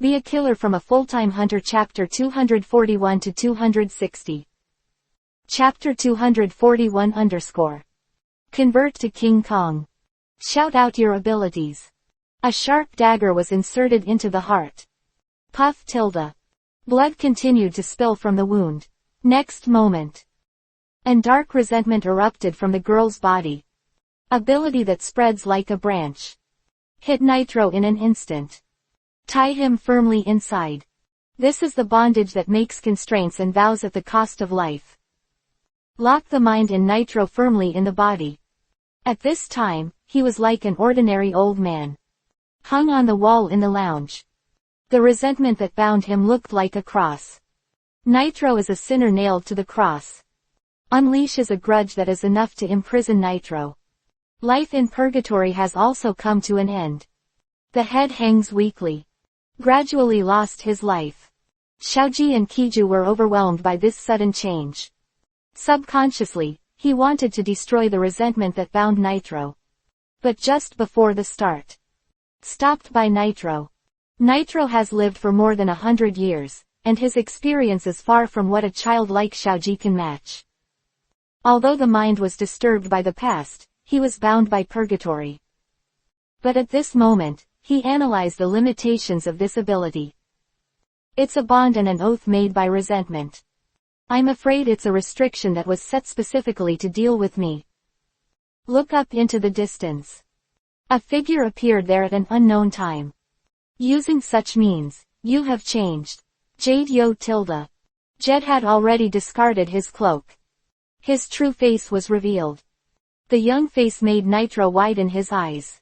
Be a killer from a full-time hunter. Chapter 241 to 260. Chapter 241 _ Convert to King Kong. Shout out your abilities. A sharp dagger was inserted into the heart. Puff tilde. Blood continued to spill from the wound. Next moment. And dark resentment erupted from the girl's body. Ability that spreads like a branch. Hit Nitro in an instant. Tie him firmly inside. This is the bondage that makes constraints and vows at the cost of life. Lock the mind in Nitro firmly in the body. At this time, he was like an ordinary old man. Hung on the wall in the lounge. The resentment that bound him looked like a cross. Nitro is a sinner nailed to the cross. Unleashes a grudge that is enough to imprison Nitro. Life in purgatory has also come to an end. The head hangs weakly. Gradually lost his life. Xiaoji and Kiju were overwhelmed by this sudden change. Subconsciously, he wanted to destroy the resentment that bound Nitro. But just before the start. Stopped by Nitro. Nitro has lived for more than 100 years, and his experience is far from what a child like Xiaoji can match. Although the mind was disturbed by the past, he was bound by purgatory. But at this moment, he analyzed the limitations of this ability. It's a bond and an oath made by resentment. I'm afraid it's a restriction that was set specifically to deal with me. Look up into the distance. A figure appeared there at an unknown time. Using such means, you have changed. Jade Yo tilde. Jed had already discarded his cloak. His true face was revealed. The young face made Nitro widen his eyes.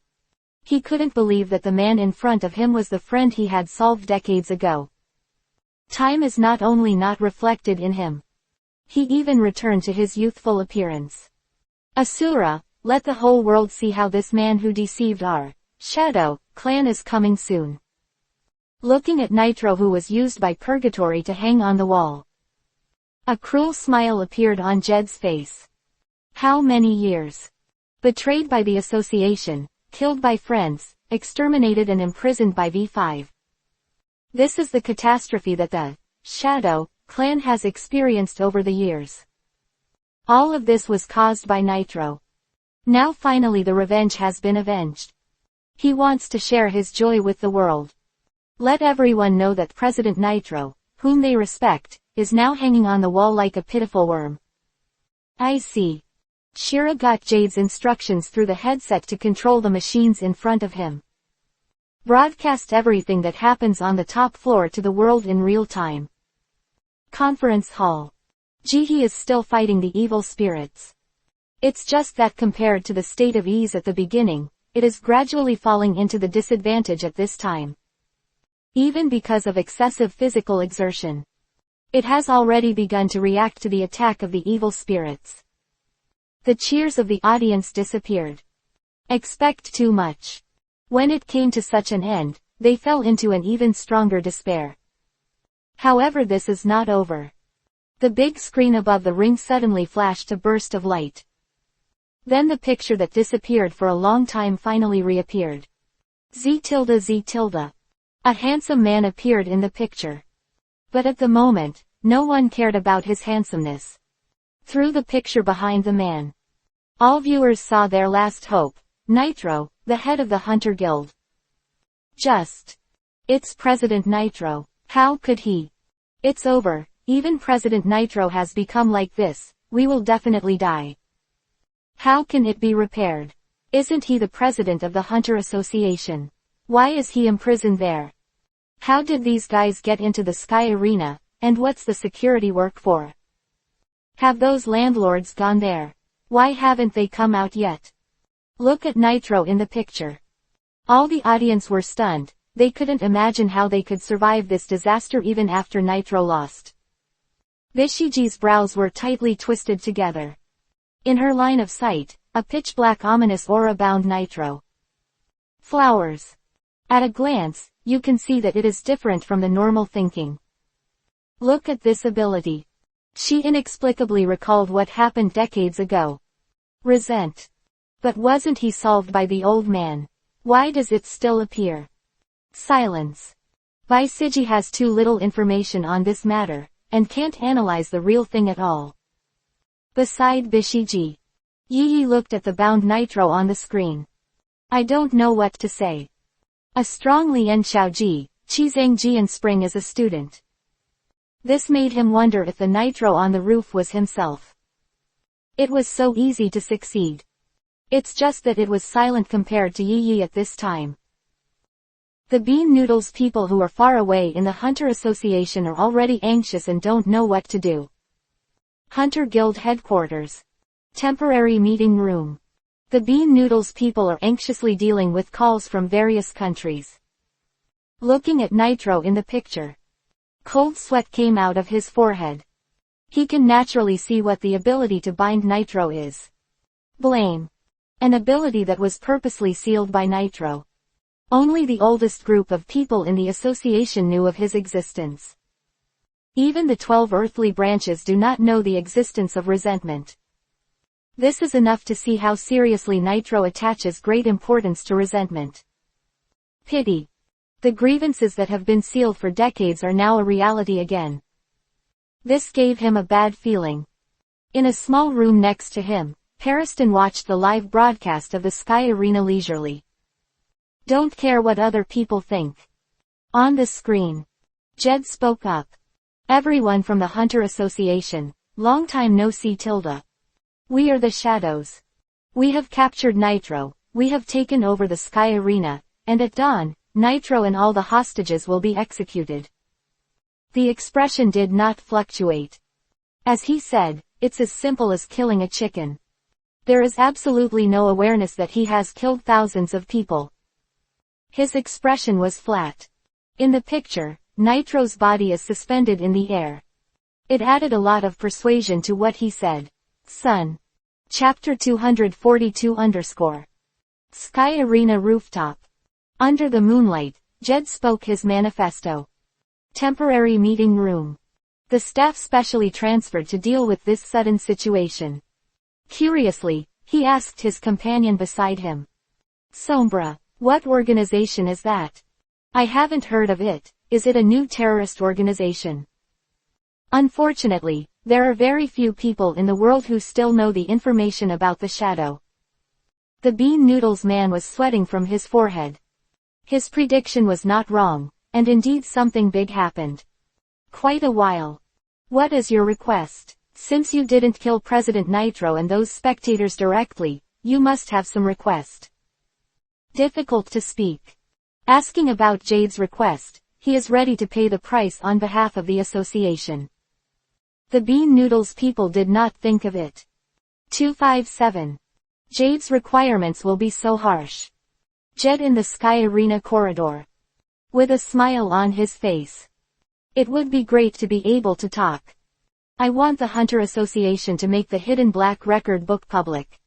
He couldn't believe that the man in front of him was the friend he had solved decades ago. Time is not only not reflected in him. He even returned to his youthful appearance. Asura, let the whole world see how this man who deceived our shadow clan is coming soon. Looking at Nitro, who was used by purgatory to hang on the wall. A cruel smile appeared on Jed's face. How many years? Betrayed by the association. Killed by friends, exterminated and imprisoned by V5. This is the catastrophe that the Shadow clan has experienced over the years. All of this was caused by Nitro. Now finally the revenge has been avenged. He wants to share his joy with the world. Let everyone know that President Nitro, whom they respect, is now hanging on the wall like a pitiful worm. I see. Shira got Jade's instructions through the headset to control the machines in front of him. Broadcast everything that happens on the top floor to the world in real time. Conference hall. Jihi is still fighting the evil spirits. It's just that compared to the state of ease at the beginning, it is gradually falling into the disadvantage at this time. Even because of excessive physical exertion. It has already begun to react to the attack of the evil spirits. The cheers of the audience disappeared. Expect too much. When it came to such an end, they fell into an even stronger despair. However, this is not over. The big screen above the ring suddenly flashed a burst of light. Then the picture that disappeared for a long time finally reappeared. Z tilde. A handsome man appeared in the picture. But at the moment, no one cared about his handsomeness. Through the picture behind the man, all viewers saw their last hope, Nitro, the head of the Hunter Guild. It's President Nitro. How could he? It's over, even President Nitro has become like this, we will definitely die. How can it be repaired? Isn't he the president of the Hunter Association? Why is he imprisoned there? How did these guys get into the Sky Arena, and what's the security work for? Have those landlords gone there? Why haven't they come out yet? Look at Nitro in the picture. All the audience were stunned, they couldn't imagine how they could survive this disaster even after Nitro lost. Bishiji's brows were tightly twisted together. In her line of sight, a pitch-black ominous aura bound Nitro. Flowers. At a glance, you can see that it is different from the normal thinking. Look at this ability. She inexplicably recalled what happened decades ago. Resent. But wasn't he solved by the old man? Why does it still appear? Silence. Bisiji has too little information on this matter, and can't analyze the real thing at all. Beside Bishiji, Yi looked at the bound nitro on the screen. I don't know what to say. A strong Lian Xiaoji, Qizangji and Spring is a student. This made him wonder if the nitro on the roof was himself. It was so easy to succeed. It's just that it was silent compared to Yi at this time. The Bean Noodles people who are far away in the Hunter Association are already anxious and don't know what to do. Hunter Guild Headquarters. Temporary meeting room. The Bean Noodles people are anxiously dealing with calls from various countries. Looking at Nitro in the picture. Cold sweat came out of his forehead. He can naturally see what the ability to bind Nitro is. Blame. An ability that was purposely sealed by Nitro. Only the oldest group of people in the association knew of his existence. Even the 12 earthly branches do not know the existence of resentment. This is enough to see how seriously Nitro attaches great importance to resentment. Pity. The grievances that have been sealed for decades are now a reality again. This gave him a bad feeling. In a small room next to him, Pariston watched the live broadcast of the Sky Arena leisurely. Don't care what other people think. On the screen, Jed spoke up. Everyone from the Hunter Association, long time no see tilde. We are the Shadows. We have captured Nitro, we have taken over the Sky Arena, and at dawn, Nitro and all the hostages will be executed. The expression did not fluctuate. As he said, it's as simple as killing a chicken. There is absolutely no awareness that he has killed thousands of people. His expression was flat. In the picture, Nitro's body is suspended in the air. It added a lot of persuasion to what he said. Sun. Chapter 242 Sky Arena Rooftop. Under the moonlight, Jed spoke his manifesto. Temporary meeting room. The staff specially transferred to deal with this sudden situation. Curiously, he asked his companion beside him. Sombra, what organization is that? I haven't heard of it. Is it a new terrorist organization? Unfortunately, there are very few people in the world who still know the information about the Shadow. The Bean Noodles man was sweating from his forehead. His prediction was not wrong, and indeed something big happened. Quite a while. What is your request? Since you didn't kill President Nitro and those spectators directly, you must have some request. Difficult to speak. Asking about Jade's request, he is ready to pay the price on behalf of the association. The Bean Noodles people did not think of it. 257. Jade's requirements will be so harsh. Jed in the Sky Arena corridor. With a smile on his face. It would be great to be able to talk. I want the Hunter Association to make the hidden black record book public.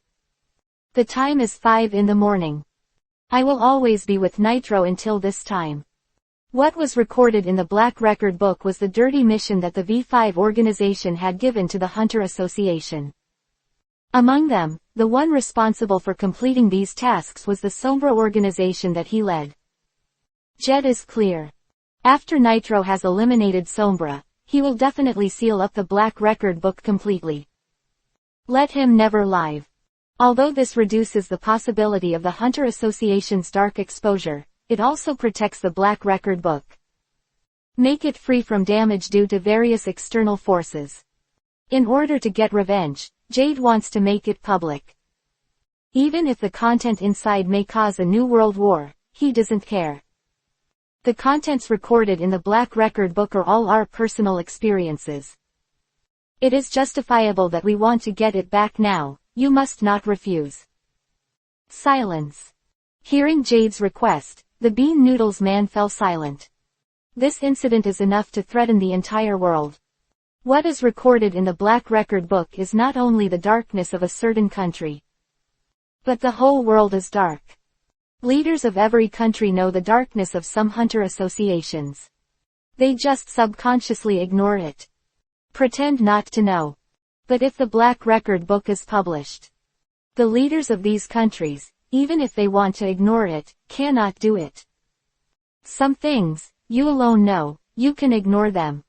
The time is 5 in the morning. I will always be with Nitro until this time. What was recorded in the Black Record Book was the dirty mission that the V5 organization had given to the Hunter Association. Among them, the one responsible for completing these tasks was the Sombra organization that he led. Jed is clear. After Nitro has eliminated Sombra, he will definitely seal up the Black Record Book completely. Let him never live. Although this reduces the possibility of the Hunter Association's dark exposure, it also protects the Black Record Book. Make it free from damage due to various external forces. In order to get revenge, Jade wants to make it public. Even if the content inside may cause a new world war, he doesn't care. The contents recorded in the Black Record Book are all our personal experiences. It is justifiable that we want to get it back now, you must not refuse. Silence. Hearing Jade's request, the Bean Noodles man fell silent. This incident is enough to threaten the entire world. What is recorded in the Black Record Book is not only the darkness of a certain country, but the whole world is dark. Leaders of every country know the darkness of some Hunter associations. They just subconsciously ignore it. Pretend not to know. But if the Black Record Book is published, the leaders of these countries, even if they want to ignore it, cannot do it. Some things, you alone know, you can ignore them.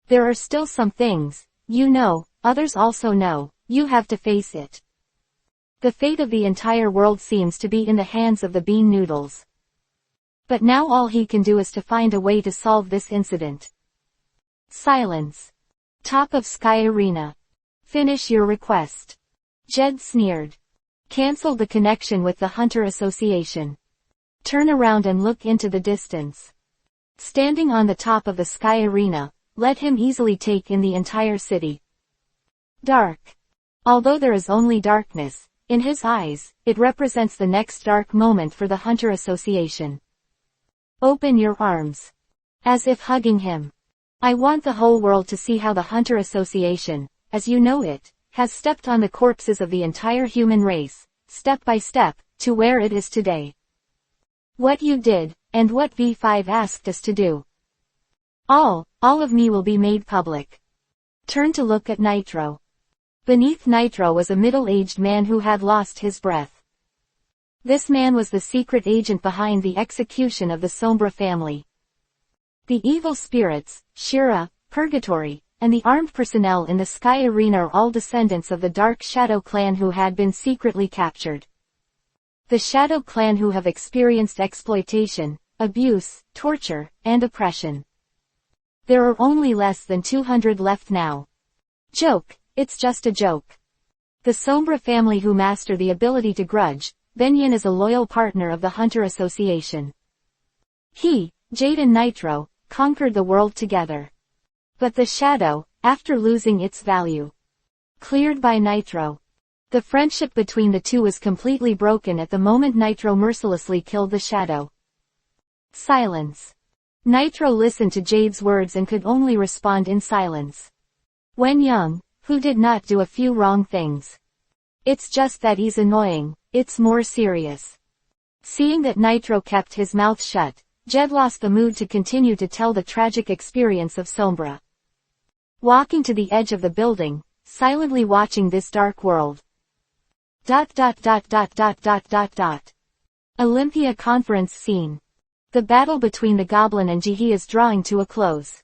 There are still some things, you know, others also know, you have to face it. The fate of the entire world seems to be in the hands of the bean noodles. But now all he can do is to find a way to solve this incident. Silence. Top of Sky Arena. Finish your request. Jed sneered. Cancel the connection with the Hunter Association. Turn around and look into the distance. Standing on the top of the Sky Arena, let him easily take in the entire city. Dark. Although there is only darkness, in his eyes, it represents the next dark moment for the Hunter Association. Open your arms. As if hugging him. I want the whole world to see how the Hunter Association, as you know it, has stepped on the corpses of the entire human race, step by step, to where it is today. What you did, and what V5 asked us to do. All of me will be made public. Turn to look at Nitro. Beneath Nitro was a middle-aged man who had lost his breath. This man was the secret agent behind the execution of the Sombra family. The evil spirits, Shira, Purgatory, and the armed personnel in the Sky Arena are all descendants of the Dark Shadow clan who had been secretly captured. The Shadow clan who have experienced exploitation, abuse, torture, and oppression. There are only less than 200 left now. Joke, it's just a joke. The Sombra family who master the ability to grudge, Benyon is a loyal partner of the Hunter Association. He, Jade and Nitro, conquered the world together. But the Shadow, after losing its value, cleared by Nitro. The friendship between the two was completely broken at the moment Nitro mercilessly killed the Shadow. Silence. Nitro listened to Jade's words and could only respond in silence. When young, who did not do a few wrong things. It's just that he's annoying, it's more serious. Seeing that Nitro kept his mouth shut, Jed lost the mood to continue to tell the tragic experience of Sombra. Walking to the edge of the building, silently watching this dark world. Olympia conference scene. The battle between the Goblin and Jihi is drawing to a close.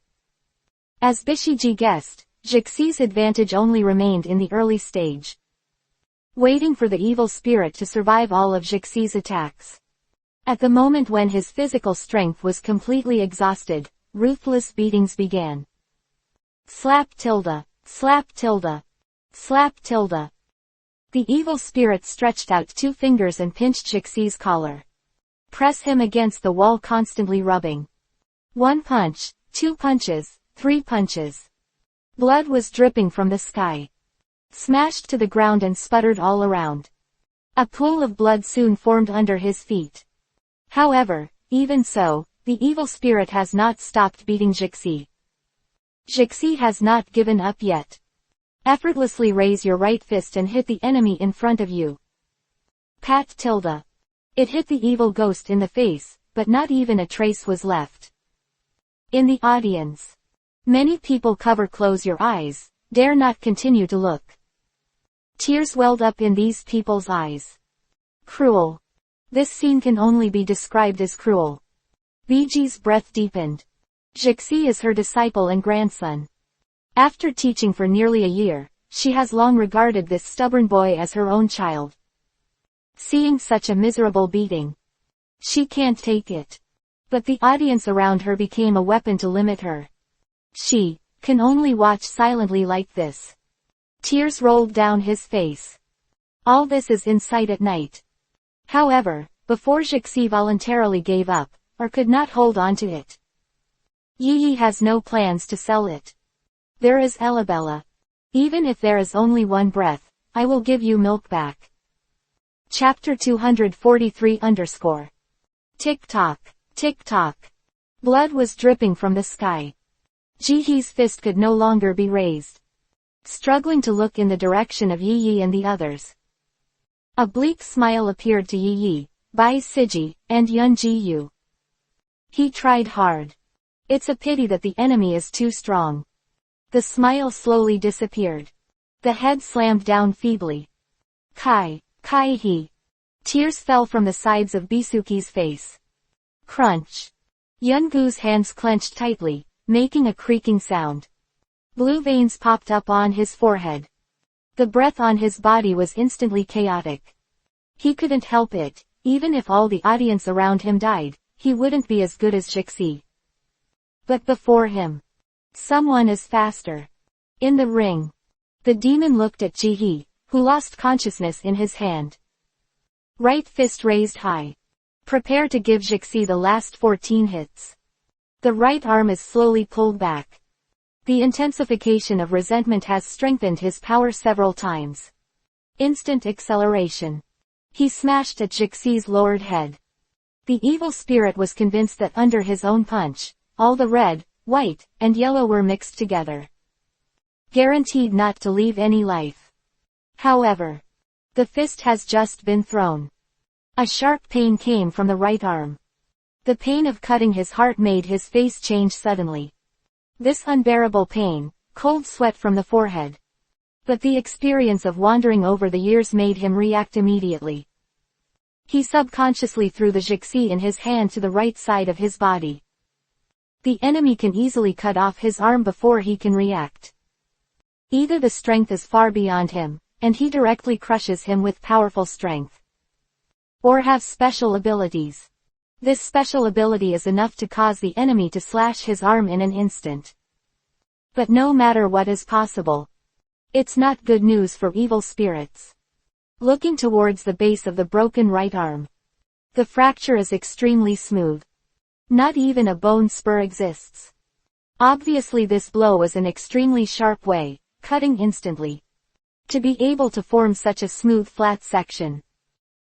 As Bishiji guessed, Jixi's advantage only remained in the early stage. Waiting for the evil spirit to survive all of Jixi's attacks. At the moment when his physical strength was completely exhausted, ruthless beatings began. Slap tilde, slap tilde, slap tilde. The evil spirit stretched out 2 fingers and pinched Jixi's collar. Press him against the wall, constantly rubbing. 1 punch, 2 punches, 3 punches. Blood was dripping from the sky. Smashed to the ground and sputtered all around. A pool of blood soon formed under his feet. However, even so, the evil spirit has not stopped beating Jixi. Jixi has not given up yet. Effortlessly raise your right fist and hit the enemy in front of you. Pat tilde. It hit the evil ghost in the face, but not even a trace was left. In the audience. Many people close your eyes, dare not continue to look. Tears welled up in these people's eyes. Cruel. This scene can only be described as cruel. Biji's breath deepened. Jixi is her disciple and grandson. After teaching for nearly a year, she has long regarded this stubborn boy as her own child. Seeing such a miserable beating, she can't take it. But the audience around her became a weapon to limit her. She can only watch silently like this. Tears rolled down his face. All this is in sight at night. However, before Jixi voluntarily gave up, or could not hold on to it. Yi has no plans to sell it. There is Elabella. Even if there is only 1 breath, I will give you milk back. Chapter 243 Tick-tock, tick-tock. Blood was dripping from the sky. Jihi's fist could no longer be raised. Struggling to look in the direction of Yi and the others. A bleak smile appeared to Yi, Bai Siji, and Yun Jiyu. He tried hard. It's a pity that the enemy is too strong. The smile slowly disappeared. The head slammed down feebly. Kai he. Tears fell from the sides of Bisuki's face. Crunch. Yungu's hands clenched tightly, making a creaking sound. Blue veins popped up on his forehead. The breath on his body was instantly chaotic. He couldn't help it, even if all the audience around him died, he wouldn't be as good as Jixi. But before him, someone is faster. In the ring, the demon looked at Jihe, who lost consciousness in his hand. Right fist raised high. Prepare to give Jixi the last 14 hits. The right arm is slowly pulled back. The intensification of resentment has strengthened his power several times. Instant acceleration. He smashed at Jixi's lowered head. The evil spirit was convinced that under his own punch, all the red, white, and yellow were mixed together. Guaranteed not to leave any life. However, the fist has just been thrown. A sharp pain came from the right arm. The pain of cutting his heart made his face change suddenly. This unbearable pain, cold sweat from the forehead. But the experience of wandering over the years made him react immediately. He subconsciously threw the Jixi in his hand to the right side of his body. The enemy can easily cut off his arm before he can react. Either the strength is far beyond him, and he directly crushes him with powerful strength. Or have special abilities. This special ability is enough to cause the enemy to slash his arm in an instant. But no matter what is possible, it's not good news for evil spirits. Looking towards the base of the broken right arm. The fracture is extremely smooth. Not even a bone spur exists. Obviously this blow was an extremely sharp way, cutting instantly. To be able to form such a smooth flat section.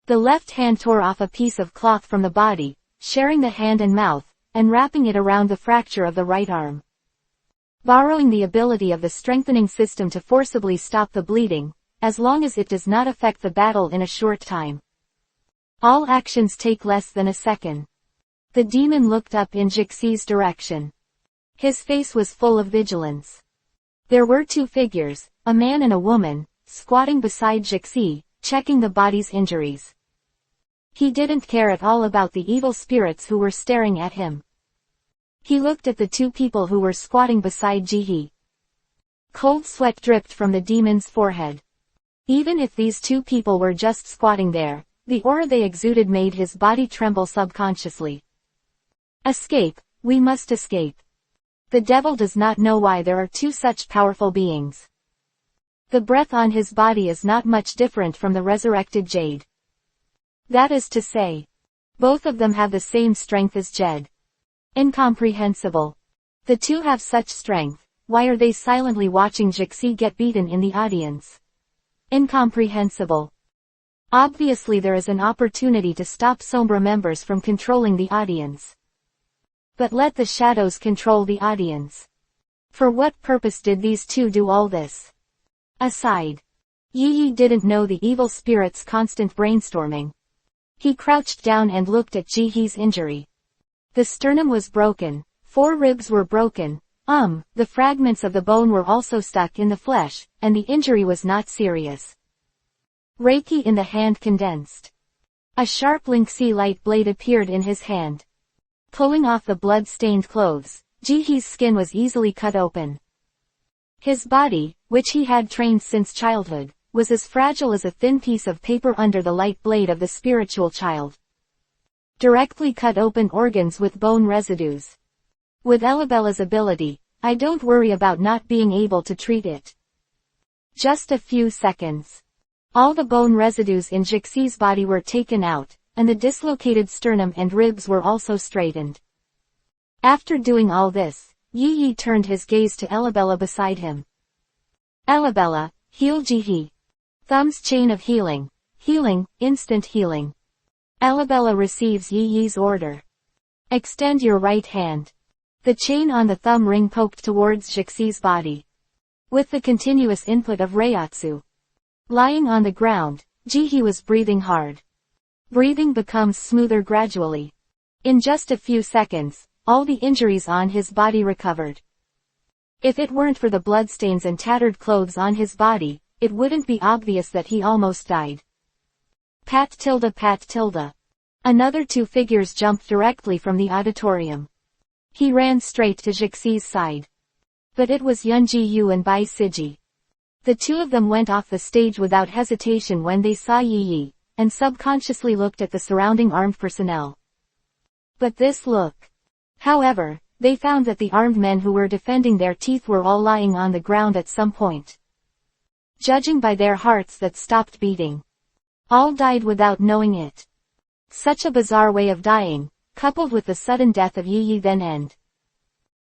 The left hand tore off a piece of cloth from the body, sharing the hand and mouth, and wrapping it around the fracture of the right arm. Borrowing the ability of the strengthening system to forcibly stop the bleeding, as long as it does not affect the battle in a short time. All actions take less than a second. The demon looked up in Jixi's direction. His face was full of vigilance. There were two figures, a man and a woman, squatting beside Jixi, checking the body's injuries. He didn't care at all about the evil spirits who were staring at him. He looked at the two people who were squatting beside Jihe. Cold sweat dripped from the demon's forehead. Even if these two people were just squatting there, the aura they exuded made his body tremble subconsciously. Escape, we must escape. The devil does not know why there are two such powerful beings. The breath on his body is not much different from the resurrected jade. That is to say, both of them have the same strength as Jed. Incomprehensible. The two have such strength, why are they silently watching Jixi get beaten in the audience? Incomprehensible. Obviously there is an opportunity to stop Sombra members from controlling the audience. But let the shadows control the audience. For what purpose did these two do all this? Aside. Yi didn't know the evil spirit's constant brainstorming. He crouched down and looked at Jihe's injury. The sternum was broken, 4 ribs were broken, the fragments of the bone were also stuck in the flesh, and the injury was not serious. Reiki in the hand condensed. A sharp Lingxi light blade appeared in his hand. Pulling off the blood-stained clothes, Jihe's skin was easily cut open. His body, which he had trained since childhood, was as fragile as a thin piece of paper under the light blade of the spiritual child. Directly cut open organs with bone residues. With Elabella's ability, I don't worry about not being able to treat it. Just a few seconds. All the bone residues in Jixi's body were taken out, and the dislocated sternum and ribs were also straightened. After doing all this, Yi turned his gaze to Elabella beside him. Elabella, heal Jihe. Thumb's chain of healing. Healing, instant healing. Elabella receives Yi's order. Extend your right hand. The chain on the thumb ring poked towards Jixi's body. With the continuous input of Reiatsu. Lying on the ground, Jihe was breathing hard. Breathing becomes smoother gradually. In just a few seconds, all the injuries on his body recovered. If it weren't for the bloodstains and tattered clothes on his body, it wouldn't be obvious that he almost died. Pat tilde. Another two figures jumped directly from the auditorium. He ran straight to Jixi's side. But it was Yun Jiyu and Bai Siji. The two of them went off the stage without hesitation when they saw Yi Yi, and subconsciously looked at the surrounding armed personnel. But this look. However, they found that the armed men who were defending their teeth were all lying on the ground at some point. Judging by their hearts that stopped beating. All died without knowing it. Such a bizarre way of dying, coupled with the sudden death of Yi Yi then end.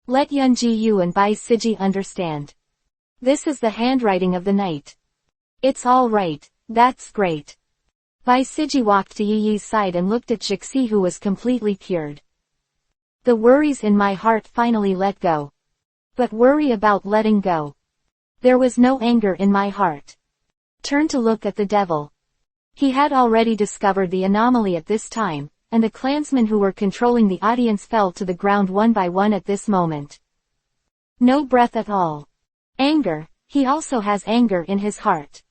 Let Yun Jiyu and Bai Siji understand. This is the handwriting of the night. It's all right, that's great. Bai Siji walked to Yi Yi's side and looked at Jixi, who was completely cured. The worries in my heart finally let go. But worry about letting go. There was no anger in my heart. Turned to look at the devil. He had already discovered the anomaly at this time, and the clansmen who were controlling the audience fell to the ground one by one at this moment. No breath at all. Anger, he also has anger in his heart.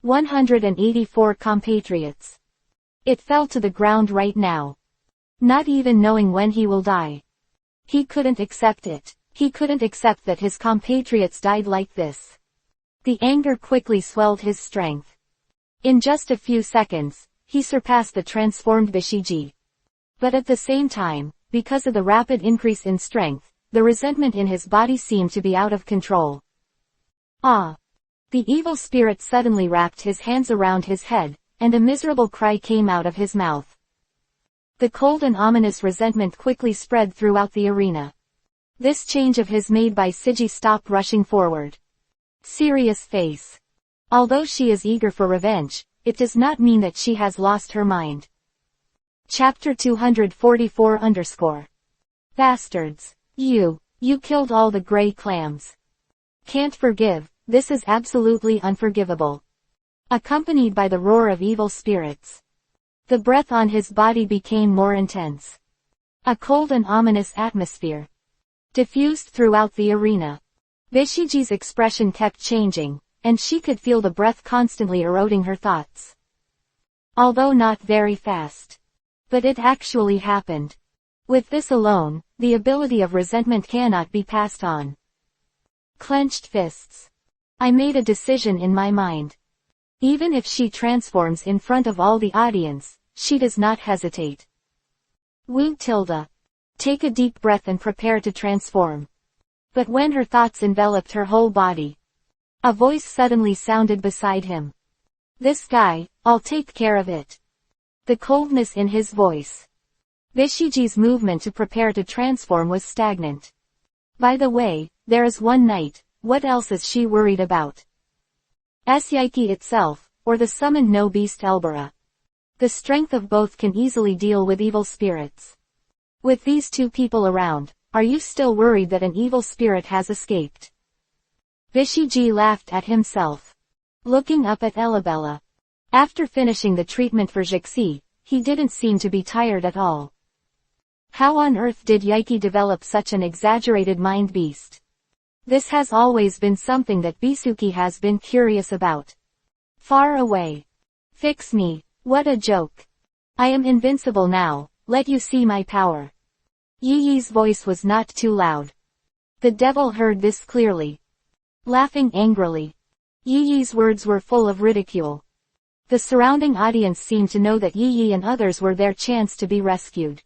184 compatriots. It fell to the ground right now. Not even knowing when he will die. He couldn't accept it. He couldn't accept that his compatriots died like this. The anger quickly swelled his strength. In just a few seconds, he surpassed the transformed Bishiji. But at the same time, because of the rapid increase in strength, the resentment in his body seemed to be out of control. Ah! The evil spirit suddenly wrapped his hands around his head, and a miserable cry came out of his mouth. The cold and ominous resentment quickly spread throughout the arena. This change of his made Bai Siji stop rushing forward. Serious face. Although she is eager for revenge, it does not mean that she has lost her mind. Chapter 244 Bastards. You killed all the gray clams. Can't forgive. This is absolutely unforgivable. Accompanied by the roar of evil spirits. The breath on his body became more intense. A cold and ominous atmosphere diffused throughout the arena. Bishiji's expression kept changing, and she could feel the breath constantly eroding her thoughts. Although not very fast. But it actually happened. With this alone, the ability of resentment cannot be passed on. Clenched fists. I made a decision in my mind. Even if she transforms in front of all the audience, she does not hesitate. Wu Tilda. Take a deep breath and prepare to transform. But when her thoughts enveloped her whole body, a voice suddenly sounded beside him. This guy, I'll take care of it. The coldness in his voice. Bishiji's movement to prepare to transform was stagnant. By the way, there is one night. What else is she worried about? Yaiki itself, or the summoned no beast Elbera. The strength of both can easily deal with evil spirits. With these two people around, are you still worried that an evil spirit has escaped? Bishiji laughed at himself. Looking up at Elabella. After finishing the treatment for Jixi, he didn't seem to be tired at all. How on earth did Yaiki develop such an exaggerated mind beast? This has always been something that Bisuki has been curious about. Far away. Fix me, what a joke. I am invincible now, let you see my power. Yi Yi's voice was not too loud. The devil heard this clearly. Laughing angrily. Yi Yi's words were full of ridicule. The surrounding audience seemed to know that Yi Yi and others were their chance to be rescued.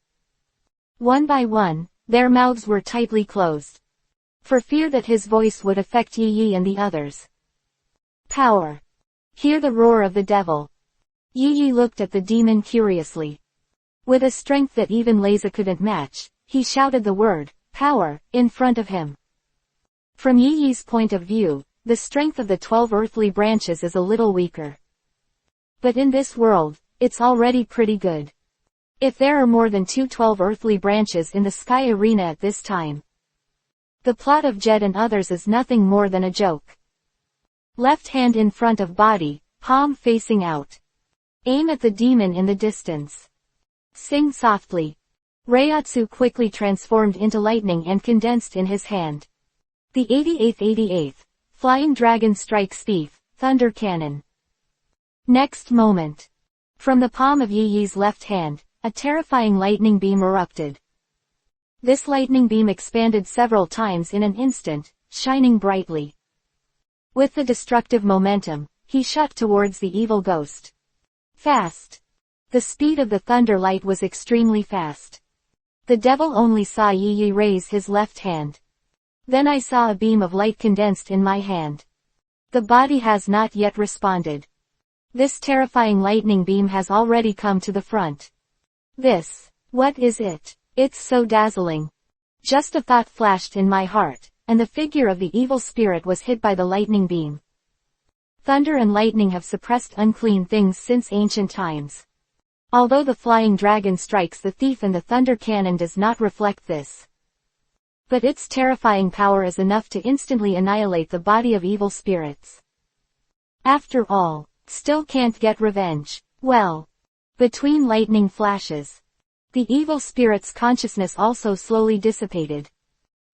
One by one, their mouths were tightly closed. For fear that his voice would affect Yi Yi and the others. Power. Hear the roar of the devil. Yi Yi looked at the demon curiously. With a strength that even Leza couldn't match, he shouted the word, power, in front of him. From Yi Yi's point of view, the strength of the 12 earthly branches is a little weaker. But in this world, it's already pretty good. If there are more than 12 earthly branches in the sky arena at this time, the plot of Jed and others is nothing more than a joke. Left hand in front of body, palm facing out. Aim at the demon in the distance. Sing softly. Reiatsu quickly transformed into lightning and condensed in his hand. The 88th, Flying Dragon strikes thief, Thunder Cannon. Next moment. From the palm of Yi Yi's left hand, a terrifying lightning beam erupted. This lightning beam expanded several times in an instant, shining brightly. With the destructive momentum, he shot towards the evil ghost. Fast. The speed of the thunder light was extremely fast. The devil only saw Yi Yi raise his left hand. Then I saw a beam of light condensed in my hand. The body has not yet responded. This terrifying lightning beam has already come to the front. What is it? It's so dazzling. Just a thought flashed in my heart, and the figure of the evil spirit was hit by the lightning beam. Thunder and lightning have suppressed unclean things since ancient times. Although the flying dragon strikes the thief and the thunder cannon does not reflect this. But its terrifying power is enough to instantly annihilate the body of evil spirits. After all, still can't get revenge. Well, between lightning flashes, the evil spirit's consciousness also slowly dissipated.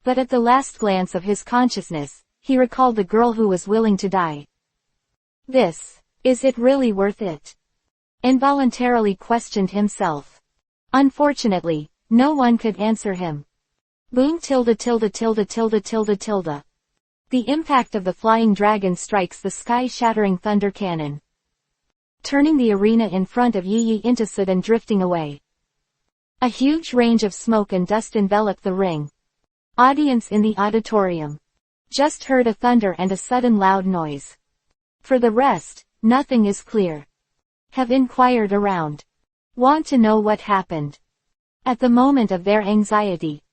But at the last glance of his consciousness, he recalled the girl who was willing to die. Is it really worth it? Involuntarily questioned himself. Unfortunately, no one could answer him. Boom tilde tilde tilde tilde tilde tilde. The impact of the flying dragon strikes the sky-shattering thunder cannon, turning the arena in front of Yi Yi into soot and drifting away. A huge range of smoke and dust enveloped the ring. Audience in the auditorium just heard a thunder and a sudden loud noise. For the rest, nothing is clear. Have inquired around. Want to know what happened. At the moment of their anxiety,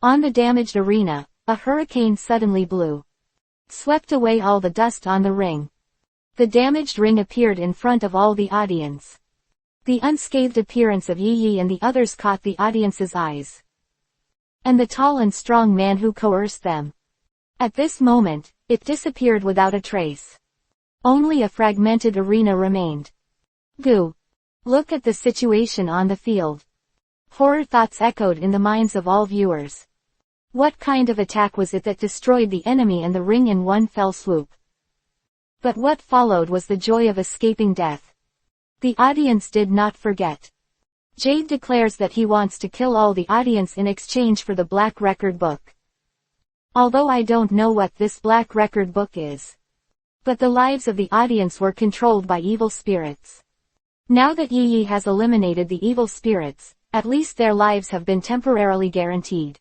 on the damaged arena, a hurricane suddenly blew. Swept away all the dust on the ring. The damaged ring appeared in front of all the audience. The unscathed appearance of Yi Yi and the others caught the audience's eyes. And the tall and strong man who coerced them. At this moment, it disappeared without a trace. Only a fragmented arena remained. Goo. Look at the situation on the field. Horror thoughts echoed in the minds of all viewers. What kind of attack was it that destroyed the enemy and the ring in one fell swoop? But what followed was the joy of escaping death. The audience did not forget. Jade declares that he wants to kill all the audience in exchange for the Black Record Book. Although I don't know what this Black Record Book is. But the lives of the audience were controlled by evil spirits. Now that Yi Yi has eliminated the evil spirits, at least their lives have been temporarily guaranteed.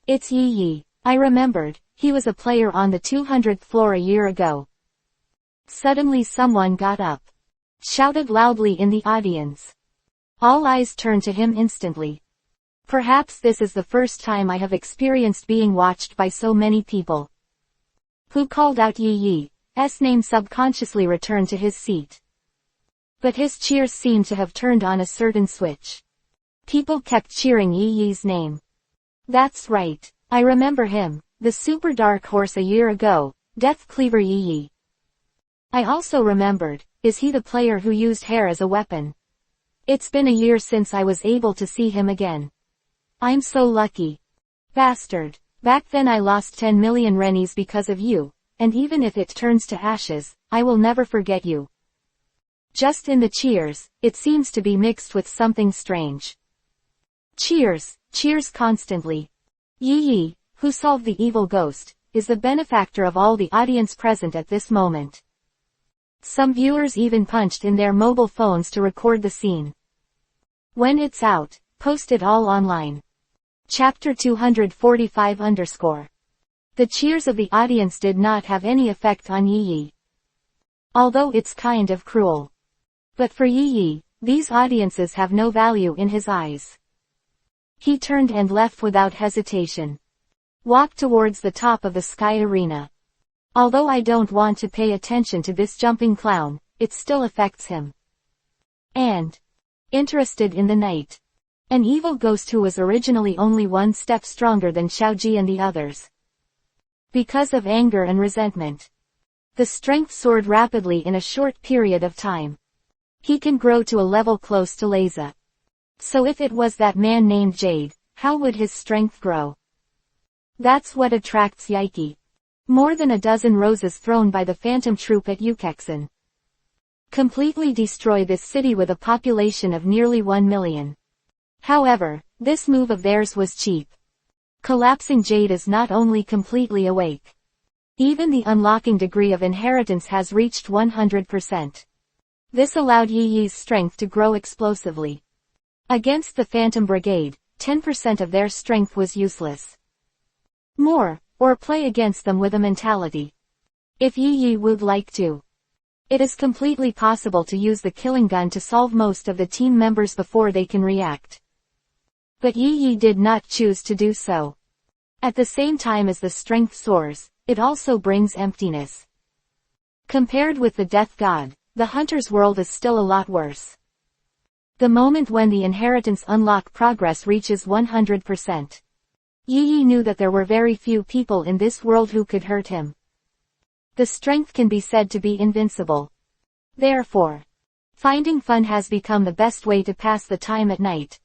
It's Yi Yi. I remembered, he was a player on the 200th floor a year ago. Suddenly someone got up. Shouted loudly in the audience. All eyes turned to him instantly. Perhaps this is the first time I have experienced being watched by so many people. Who called out Yi Yi's name subconsciously returned to his seat. But his cheers seemed to have turned on a certain switch. People kept cheering Yi Yi's name. That's right, I remember him, the super dark horse a year ago, Death Cleaver Yi Yi. I also remembered, is he the player who used hair as a weapon? It's been a year since I was able to see him again. I'm so lucky. Bastard. Back then I lost 10 million rennies because of you, and even if it turns to ashes, I will never forget you. Just in the cheers, it seems to be mixed with something strange. Cheers constantly. Yi Yi, who solved the evil ghost, is the benefactor of all the audience present at this moment. Some viewers even punched in their mobile phones to record the scene. When it's out, post it all online. Chapter-245-. The cheers of the audience did not have any effect on Yi Yi. Although it's kind of cruel. But for Yi Yi, these audiences have no value in his eyes. He turned and left without hesitation. Walked towards the top of the sky arena. Although I don't want to pay attention to this jumping clown, it still affects him. And interested in the night. An evil ghost who was originally only one step stronger than Xiaoji and the others. Because of anger and resentment. The strength soared rapidly in a short period of time. He can grow to a level close to Leza. So if it was that man named Jade, how would his strength grow? That's what attracts Yaiki. More than a dozen roses thrown by the phantom troop at Yukexen. Completely destroy this city with a population of nearly 1 million. However, this move of theirs was cheap. Collapsing Jade is not only completely awake. Even the unlocking degree of inheritance has reached 100%. This allowed Yi Yi's strength to grow explosively. Against the Phantom Brigade, 10% of their strength was useless. More, or play against them with a mentality. If Yi Yi would like to. It is completely possible to use the killing gun to solve most of the team members before they can react. But Yi Yi did not choose to do so. At the same time as the strength soars, it also brings emptiness. Compared with the Death God, the Hunter's world is still a lot worse. The moment when the inheritance unlock progress reaches 100%. Yi Yi knew that there were very few people in this world who could hurt him. The strength can be said to be invincible. Therefore, finding fun has become the best way to pass the time at night.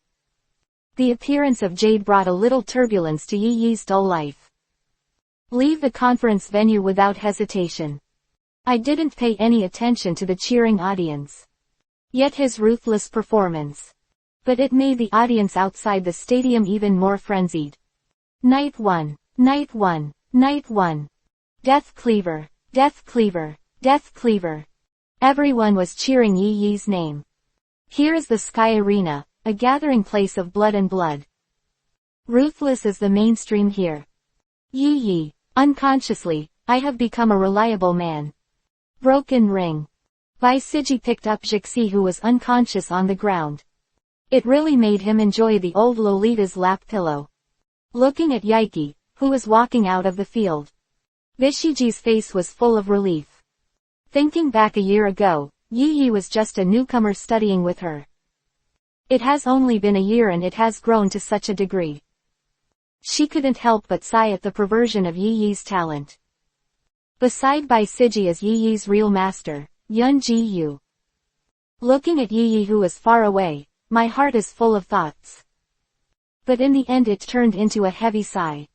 The appearance of Jade brought a little turbulence to Yi Yi's dull life. Leave the conference venue without hesitation. I didn't pay any attention to the cheering audience. Yet his ruthless performance. But it made the audience outside the stadium even more frenzied. Night 1, Night 1, Night 1. Death Cleaver, Death Cleaver, Death Cleaver. Everyone was cheering Yi Yi's name. Here is the Sky Arena, a gathering place of blood and blood. Ruthless is the mainstream here. Yi Yi, unconsciously, I have become a reliable man. Broken Ring. Bai Siji picked up Jixi who was unconscious on the ground. It really made him enjoy the old Lolita's lap pillow. Looking at Yaiki, who was walking out of the field. Vishiji's face was full of relief. Thinking back a year ago, Yi Yi was just a newcomer studying with her. It has only been a year and it has grown to such a degree. She couldn't help but sigh at the perversion of Yi Yi's talent. Beside Bai Siji is Yi Yi's real master, Yun Ji Yu. Looking at Yi Yi who is far away, my heart is full of thoughts. But in the end it turned into a heavy sigh.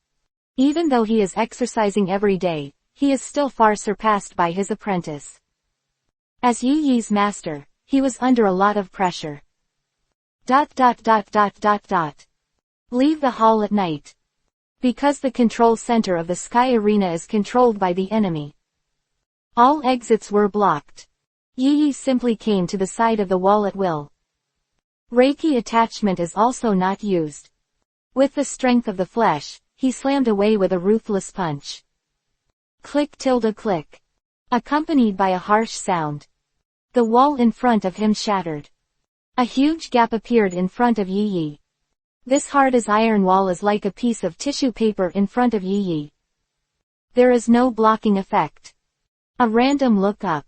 Even though he is exercising every day, he is still far surpassed by his apprentice. As Yi Yi's master, he was under a lot of pressure. Leave the hall at night. Because the control center of the Sky Arena is controlled by the enemy. All exits were blocked. Yi Yi simply came to the side of the wall at will. Reiki attachment is also not used. With the strength of the flesh, he slammed away with a ruthless punch. Click tilde click. Accompanied by a harsh sound. The wall in front of him shattered. A huge gap appeared in front of Yi Yi. This hard as iron wall is like a piece of tissue paper in front of Yi Yi. There is no blocking effect. A random look up.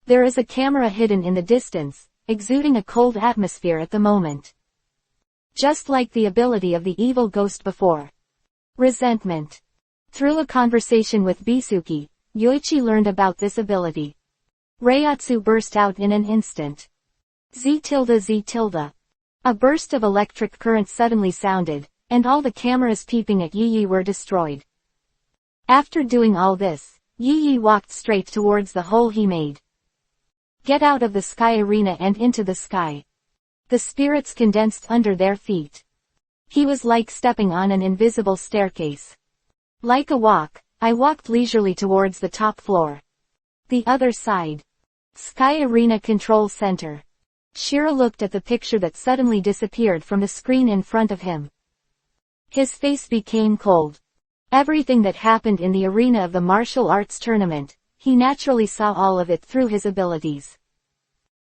There is a camera hidden in the distance, exuding a cold atmosphere at the moment. Just like the ability of the evil ghost before. Resentment. Through a conversation with Bisuki, Yoichi learned about this ability. Reiatsu burst out in an instant. Z tilde. A burst of electric current suddenly sounded, and all the cameras peeping at Yi Yi were destroyed. After doing all this, Yi Yi walked straight towards the hole he made. Get out of the Sky Arena and into the sky. The spirits condensed under their feet. He was like stepping on an invisible staircase. Like a walk, I walked leisurely towards the top floor. The other side. Sky Arena Control Center. Shira looked at the picture that suddenly disappeared from the screen in front of him. His face became cold. Everything that happened in the arena of the martial arts tournament, he naturally saw all of it through his abilities.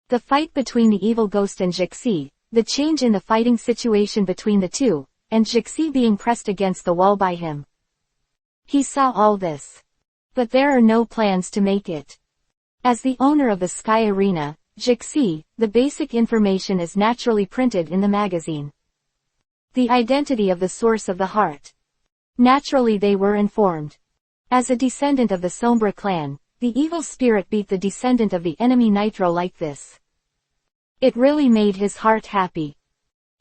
The fight between the evil ghost and Jixi, the change in the fighting situation between the two, and Jixi being pressed against the wall by him. He saw all this. But there are no plans to make it. As the owner of the Sky Arena, Jixi, the basic information is naturally printed in the magazine. The identity of the source of the heart. Naturally they were informed. As a descendant of the Sombra clan, the evil spirit beat the descendant of the enemy Nitro like this. It really made his heart happy.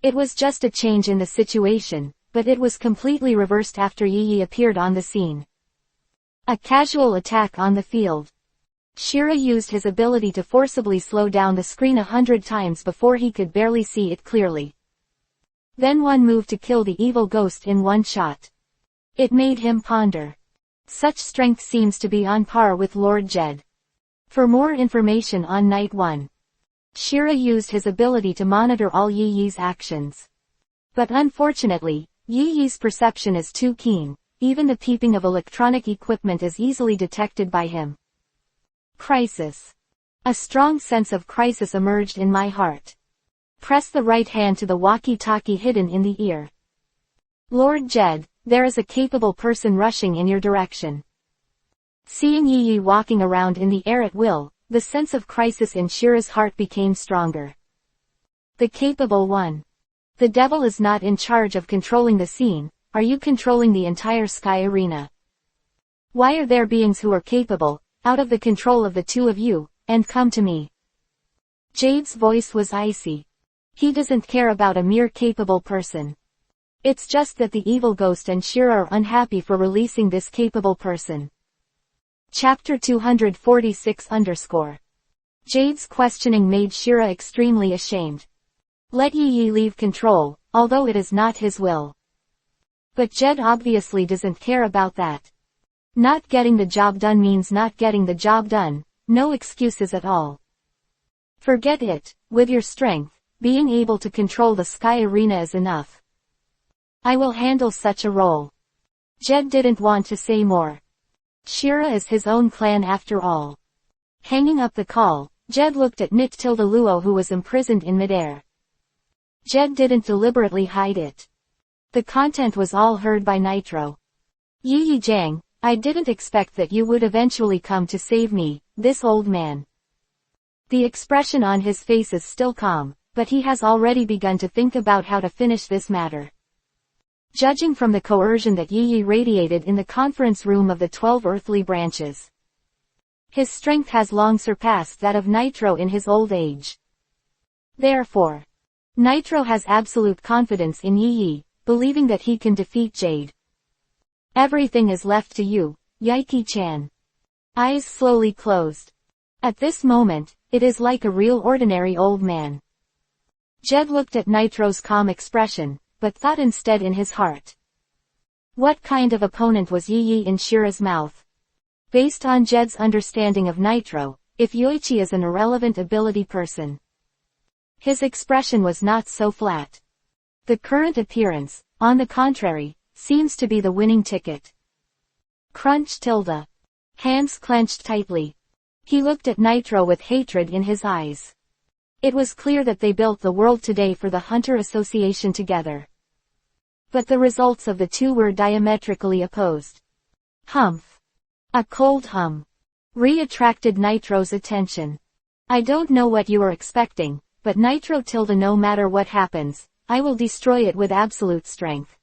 It was just a change in the situation, but it was completely reversed after Yi Yi appeared on the scene. A casual attack on the field. Shira used his ability to forcibly slow down the screen 100 times before he could barely see it clearly. Then one move to kill the evil ghost in one shot. It made him ponder. Such strength seems to be on par with Lord Jed. For more information on Night 1, Shira used his ability to monitor all Yi Yi's actions. But unfortunately, Yi Yi's perception is too keen, even the peeping of electronic equipment is easily detected by him. Crisis. A strong sense of crisis emerged in my heart. Press the right hand to the walkie-talkie hidden in the ear. Lord Jed, there is a capable person rushing in your direction. Seeing Yi Yi walking around in the air at will, the sense of crisis in Shira's heart became stronger. The capable one. The devil is not in charge of controlling the scene, are you controlling the entire sky arena? Why are there beings who are capable, out of the control of the two of you, and come to me? Jade's voice was icy. He doesn't care about a mere capable person. It's just that the evil ghost and Shira are unhappy for releasing this capable person. Chapter 246_. Jade's questioning made Shira extremely ashamed. Let Yi Yi leave control, although it is not his will. But Jed obviously doesn't care about that. Not getting the job done means not getting the job done, no excuses at all. Forget it, with your strength, being able to control the sky arena is enough. I will handle such a role. Jed didn't want to say more. Shira is his own clan after all. Hanging up the call, Jed looked at Luo who was imprisoned in midair. Jed didn't deliberately hide it. The content was all heard by Nitro. Yi Yi Jiang, I didn't expect that you would eventually come to save me, this old man. The expression on his face is still calm, but he has already begun to think about how to finish this matter. Judging from the coercion that Yi Yi radiated in the conference room of the 12 earthly branches, his strength has long surpassed that of Nitro in his old age. Therefore, Nitro has absolute confidence in Yi Yi, believing that he can defeat Jade. Everything is left to you, Yaiki-chan. Eyes slowly closed. At this moment, it is like a real ordinary old man. Jed looked at Nitro's calm expression, but thought instead in his heart. What kind of opponent was Yi Yi in Shira's mouth? Based on Jed's understanding of Nitro, if Yoichi is an irrelevant ability person. His expression was not so flat. The current appearance, on the contrary, seems to be the winning ticket. Crunch tilde. Hands clenched tightly. He looked at Nitro with hatred in his eyes. It was clear that they built the world today for the Hunter Association together. But the results of the two were diametrically opposed. Humph. A cold hum. Re-attracted Nitro's attention. I don't know what you are expecting, but Nitro tilde no matter what happens, I will destroy it with absolute strength.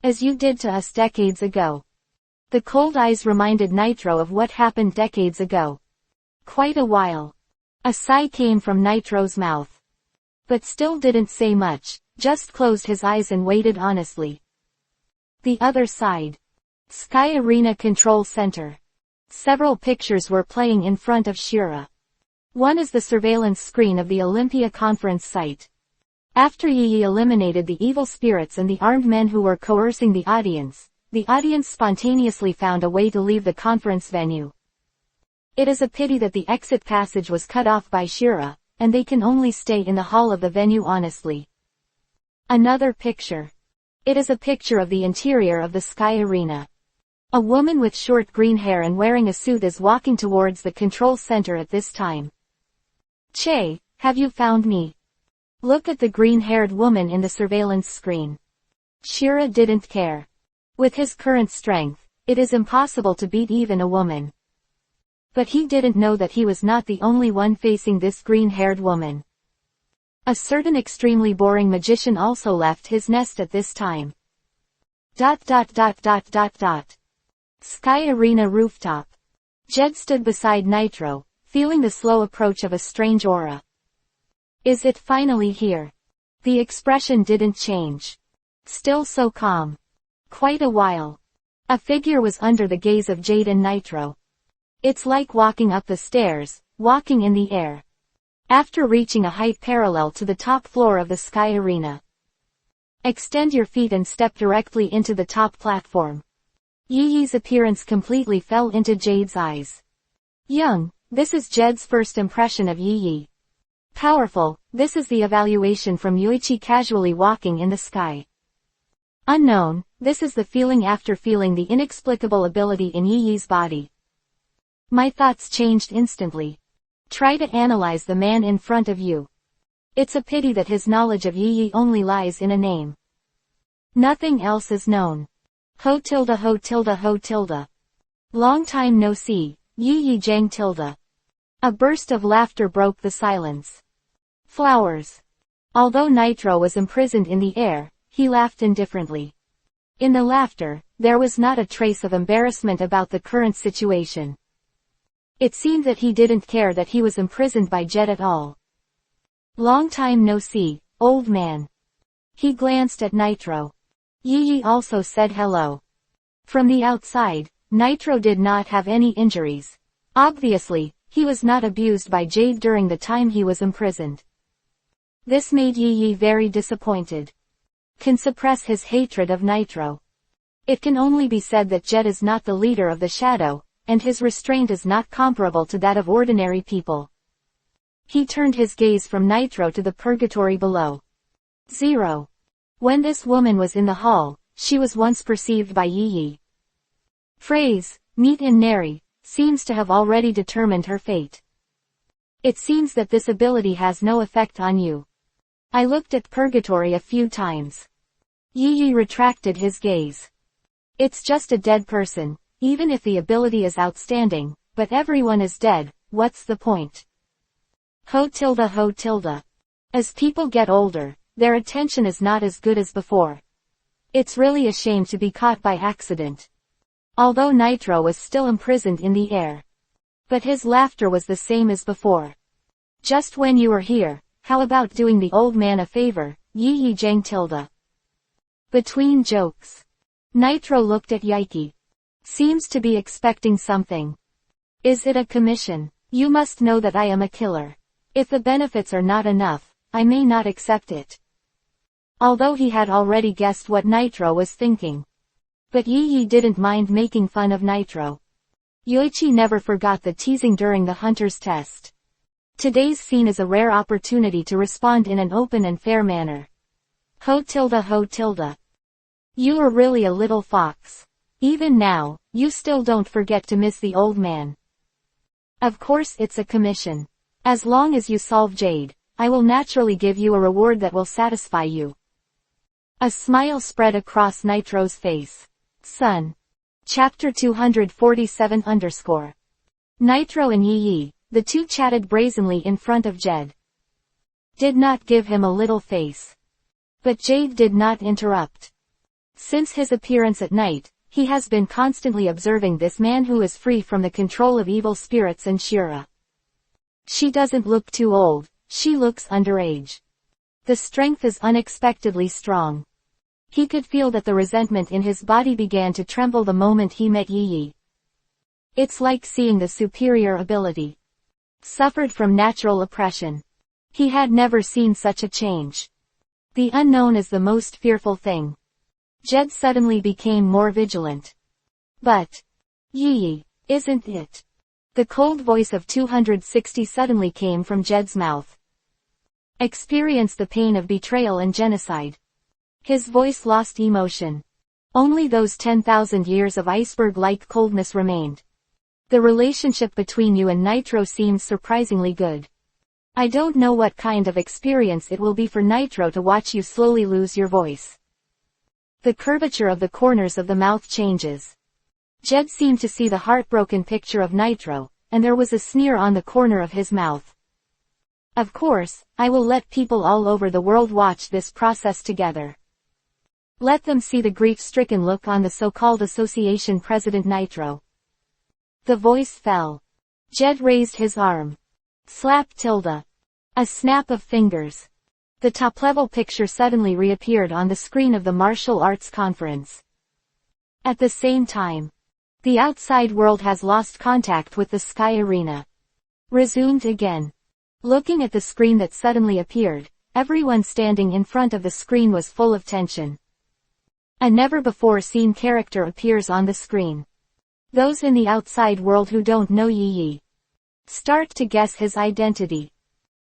As you did to us decades ago. The cold eyes reminded Nitro of what happened decades ago. Quite a while. A sigh came from Nitro's mouth. But still didn't say much, just closed his eyes and waited honestly. The other side. Sky Arena Control Center. Several pictures were playing in front of Shira. One is the surveillance screen of the Olympia conference site. After Yi Yi eliminated the evil spirits and the armed men who were coercing the audience spontaneously found a way to leave the conference venue. It is a pity that the exit passage was cut off by Shira, and they can only stay in the hall of the venue honestly. Another picture. It is a picture of the interior of the Sky Arena. A woman with short green hair and wearing a suit is walking towards the control center at this time. Che, have you found me? Look at the green-haired woman in the surveillance screen. Shira didn't care. With his current strength, it is impossible to beat even a woman. But he didn't know that he was not the only one facing this green-haired woman. A certain extremely boring magician also left his nest at this time. Sky Arena rooftop. Jed stood beside Nitro, feeling the slow approach of a strange aura. Is it finally here? The expression didn't change. Still so calm. Quite a while. A figure was under the gaze of Jade and Nitro. It's like walking up the stairs, walking in the air. After reaching a height parallel to the top floor of the Sky Arena, Extend your feet and step directly into the top platform. Yi's appearance completely fell into Jade's eyes. Young, this is Jed's first impression of Yi. Powerful, this is the evaluation from Yuichi casually walking in the sky. Unknown, this is the feeling after feeling the inexplicable ability in Yi's body. My thoughts changed instantly. Try to analyze the man in front of you. It's a pity that his knowledge of Yi only lies in a name. Nothing else is known. Ho tilde ho tilde ho tilde. Long time no see, Yi Jang tilde. A burst of laughter broke the silence. Flowers. Although Nitro was imprisoned in the air, he laughed indifferently. In the laughter, there was not a trace of embarrassment about the current situation. It seemed that he didn't care that he was imprisoned by Jed at all. Long time no see, old man. He glanced at Nitro. Yi also said hello. From the outside, Nitro did not have any injuries. Obviously, he was not abused by Jade during the time he was imprisoned. This made Yi very disappointed. Can suppress his hatred of Nitro. It can only be said that Jed is not the leader of the shadow, and his restraint is not comparable to that of ordinary people. He turned his gaze from Nitro to the purgatory below. 0. When this woman was in the hall, she was once perceived by Yi. Phrase, meet in Neri, seems to have already determined her fate. It seems that this ability has no effect on you. I looked at purgatory a few times. Yi retracted his gaze. It's just a dead person, even if the ability is outstanding, but everyone is dead, what's the point? Ho tilde ho tilde. As people get older, their attention is not as good as before. It's really a shame to be caught by accident. Although Nitro was still imprisoned in the air. But his laughter was the same as before. Just when you were here, how about doing the old man a favor, Yi Jang tilde. Between jokes. Nitro looked at Yiki. Seems to be expecting something. Is it a commission? You must know that I am a killer. If the benefits are not enough, I may not accept it. Although he had already guessed what Nitro was thinking. But Yi didn't mind making fun of Nitro. Yoichi never forgot the teasing during the hunter's test. Today's scene is a rare opportunity to respond in an open and fair manner. Ho tilde ho tilde. You are really a little fox. Even now, you still don't forget to miss the old man. Of course it's a commission. As long as you solve Jade, I will naturally give you a reward that will satisfy you. A smile spread across Nitro's face. Son. Chapter 247 Nitro and Yi, the two chatted brazenly in front of Jed. Did not give him a little face. But Jade did not interrupt. Since his appearance at night, he has been constantly observing this man who is free from the control of evil spirits and Shura. She doesn't look too old, she looks underage. The strength is unexpectedly strong. He could feel that the resentment in his body began to tremble the moment he met Yi. It's like seeing the superior ability. Suffered from natural oppression. He had never seen such a change. The unknown is the most fearful thing. Jed suddenly became more vigilant. But Yi, isn't it? The cold voice of 260 suddenly came from Jed's mouth. Experience the pain of betrayal and genocide. His voice lost emotion. Only those 10,000 years of iceberg-like coldness remained. The relationship between you and Nitro seems surprisingly good. I don't know what kind of experience it will be for Nitro to watch you slowly lose your voice. The curvature of the corners of the mouth changes. Jed seemed to see the heartbroken picture of Nitro, and there was a sneer on the corner of his mouth. Of course, I will let people all over the world watch this process together. Let them see the grief-stricken look on the so-called association president Nitro. The voice fell. Jed raised his arm. Slap tilde. A snap of fingers. The top-level picture suddenly reappeared on the screen of the martial arts conference. At the same time, the outside world has lost contact with the sky arena. Resumed again. Looking at the screen that suddenly appeared, everyone standing in front of the screen was full of tension. A never-before-seen character appears on the screen. Those in the outside world who don't know Yi start to guess his identity.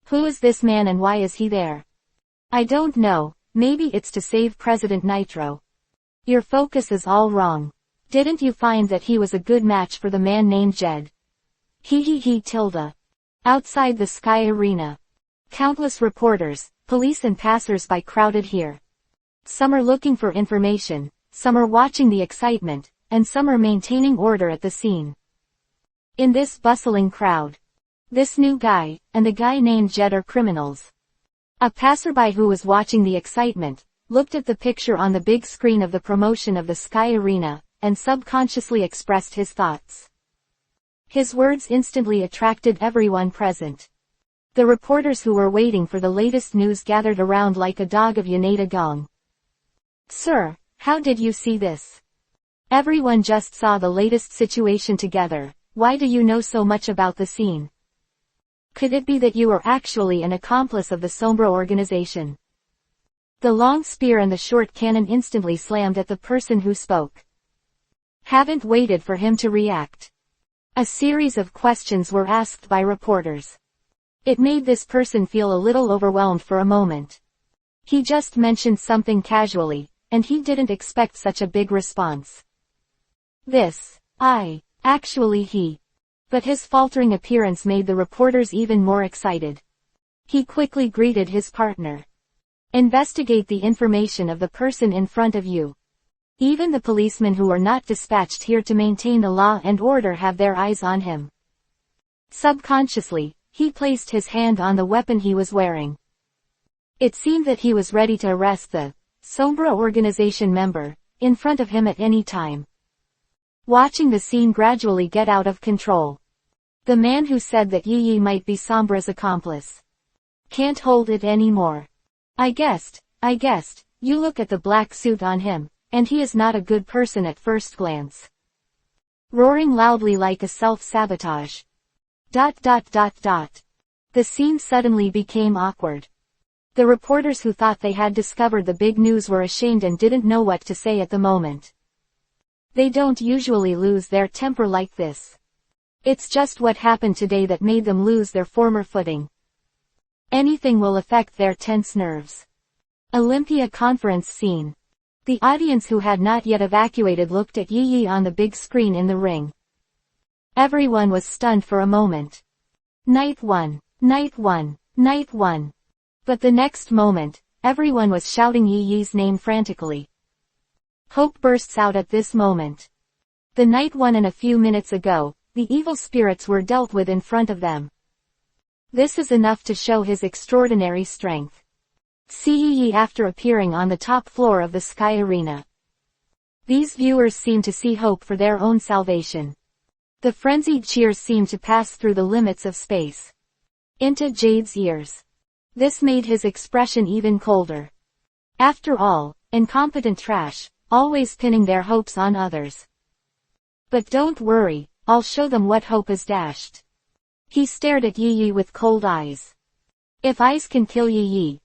Who is this man and why is he there? I don't know, maybe it's to save President Nitro. Your focus is all wrong. Didn't you find that he was a good match for the man named Jed? Tilda. Outside the Sky Arena. Countless reporters, police and passers-by crowded here. Some are looking for information, some are watching the excitement, and some are maintaining order at the scene. In this bustling crowd, this new guy, and the guy named Jed are criminals. A passerby who was watching the excitement, looked at the picture on the big screen of the promotion of the Sky Arena, and subconsciously expressed his thoughts. His words instantly attracted everyone present. The reporters who were waiting for the latest news gathered around like a dog of Yanada Gong. Sir, how did you see this? Everyone just saw the latest situation together. Why do you know so much about the scene? Could it be that you are actually an accomplice of the Sombra organization? The long spear and the short cannon instantly slammed at the person who spoke. Haven't waited for him to react. A series of questions were asked by reporters. It made this person feel a little overwhelmed for a moment. He just mentioned something casually, and he didn't expect such a big response. Actually he. But his faltering appearance made the reporters even more excited. He quickly greeted his partner. Investigate the information of the person in front of you. Even the policemen who are not dispatched here to maintain the law and order have their eyes on him. Subconsciously, he placed his hand on the weapon he was wearing. It seemed that he was ready to arrest the Sombra organization member in front of him at any time. Watching the scene gradually get out of control. The man who said that Yi might be Sombra's accomplice can't hold it anymore. I guessed, you look at the black suit on him, and he is not a good person at first glance. Roaring loudly like a self-sabotage. The scene suddenly became awkward. The reporters who thought they had discovered the big news were ashamed and didn't know what to say at the moment. They don't usually lose their temper like this. It's just what happened today that made them lose their former footing. Anything will affect their tense nerves. Olympia conference scene. The audience who had not yet evacuated looked at Yi on the big screen in the ring. Everyone was stunned for a moment. Night one. But the next moment, everyone was shouting Yi's name frantically. Hope bursts out at this moment. The night one, and a few minutes ago, the evil spirits were dealt with in front of them. This is enough to show his extraordinary strength. See Yi after appearing on the top floor of the Sky Arena. These viewers seem to see hope for their own salvation. The frenzied cheers seem to pass through the limits of space into Jade's ears. This made his expression even colder. After all, incompetent trash, always pinning their hopes on others. But don't worry, I'll show them what hope is dashed. He stared at Yi with cold eyes. If ice can kill Yi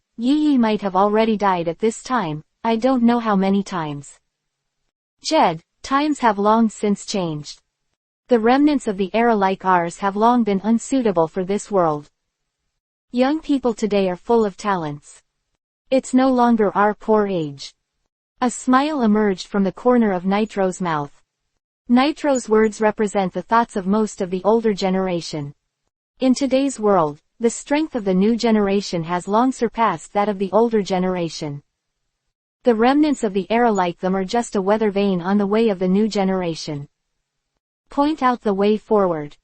might have already died at this time, I don't know how many times. Jed, times have long since changed. The remnants of the era like ours have long been unsuitable for this world. Young people today are full of talents. It's no longer our poor age. A smile emerged from the corner of Nitro's mouth. Nitro's words represent the thoughts of most of the older generation. In today's world, the strength of the new generation has long surpassed that of the older generation. The remnants of the era like them are just a weather vane on the way of the new generation. Point out the way forward.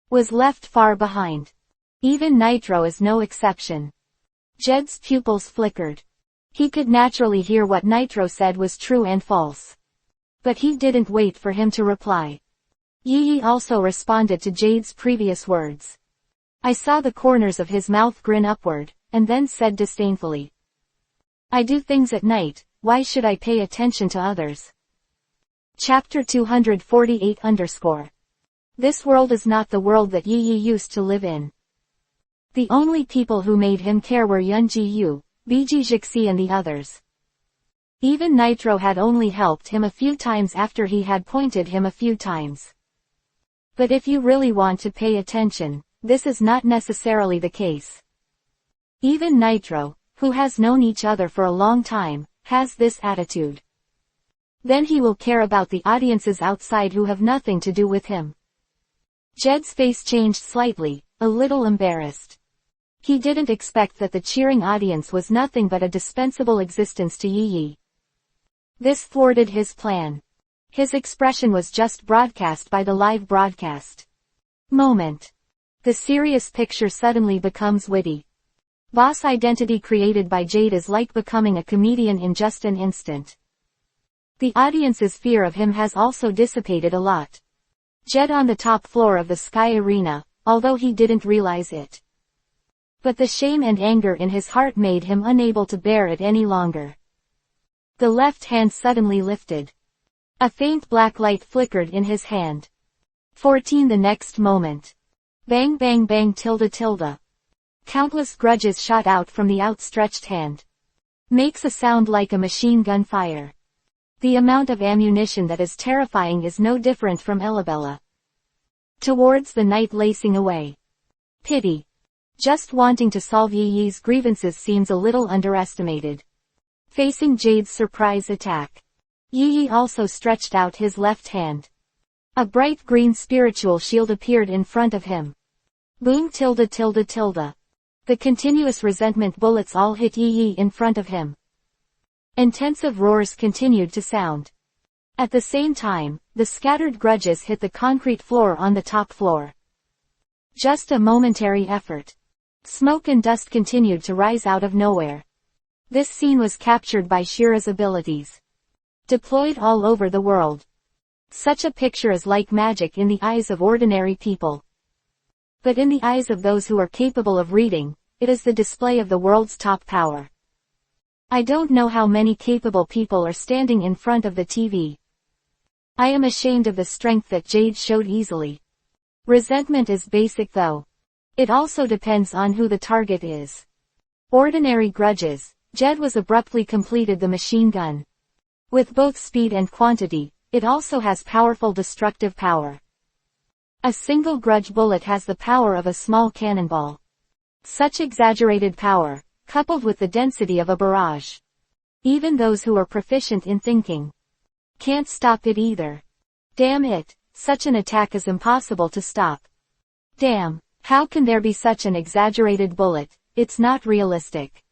Was left far behind. Even Nitro is no exception. Jed's pupils flickered. He could naturally hear what Nitro said was true and false. But he didn't wait for him to reply. Yi also responded to Jade's previous words. I saw the corners of his mouth grin upward, and then said disdainfully. I do things at night, why should I pay attention to others? Chapter 248 _. This world is not the world that Yi used to live in. The only people who made him care were Yun Ji-yu, Biji Jixi and the others. Even Nitro had only helped him a few times after he had pointed him a few times. But if you really want to pay attention, this is not necessarily the case. Even Nitro, who has known each other for a long time, has this attitude. Then he will care about the audiences outside who have nothing to do with him. Jed's face changed slightly, a little embarrassed. He didn't expect that the cheering audience was nothing but a dispensable existence to Yi. This thwarted his plan. His expression was just broadcast by the live broadcast. Moment. The serious picture suddenly becomes witty. Boss identity created by Jade is like becoming a comedian in just an instant. The audience's fear of him has also dissipated a lot. Jed on the top floor of the Sky Arena, although he didn't realize it. But the shame and anger in his heart made him unable to bear it any longer. The left hand suddenly lifted. A faint black light flickered in his hand. 14 The next moment. Bang bang bang tilde tilde. Countless grudges shot out from the outstretched hand. Makes a sound like a machine gun fire. The amount of ammunition that is terrifying is no different from Elabella. Towards the night lacing away. Pity. Just wanting to solve Yi's grievances seems a little underestimated. Facing Jade's surprise attack. Yi also stretched out his left hand. A bright green spiritual shield appeared in front of him. Boom tilde tilde tilde. The continuous resentment bullets all hit Yi in front of him. Intensive roars continued to sound. At the same time, the scattered grudges hit the concrete floor on the top floor. Just a momentary effort. Smoke and dust continued to rise out of nowhere. This scene was captured by Shira's abilities. Deployed all over the world. Such a picture is like magic in the eyes of ordinary people. But in the eyes of those who are capable of reading, it is the display of the world's top power. I don't know how many capable people are standing in front of the TV. I am ashamed of the strength that Jade showed easily. Resentment is basic though. It also depends on who the target is. Ordinary grudges. Jed was abruptly completed the machine gun. With both speed and quantity, it also has powerful destructive power. A single grudge bullet has the power of a small cannonball. Such exaggerated power, coupled with the density of a barrage. Even those who are proficient in thinking can't stop it either. Damn it, such an attack is impossible to stop. Damn, how can there be such an exaggerated bullet? It's not realistic.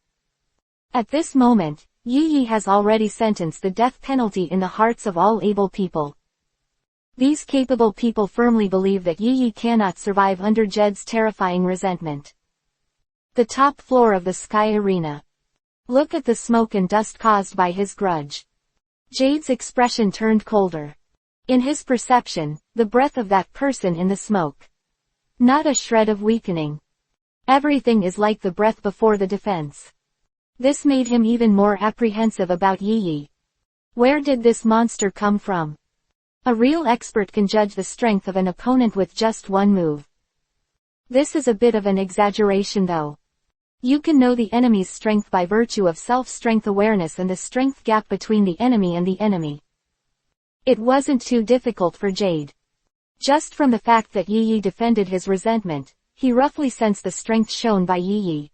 At this moment, Yi has already sentenced the death penalty in the hearts of all able people. These capable people firmly believe that Yi cannot survive under Jed's terrifying resentment. The top floor of the Sky Arena. Look at the smoke and dust caused by his grudge. Jade's expression turned colder. In his perception, the breath of that person in the smoke. Not a shred of weakening. Everything is like the breath before the defense. This made him even more apprehensive about Yi. Where did this monster come from? A real expert can judge the strength of an opponent with just one move. This is a bit of an exaggeration though. You can know the enemy's strength by virtue of self-strength awareness and the strength gap between the enemy and the enemy. It wasn't too difficult for Jade. Just from the fact that Yi defended his resentment, he roughly sensed the strength shown by Yi.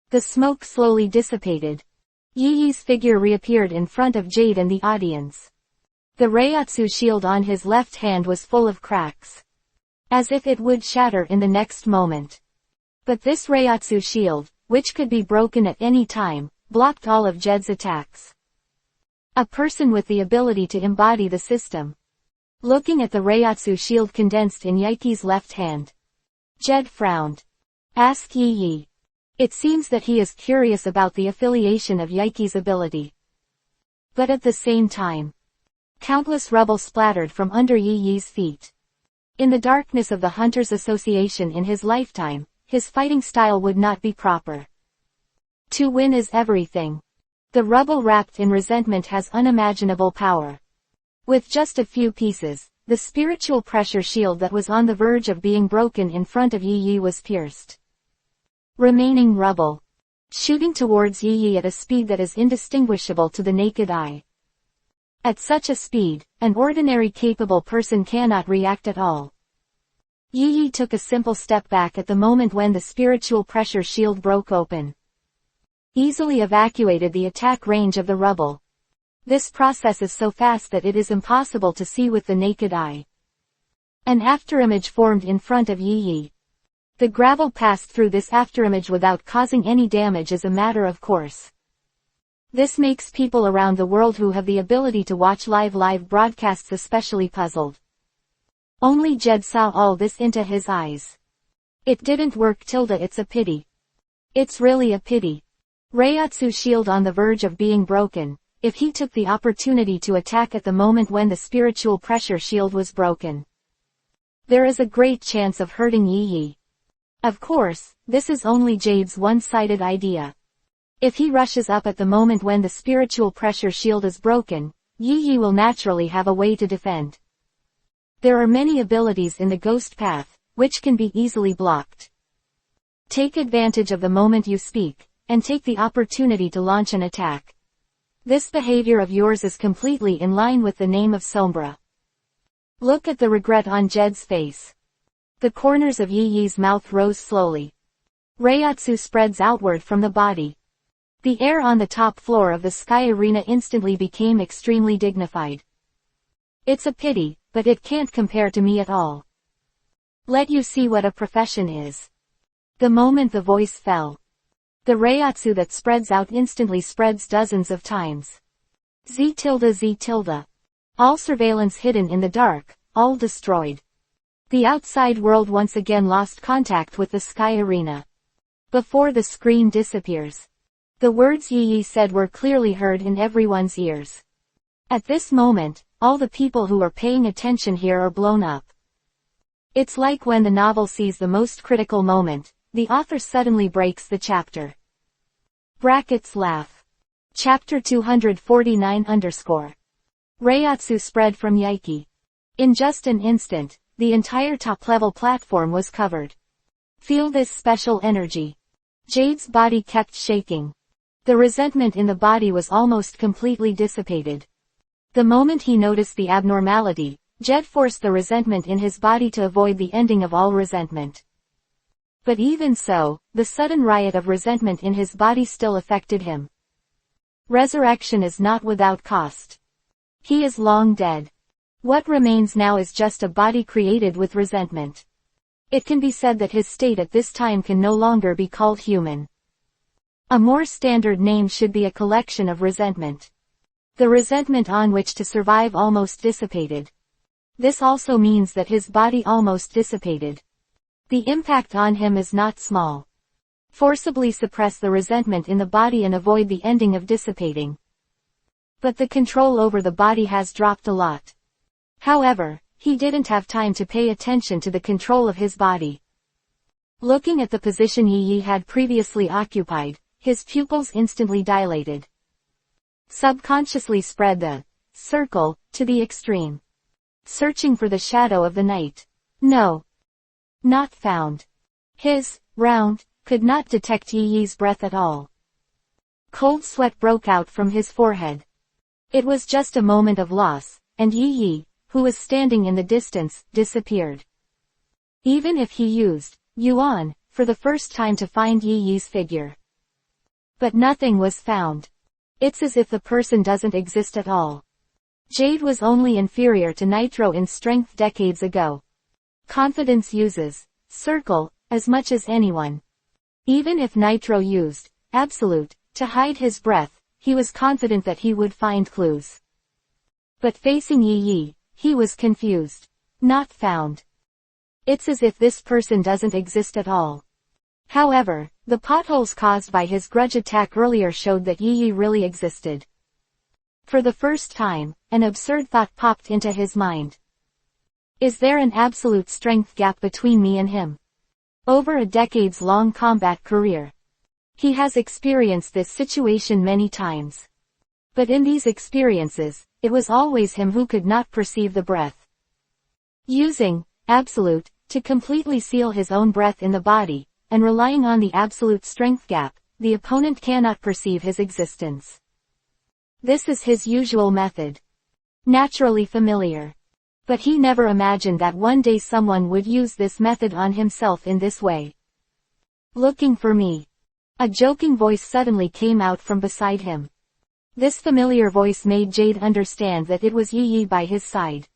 The smoke slowly dissipated. Yi's figure reappeared in front of Jade and the audience. The Reiatsu shield on his left hand was full of cracks. As if it would shatter in the next moment. But this Reiatsu shield, which could be broken at any time, blocked all of Jed's attacks. A person with the ability to embody the system. Looking at the Reiatsu shield condensed in Yiki's left hand. Jed frowned. Ask Yi. It seems that he is curious about the affiliation of Yiki's ability. But at the same time, countless rubble splattered from under Yi's feet. In the darkness of the Hunters Association in his lifetime, his fighting style would not be proper. To win is everything. The rubble wrapped in resentment has unimaginable power. With just a few pieces, the spiritual pressure shield that was on the verge of being broken in front of Yi was pierced. remaining rubble, shooting towards Yi at a speed that is indistinguishable to the naked eye. At such a speed, an ordinary capable person cannot react at all. Yi took a simple step back at the moment when the spiritual pressure shield broke open. Easily evacuated the attack range of the rubble. This process is so fast that it is impossible to see with the naked eye. An afterimage formed in front of Yi. The gravel passed through this afterimage without causing any damage as a matter of course. This makes people around the world who have the ability to watch live broadcasts especially puzzled. Only Jed saw all this into his eyes. It didn't work. It's a pity. It's really a pity. Reiatsu's shield on the verge of being broken, if he took the opportunity to attack at the moment when the spiritual pressure shield was broken. There is a great chance of hurting Yi. Of course, this is only Jade's one-sided idea. If he rushes up at the moment when the spiritual pressure shield is broken, Yi will naturally have a way to defend. There are many abilities in the ghost path, which can be easily blocked. Take advantage of the moment you speak, and take the opportunity to launch an attack. This behavior of yours is completely in line with the name of Sombra. Look at the regret on Jed's face. The corners of Yi's mouth rose slowly. Reiatsu spreads outward from the body. The air on the top floor of the sky arena instantly became extremely dignified. It's a pity, but it can't compare to me at all. Let you see what a profession is. The moment the voice fell, the Reiatsu that spreads out instantly spreads dozens of times. Z tilde. All surveillance hidden in the dark, all destroyed. The outside world once again lost contact with the sky arena. Before the screen disappears, the words Yi said were clearly heard in everyone's ears. At this moment, all the people who are paying attention here are blown up. It's like when the novel sees the most critical moment, the author suddenly breaks the chapter. Brackets laugh. Chapter 249_. Reiatsu spread from Yaiki. In just an instant, the entire top-level platform was covered. Feel this special energy. Jade's body kept shaking. The resentment in the body was almost completely dissipated. The moment he noticed the abnormality, Jed forced the resentment in his body to avoid the ending of all resentment. But even so, the sudden riot of resentment in his body still affected him. Resurrection is not without cost. He is long dead. What remains now is just a body created with resentment. It can be said that his state at this time can no longer be called human. A more standard name should be a collection of resentment. The resentment on which to survive almost dissipated. This also means that his body almost dissipated. The impact on him is not small. Forcibly suppress the resentment in the body and avoid the ending of dissipating. But the control over the body has dropped a lot. However, he didn't have time to pay attention to the control of his body. Looking at the position Yi had previously occupied, his pupils instantly dilated. Subconsciously spread the circle to the extreme. Searching for the shadow of the night. No. Not found. His round could not detect Yi's breath at all. Cold sweat broke out from his forehead. It was just a moment of loss, and Yi, who was standing in the distance, disappeared. Even if he used Yuan for the first time to find Yi's figure. But nothing was found. It's as if the person doesn't exist at all. Jade was only inferior to Nitro in strength decades ago. Confidence uses circle as much as anyone. Even if Nitro used absolute to hide his breath, he was confident that he would find clues. But facing Yi, he was confused. Not found. It's as if this person doesn't exist at all. However, the potholes caused by his grudge attack earlier showed that Yi really existed. For the first time, an absurd thought popped into his mind. Is there an absolute strength gap between me and him? Over a decades-long combat career, he has experienced this situation many times. But in these experiences, it was always him who could not perceive the breath. Using absolute to completely seal his own breath in the body, and relying on the absolute strength gap, the opponent cannot perceive his existence. This is his usual method. Naturally familiar. But he never imagined that one day someone would use this method on himself in this way. Looking for me. A joking voice suddenly came out from beside him. This familiar voice made Jade understand that it was Yi by his side.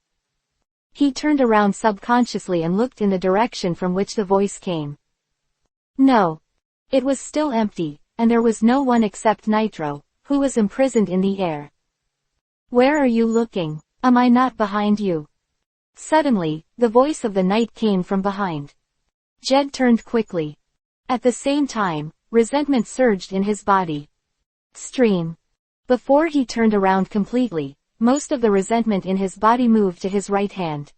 He turned around subconsciously and looked in the direction from which the voice came. No. It was still empty, and there was no one except Nitro, who was imprisoned in the air. Where are you looking? Am I not behind you? Suddenly, the voice of the knight came from behind. Jed turned quickly. At the same time, resentment surged in his body. Stream. Before he turned around completely, most of the resentment in his body moved to his right hand.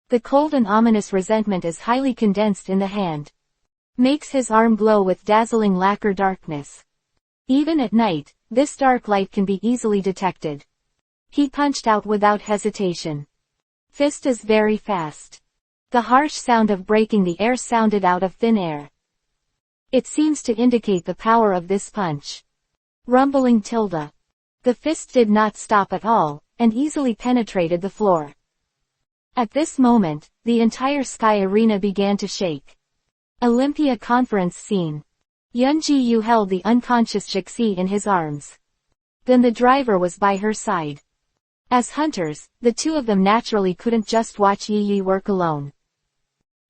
The cold and ominous resentment is highly condensed in the hand. Makes his arm glow with dazzling lacquer darkness. Even at night, this dark light can be easily detected. He punched out without hesitation. Fist is very fast. The harsh sound of breaking the air sounded out of thin air. It seems to indicate the power of this punch. Rumbling tilde. The fist did not stop at all, and easily penetrated the floor. At this moment, the entire sky arena began to shake. Olympia conference scene. Yunji-yu held the unconscious Jixi in his arms. Then the driver was by her side. As hunters, the two of them naturally couldn't just watch Yi work alone.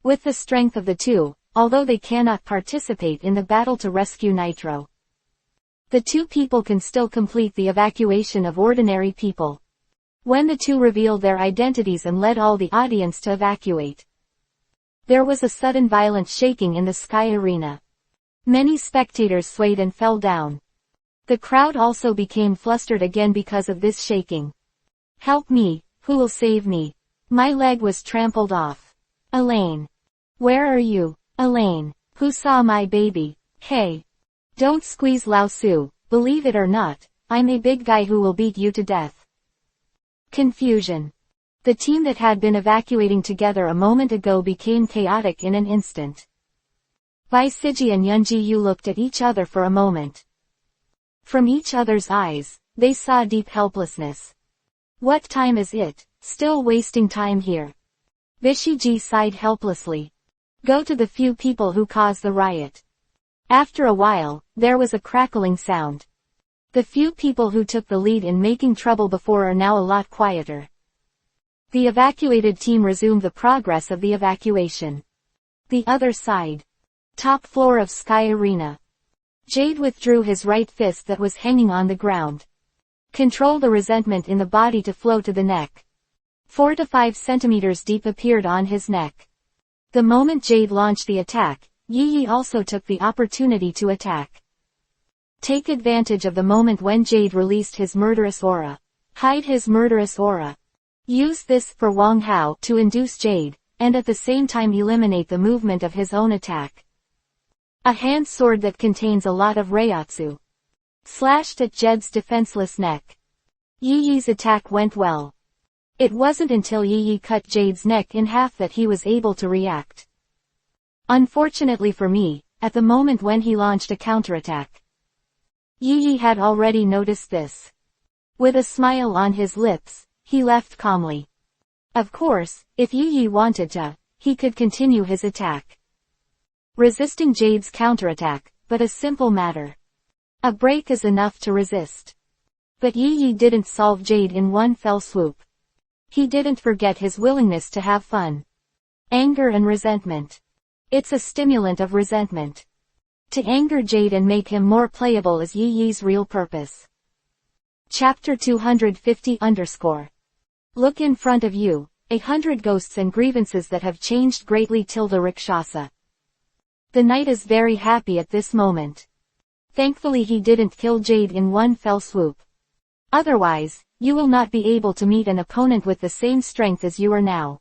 With the strength of the two, although they cannot participate in the battle to rescue Nitro, the two people can still complete the evacuation of ordinary people. When the two revealed their identities and led all the audience to evacuate, there was a sudden violent shaking in the sky arena. Many spectators swayed and fell down. The crowd also became flustered again because of this shaking. Help me, who will save me? My leg was trampled off. Elaine. Where are you? Elaine. Who saw my baby? Hey. Don't squeeze Lao Su, believe it or not, I'm a big guy who will beat you to death. Confusion. The team that had been evacuating together a moment ago became chaotic in an instant. Bai Siji and Yunji-yu looked at each other for a moment. From each other's eyes, they saw deep helplessness. What time is it? Still wasting time here. Bishiji sighed helplessly. Go to the few people who caused the riot. After a while, there was a crackling sound. The few people who took the lead in making trouble before are now a lot quieter. The evacuated team resumed the progress of the evacuation. The other side. Top floor of Sky Arena. Jade withdrew his right fist that was hanging on the ground. Control the resentment in the body to flow to the neck. 4 to 5 centimeters deep appeared on his neck. The moment Jade launched the attack, Yi also took the opportunity to attack. Take advantage of the moment when Jade released his murderous aura. Hide his murderous aura. Use this for Wang Hao to induce Jade, and at the same time eliminate the movement of his own attack. A hand sword that contains a lot of Reiatsu. Slashed at Jed's defenseless neck. Yi's attack went well. It wasn't until Yi cut Jade's neck in half that he was able to react. Unfortunately for me, at the moment when he launched a counterattack, Yi had already noticed this. With a smile on his lips, he left calmly. Of course, if Yi wanted to, he could continue his attack. Resisting Jade's counterattack, but a simple matter. A break is enough to resist. But Yi didn't solve Jade in one fell swoop. He didn't forget his willingness to have fun. Anger and resentment. It's a stimulant of resentment. To anger Jade and make him more playable is Yi's real purpose. Chapter 250_. Look in front of you, 100 ghosts and grievances that have changed greatly tilde Rakshasa. The knight is very happy at this moment. Thankfully he didn't kill Jade in one fell swoop. Otherwise, you will not be able to meet an opponent with the same strength as you are now.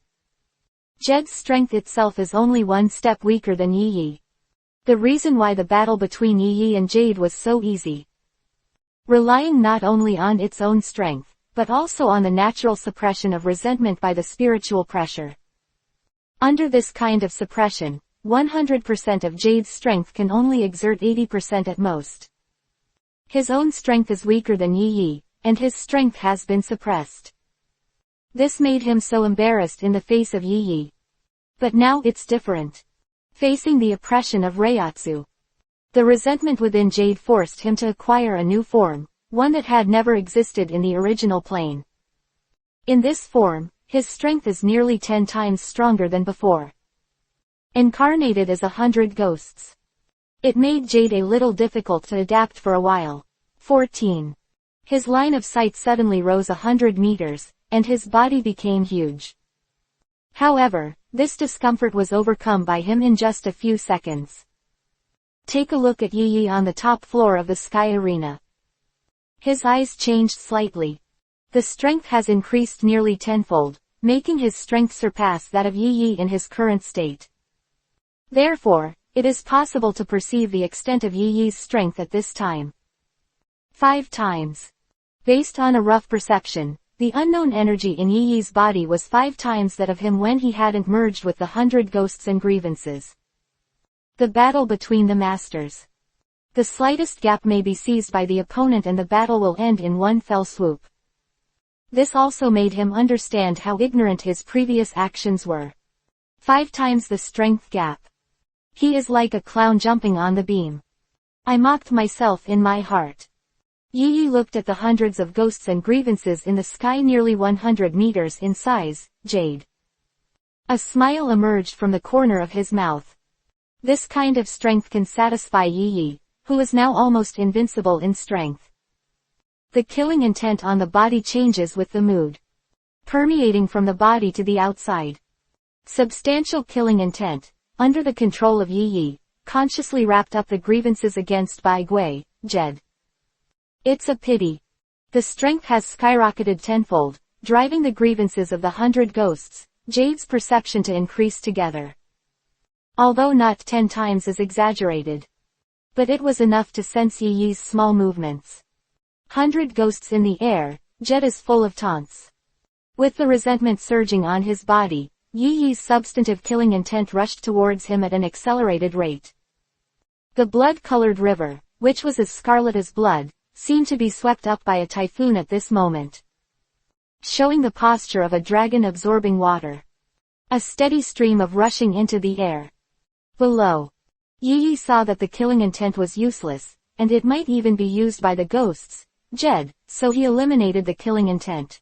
Jed's strength itself is only one step weaker than Yi. The reason why the battle between Yi and Jade was so easy. Relying not only on its own strength, but also on the natural suppression of resentment by the spiritual pressure. Under this kind of suppression, 100% of Jade's strength can only exert 80% at most. His own strength is weaker than Yi, and his strength has been suppressed. This made him so embarrassed in the face of Yi. But now it's different. Facing the oppression of Reiatsu, the resentment within Jade forced him to acquire a new form, one that had never existed in the original plane. In this form, his strength is nearly 10 times stronger than before. Incarnated as 100 ghosts. It made Jade a little difficult to adapt for a while. 14. His line of sight suddenly rose 100 meters, and his body became huge. However, this discomfort was overcome by him in just a few seconds. Take a look at Yi on the top floor of the Sky Arena. His eyes changed slightly. The strength has increased nearly tenfold, making his strength surpass that of Yi in his current state. Therefore, it is possible to perceive the extent of Yi's strength at this time. 5 times. Based on a rough perception, the unknown energy in Yi's body was 5 times that of him when he hadn't merged with the 100 ghosts and grievances. The battle between the masters. The slightest gap may be seized by the opponent and the battle will end in one fell swoop. This also made him understand how ignorant his previous actions were. 5 times the strength gap. He is like a clown jumping on the beam. I mocked myself in my heart. Yi looked at the hundreds of ghosts and grievances in the sky nearly 100 meters in size, Jade. A smile emerged from the corner of his mouth. This kind of strength can satisfy Yi, who is now almost invincible in strength. The killing intent on the body changes with the mood, permeating from the body to the outside. Substantial killing intent, under the control of Yi, consciously wrapped up the grievances against Bai Gui, Jed. It's a pity. The strength has skyrocketed tenfold, driving the grievances of the 100 ghosts, Jade's perception to increase together. Although not 10 times as exaggerated. But it was enough to sense Yi's small movements. 100 ghosts in the air, Jed is full of taunts. With the resentment surging on his body, Yi's substantive killing intent rushed towards him at an accelerated rate. The blood-colored river, which was as scarlet as blood, seemed to be swept up by a typhoon at this moment. Showing the posture of a dragon absorbing water. A steady stream of rushing into the air. Below. Yi saw that the killing intent was useless, and it might even be used by the ghosts, Jed, so he eliminated the killing intent.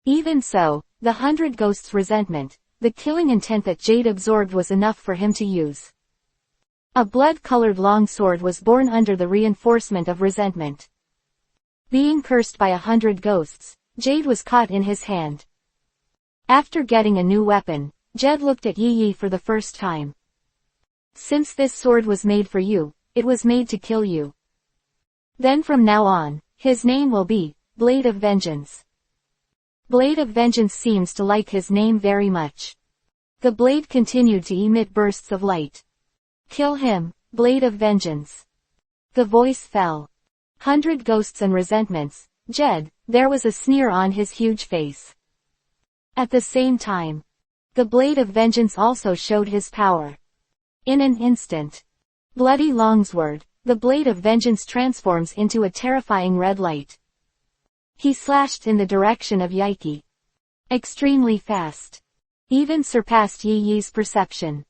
Even so, the 100 ghosts' resentment, the killing intent that Jade absorbed was enough for him to use. A blood-colored longsword was born under the reinforcement of resentment. Being cursed by 100 ghosts, Jade was caught in his hand. After getting a new weapon, Jed looked at Yi for the first time. Since this sword was made for you, it was made to kill you. Then from now on, his name will be Blade of Vengeance. Blade of Vengeance seems to like his name very much. The blade continued to emit bursts of light. Kill him, Blade of Vengeance. The voice fell. 100 ghosts and resentments, Jed, there was a sneer on his huge face. At the same time, the Blade of Vengeance also showed his power. In an instant. Bloody longsword, the Blade of Vengeance transforms into a terrifying red light. He slashed in the direction of Yi. Extremely fast. Even surpassed Yi's perception.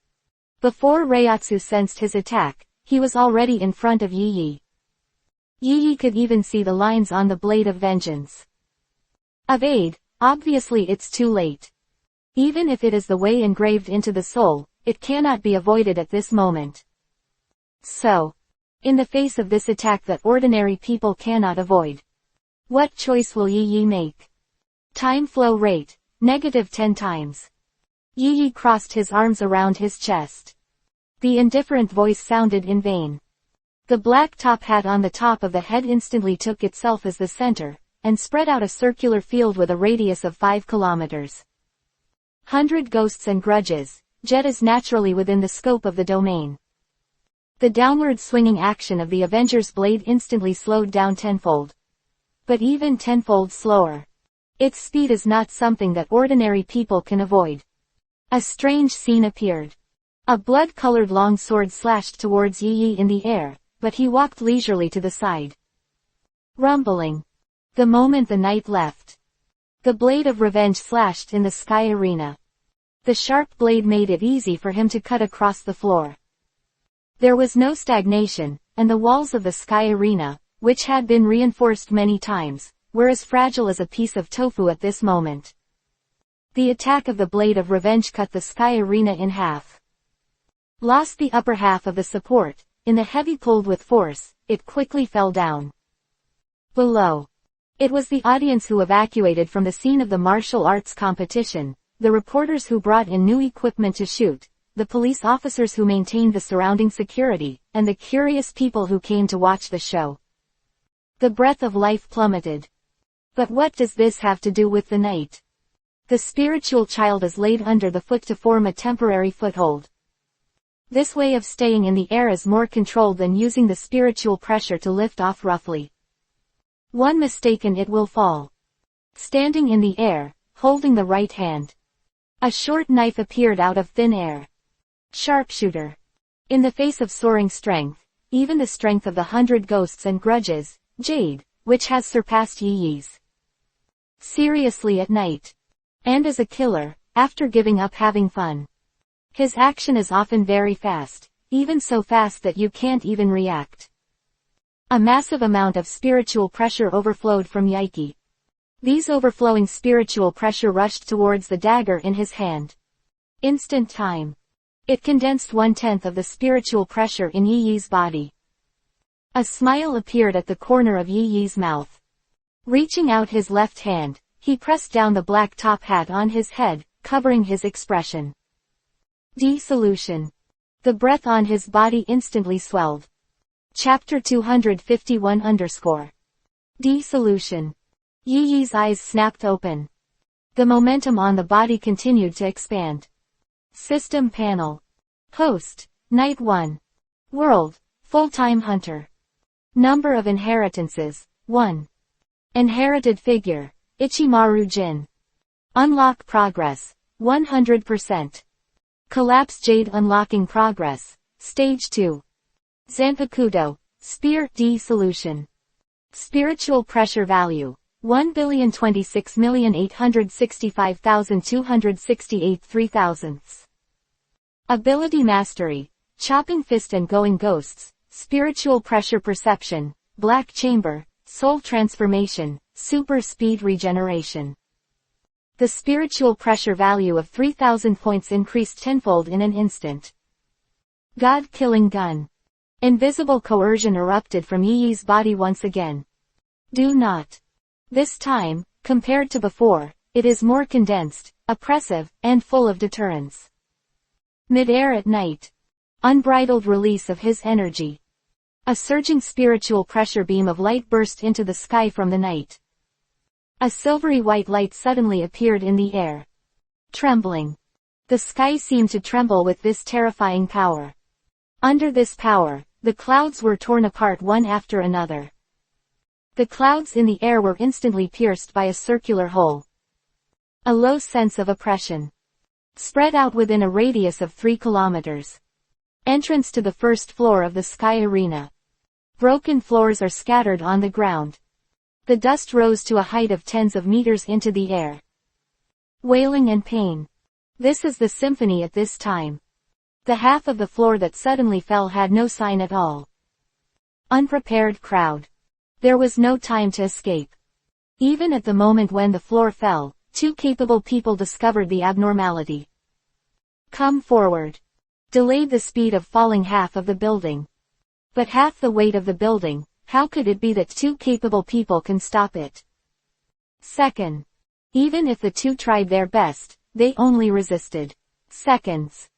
Before Reiatsu sensed his attack, he was already in front of Yi. Yi could even see the lines on the Blade of Vengeance. Of aid, obviously it's too late. Even if it is the way engraved into the soul, it cannot be avoided at this moment. So, in the face of this attack that ordinary people cannot avoid, what choice will Yi make? Time flow rate, -10 times. Yi crossed his arms around his chest. The indifferent voice sounded in vain. The black top hat on the top of the head instantly took itself as the center, and spread out a circular field with a radius of 5 kilometers. 100 ghosts and grudges, Jed is naturally within the scope of the domain. The downward swinging action of the Avenger's blade instantly slowed down tenfold. But even tenfold slower. Its speed is not something that ordinary people can avoid. A strange scene appeared. A blood-colored long sword slashed towards Yi Yi in the air, but he walked leisurely to the side. Rumbling. The moment the knight left, the blade of revenge slashed in the sky arena. The sharp blade made it easy for him to cut across the floor. There was no stagnation, and the walls of the sky arena, which had been reinforced many times, were as fragile as a piece of tofu at this moment. The attack of the blade of revenge cut the sky arena in half. Lost the upper half of the support, in the heavy pull with force, it quickly fell down. Below. It was the audience who evacuated from the scene of the martial arts competition, the reporters who brought in new equipment to shoot, the police officers who maintained the surrounding security, and the curious people who came to watch the show. The breath of life plummeted. But what does this have to do with the knight? The spiritual child is laid under the foot to form a temporary foothold. This way of staying in the air is more controlled than using the spiritual pressure to lift off roughly. One mistake and it will fall. Standing in the air, holding the right hand. A short knife appeared out of thin air. Sharpshooter. In the face of soaring strength, even the strength of the 100 ghosts and grudges, Jade, which has surpassed Yi Yi's. Seriously at night. And as a killer, after giving up having fun. His action is often very fast, even so fast that you can't even react. A massive amount of spiritual pressure overflowed from Yaiki. These overflowing spiritual pressure rushed towards the dagger in his hand. Instant time. It condensed 1/10 of the spiritual pressure in Yi Yi's body. A smile appeared at the corner of Yi Yi's mouth. Reaching out his left hand, he pressed down the black top hat on his head, covering his expression. Dissolution. The breath on his body instantly swelled. Chapter 251 Dissolution. Yi Yi's eyes snapped open. The momentum on the body continued to expand. System panel. Host, Knight 1. World, full-time hunter. Number of inheritances, 1. Inherited figure, Ichimaru Jin. Unlock progress, 100%. Collapse Jade unlocking progress, Stage 2. Zanpakuto, Spear Dissolution. Spiritual pressure value, 1,026,865,268 3/1000. Ability mastery, Chopping Fist and Going Ghosts, Spiritual pressure perception, Black Chamber, Soul transformation, Super speed regeneration. The spiritual pressure value of 3,000 points increased tenfold in an instant. God-killing gun. Invisible coercion erupted from Yi Yi's body once again. Do not. This time, compared to before, it is more condensed, oppressive, and full of deterrence. Mid-air at night. Unbridled release of his energy. A surging spiritual pressure beam of light burst into the sky from the night. A silvery white light suddenly appeared in the air. Trembling. The sky seemed to tremble with this terrifying power. Under this power, the clouds were torn apart one after another. The clouds in the air were instantly pierced by a circular hole. A low sense of oppression. Spread out within a radius of 3 kilometers. Entrance to the first floor of the sky arena. Broken floors are scattered on the ground. The dust rose to a height of tens of meters into the air. Wailing and pain. This is the symphony at this time. The half of the floor that suddenly fell had no sign at all. Unprepared crowd. There was no time to escape. Even at the moment when the floor fell, 2 capable people discovered the abnormality. Come forward. Delayed the speed of falling half of the building. But half the weight of the building, how could it be that 2 capable people can stop it? Second. Even if the 2 tried their best, they only resisted seconds.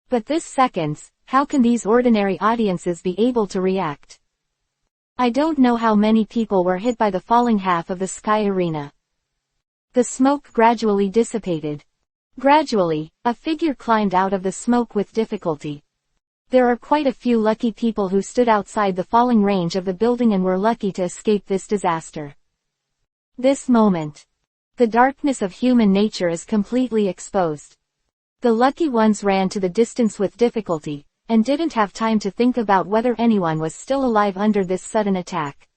But this seconds, how can these ordinary audiences be able to react? I don't know how many people were hit by the falling half of the sky arena. The smoke gradually dissipated. Gradually, a figure climbed out of the smoke with difficulty. There are quite a few lucky people who stood outside the falling range of the building and were lucky to escape this disaster. This moment. The darkness of human nature is completely exposed. The lucky ones ran to the distance with difficulty, and didn't have time to think about whether anyone was still alive under this sudden attack.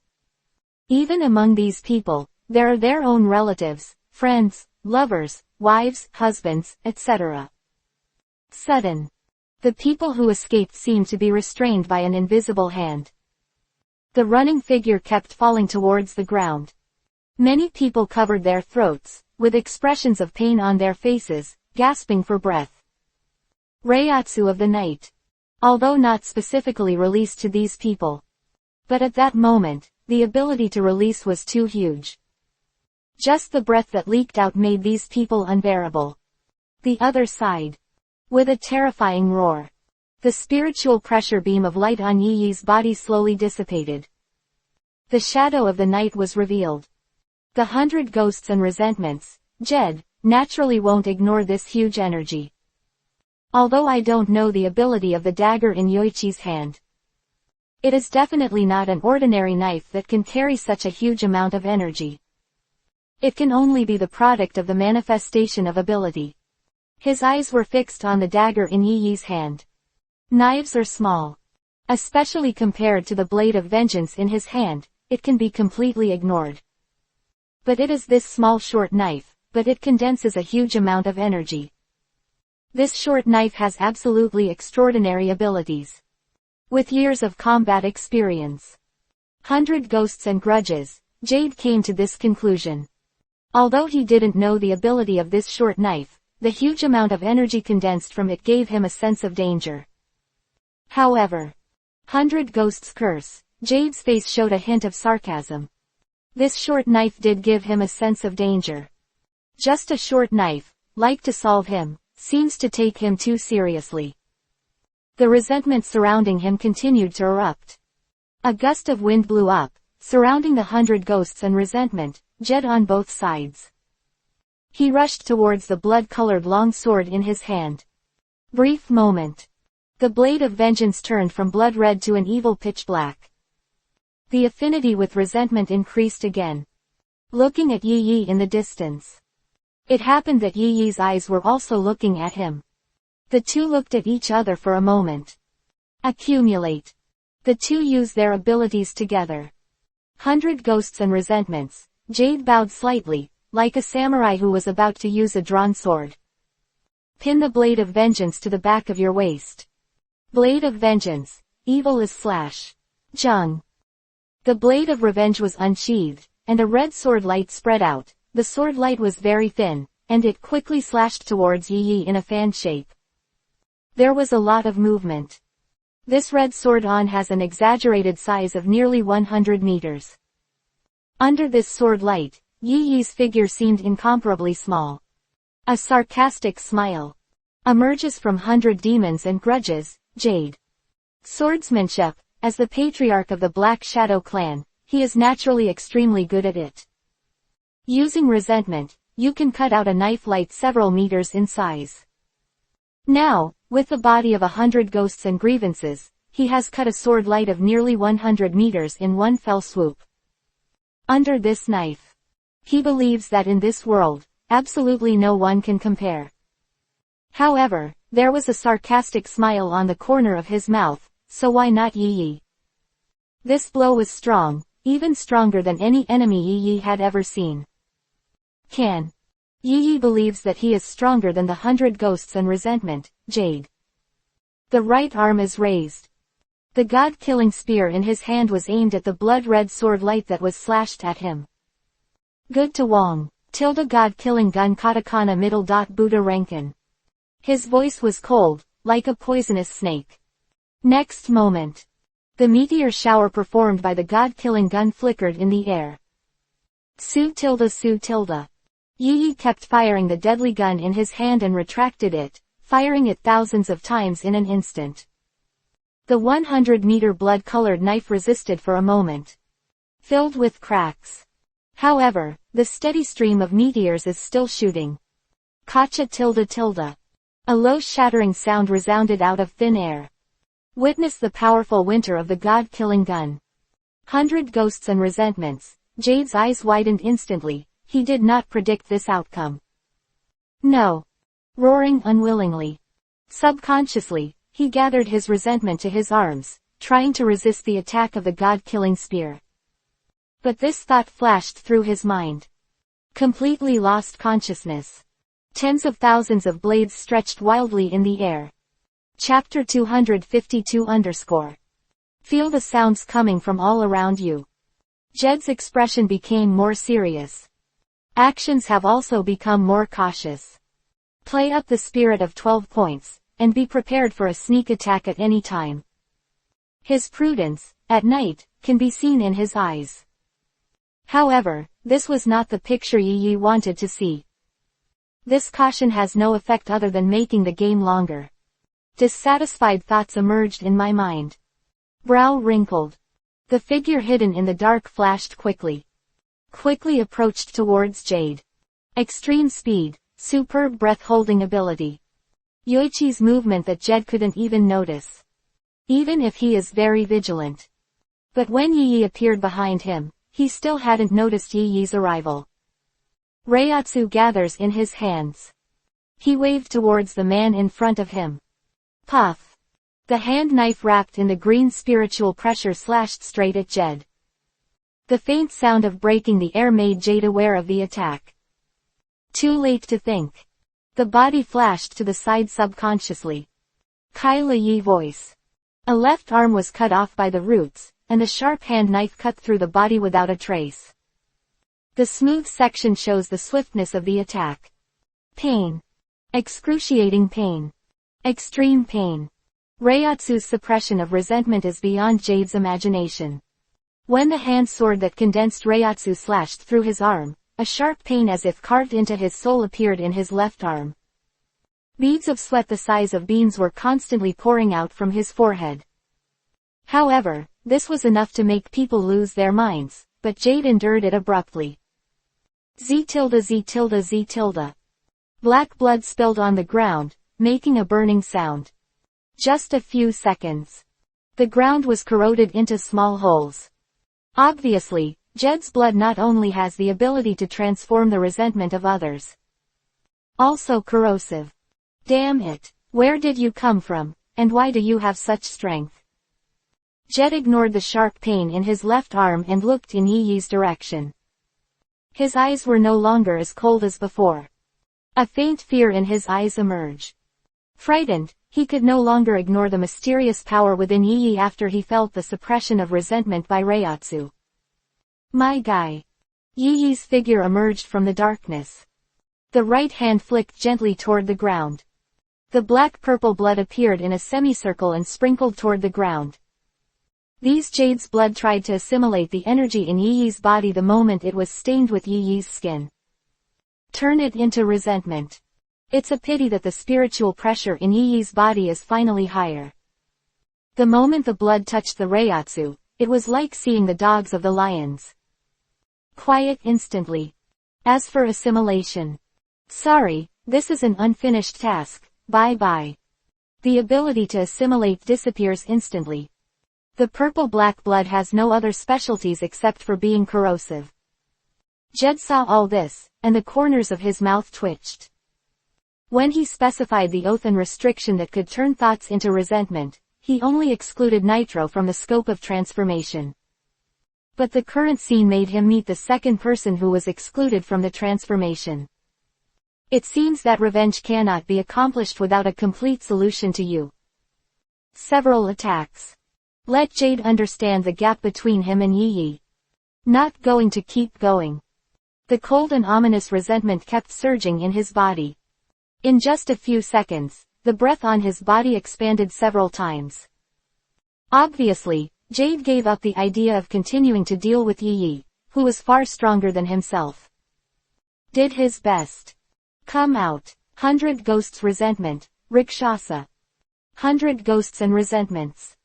Even among these people, there are their own relatives, friends, lovers, wives, husbands, etc. Sudden. The people who escaped seemed to be restrained by an invisible hand. The running figure kept falling towards the ground. Many people covered their throats, with expressions of pain on their faces, gasping for breath. Reiatsu of the night. Although not specifically released to these people. But at that moment, the ability to release was too huge. Just the breath that leaked out made these people unbearable. The other side. With a terrifying roar. The spiritual pressure beam of light on Yi Yi's body slowly dissipated. The shadow of the night was revealed. The 100 ghosts and resentments, Jed, naturally won't ignore this huge energy. Although I don't know the ability of the dagger in Yoichi's hand. It is definitely not an ordinary knife that can carry such a huge amount of energy. It can only be the product of the manifestation of ability. His eyes were fixed on the dagger in Yi Yi's hand. Knives are small. Especially compared to the blade of vengeance in his hand, it can be completely ignored. But it is this small short knife, but it condenses a huge amount of energy. This short knife has absolutely extraordinary abilities. With years of combat experience. 100 ghosts and grudges, Jade came to this conclusion. Although he didn't know the ability of this short knife, the huge amount of energy condensed from it gave him a sense of danger. However, 100 ghosts curse, Jade's face showed a hint of sarcasm. This short knife did give him a sense of danger. Just a short knife, like to solve him, seems to take him too seriously. The resentment surrounding him continued to erupt. A gust of wind blew up, surrounding the 100 ghosts and resentment, Jed on both sides. He rushed towards the blood-colored long sword in his hand. Brief moment. The blade of vengeance turned from blood red to an evil pitch black. The affinity with resentment increased again. Looking at Yi Yi in the distance. It happened that Yi Yi's eyes were also looking at him. The two looked at each other for a moment. Accumulate. The two used their abilities together. 100 ghosts and resentments. Jade bowed slightly, like a samurai who was about to use a drawn sword. Pin the blade of vengeance to the back of your waist. Blade of vengeance. Evil is slash. Jung. The blade of revenge was unsheathed, and a red sword light spread out. The sword light was very thin, and it quickly slashed towards Yi Yi in a fan shape. There was a lot of movement. This red sword has an exaggerated size of nearly 100 meters. Under this sword light, Yi Yi's figure seemed incomparably small. A sarcastic smile emerges from 100 demons and grudges, Jade. Swordsmanship, as the patriarch of the Black Shadow clan, he is naturally extremely good at it. Using resentment, you can cut out a knife light several meters in size. Now, with the body of 100 ghosts and grievances, he has cut a sword light of nearly 100 meters in one fell swoop. Under this knife. He believes that in this world, absolutely no one can compare. However, there was a sarcastic smile on the corner of his mouth, so why not Yi Yi? This blow was strong, even stronger than any enemy Yi Yi had ever seen. Yi Yi believes that he is stronger than the 100 ghosts and resentment, Jade. The right arm is raised. The god-killing spear in his hand was aimed at the blood-red sword light that was slashed at him. Good to Wong, God-killing gun katakana middle. Buddha Renkin. His voice was cold, like a poisonous snake. Next moment. The meteor shower performed by the god-killing gun flickered in the air. Su. Yi Yi kept firing the deadly gun in his hand and retracted it, firing it thousands of times in an instant. The 100-meter blood-colored knife resisted for a moment. Filled with cracks. However, the steady stream of meteors is still shooting. Kacha. A low shattering sound resounded out of thin air. Witness the powerful winter of the god-killing gun. 100 ghosts and resentments. Jade's eyes widened instantly. He did not predict this outcome. No. roaring unwillingly. Subconsciously, he gathered his resentment to his arms, trying to resist the attack of the god-killing spear. But this thought flashed through his mind. Completely lost consciousness. Tens of thousands of blades stretched wildly in the air. Chapter 252 _ Feel the sounds coming from all around you. Jed's expression became more serious. Actions have also become more cautious. Play up the spirit of 12 points, and be prepared for a sneak attack at any time. His prudence, at night, can be seen in his eyes. However, this was not the picture Yi wanted to see. This caution has no effect other than making the game longer. Dissatisfied thoughts emerged in my mind. Brow wrinkled. The figure hidden in the dark flashed quickly. Quickly approached towards Jade. Extreme speed, superb breath-holding ability. Yoichi's movement that Jed couldn't even notice. Even if he is very vigilant. But when Yi appeared behind him, he still hadn't noticed Yi's arrival. Reiatsu gathers in his hands. He waved towards the man in front of him. Puff. The hand knife wrapped in the green spiritual pressure slashed straight at Jed. The faint sound of breaking the air made Jade aware of the attack. Too late to think. The body flashed to the side subconsciously. Kyla Yi voice. A left arm was cut off by the roots, and the sharp hand knife cut through the body without a trace. The smooth section shows the swiftness of the attack. Pain. Excruciating pain. Extreme pain. Reiatsu's suppression of resentment is beyond Jade's imagination. When the hand sword that condensed Reiatsu slashed through his arm, a sharp pain as if carved into his soul appeared in his left arm. Beads of sweat the size of beans were constantly pouring out from his forehead. However, this was enough to make people lose their minds, but Jade endured it abruptly. Z tilde Z tilde Z tilde. Black blood spilled on the ground, making a burning sound. Just a few seconds. The ground was corroded into small holes. Obviously, Jed's blood not only has the ability to transform the resentment of others. Also corrosive. Damn it. Where did you come from, and why do you have such strength? Jed ignored the sharp pain in his left arm and looked in Yi's direction. His eyes were no longer as cold as before. A faint fear in his eyes emerged. Frightened, he could no longer ignore the mysterious power within Yi after he felt the suppression of resentment by Reiatsu. My guy. Yi's figure emerged from the darkness. The right hand flicked gently toward the ground. The black-purple blood appeared in a semicircle and sprinkled toward the ground. These Jade's blood tried to assimilate the energy in Yi's body the moment it was stained with Yi's skin. Turn it into resentment. It's a pity that the spiritual pressure in Yi's body is finally higher. The moment the blood touched the Reiatsu, it was like seeing the dogs of the lions. Quiet instantly. As for assimilation. Sorry, this is an unfinished task, bye-bye. The ability to assimilate disappears instantly. The purple-black blood has no other specialties except for being corrosive. Jed saw all this, and the corners of his mouth twitched. When he specified the oath and restriction that could turn thoughts into resentment, he only excluded nitro from the scope of transformation. But the current scene made him meet the second person who was excluded from the transformation. It seems that revenge cannot be accomplished without a complete solution to you. Several attacks. Let Jade understand the gap between him and Yi. Not going to keep going. The cold and ominous resentment kept surging in his body. In just a few seconds, the breath on his body expanded several times. Obviously, Jade gave up the idea of continuing to deal with Yi, who was far stronger than himself. Did his best. Come out. 100 Ghosts Resentment, Rikshasa. 100 Ghosts and Resentments.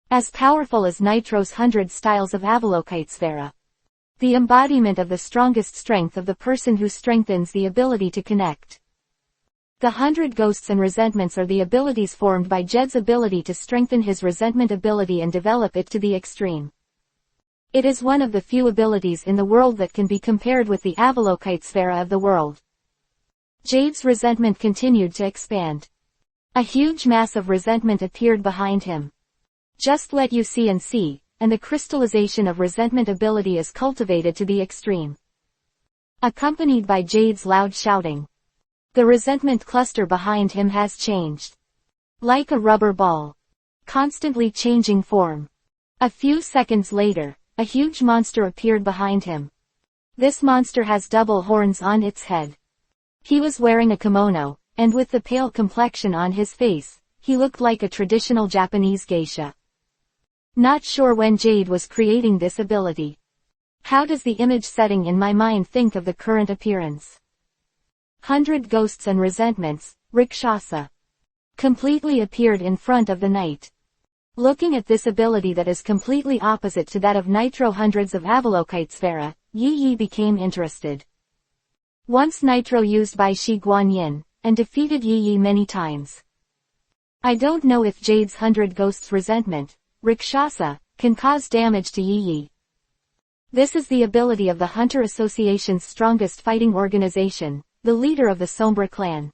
As powerful as Nitro's 100 styles of Avalokitesfera. The embodiment of the strongest strength of the person who strengthens the ability to connect. The 100 Ghosts and Resentments are the abilities formed by Jed's ability to strengthen his resentment ability and develop it to the extreme. It is one of the few abilities in the world that can be compared with the Avalokitesfera of the world. Jade's resentment continued to expand. A huge mass of resentment appeared behind him. Just let you see, and the crystallization of resentment ability is cultivated to the extreme. Accompanied by Jade's loud shouting. The resentment cluster behind him has changed. Like a rubber ball. Constantly changing form. A few seconds later, a huge monster appeared behind him. This monster has double horns on its head. He was wearing a kimono, and with the pale complexion on his face, he looked like a traditional Japanese geisha. Not sure when Jade was creating this ability. How does the image setting in my mind think of the current appearance? 100 Ghosts and Resentments, Rakshasa. Completely appeared in front of the knight. Looking at this ability that is completely opposite to that of Nitro hundreds of Avalokitesfera, Yi became interested. Once Nitro used by Shi Guanyin, and defeated Yi many times. I don't know if Jade's 100 Ghosts Resentment, Rakshasa, can cause damage to Yi. This is the ability of the Hunter Association's strongest fighting organization, the leader of the Sombra clan.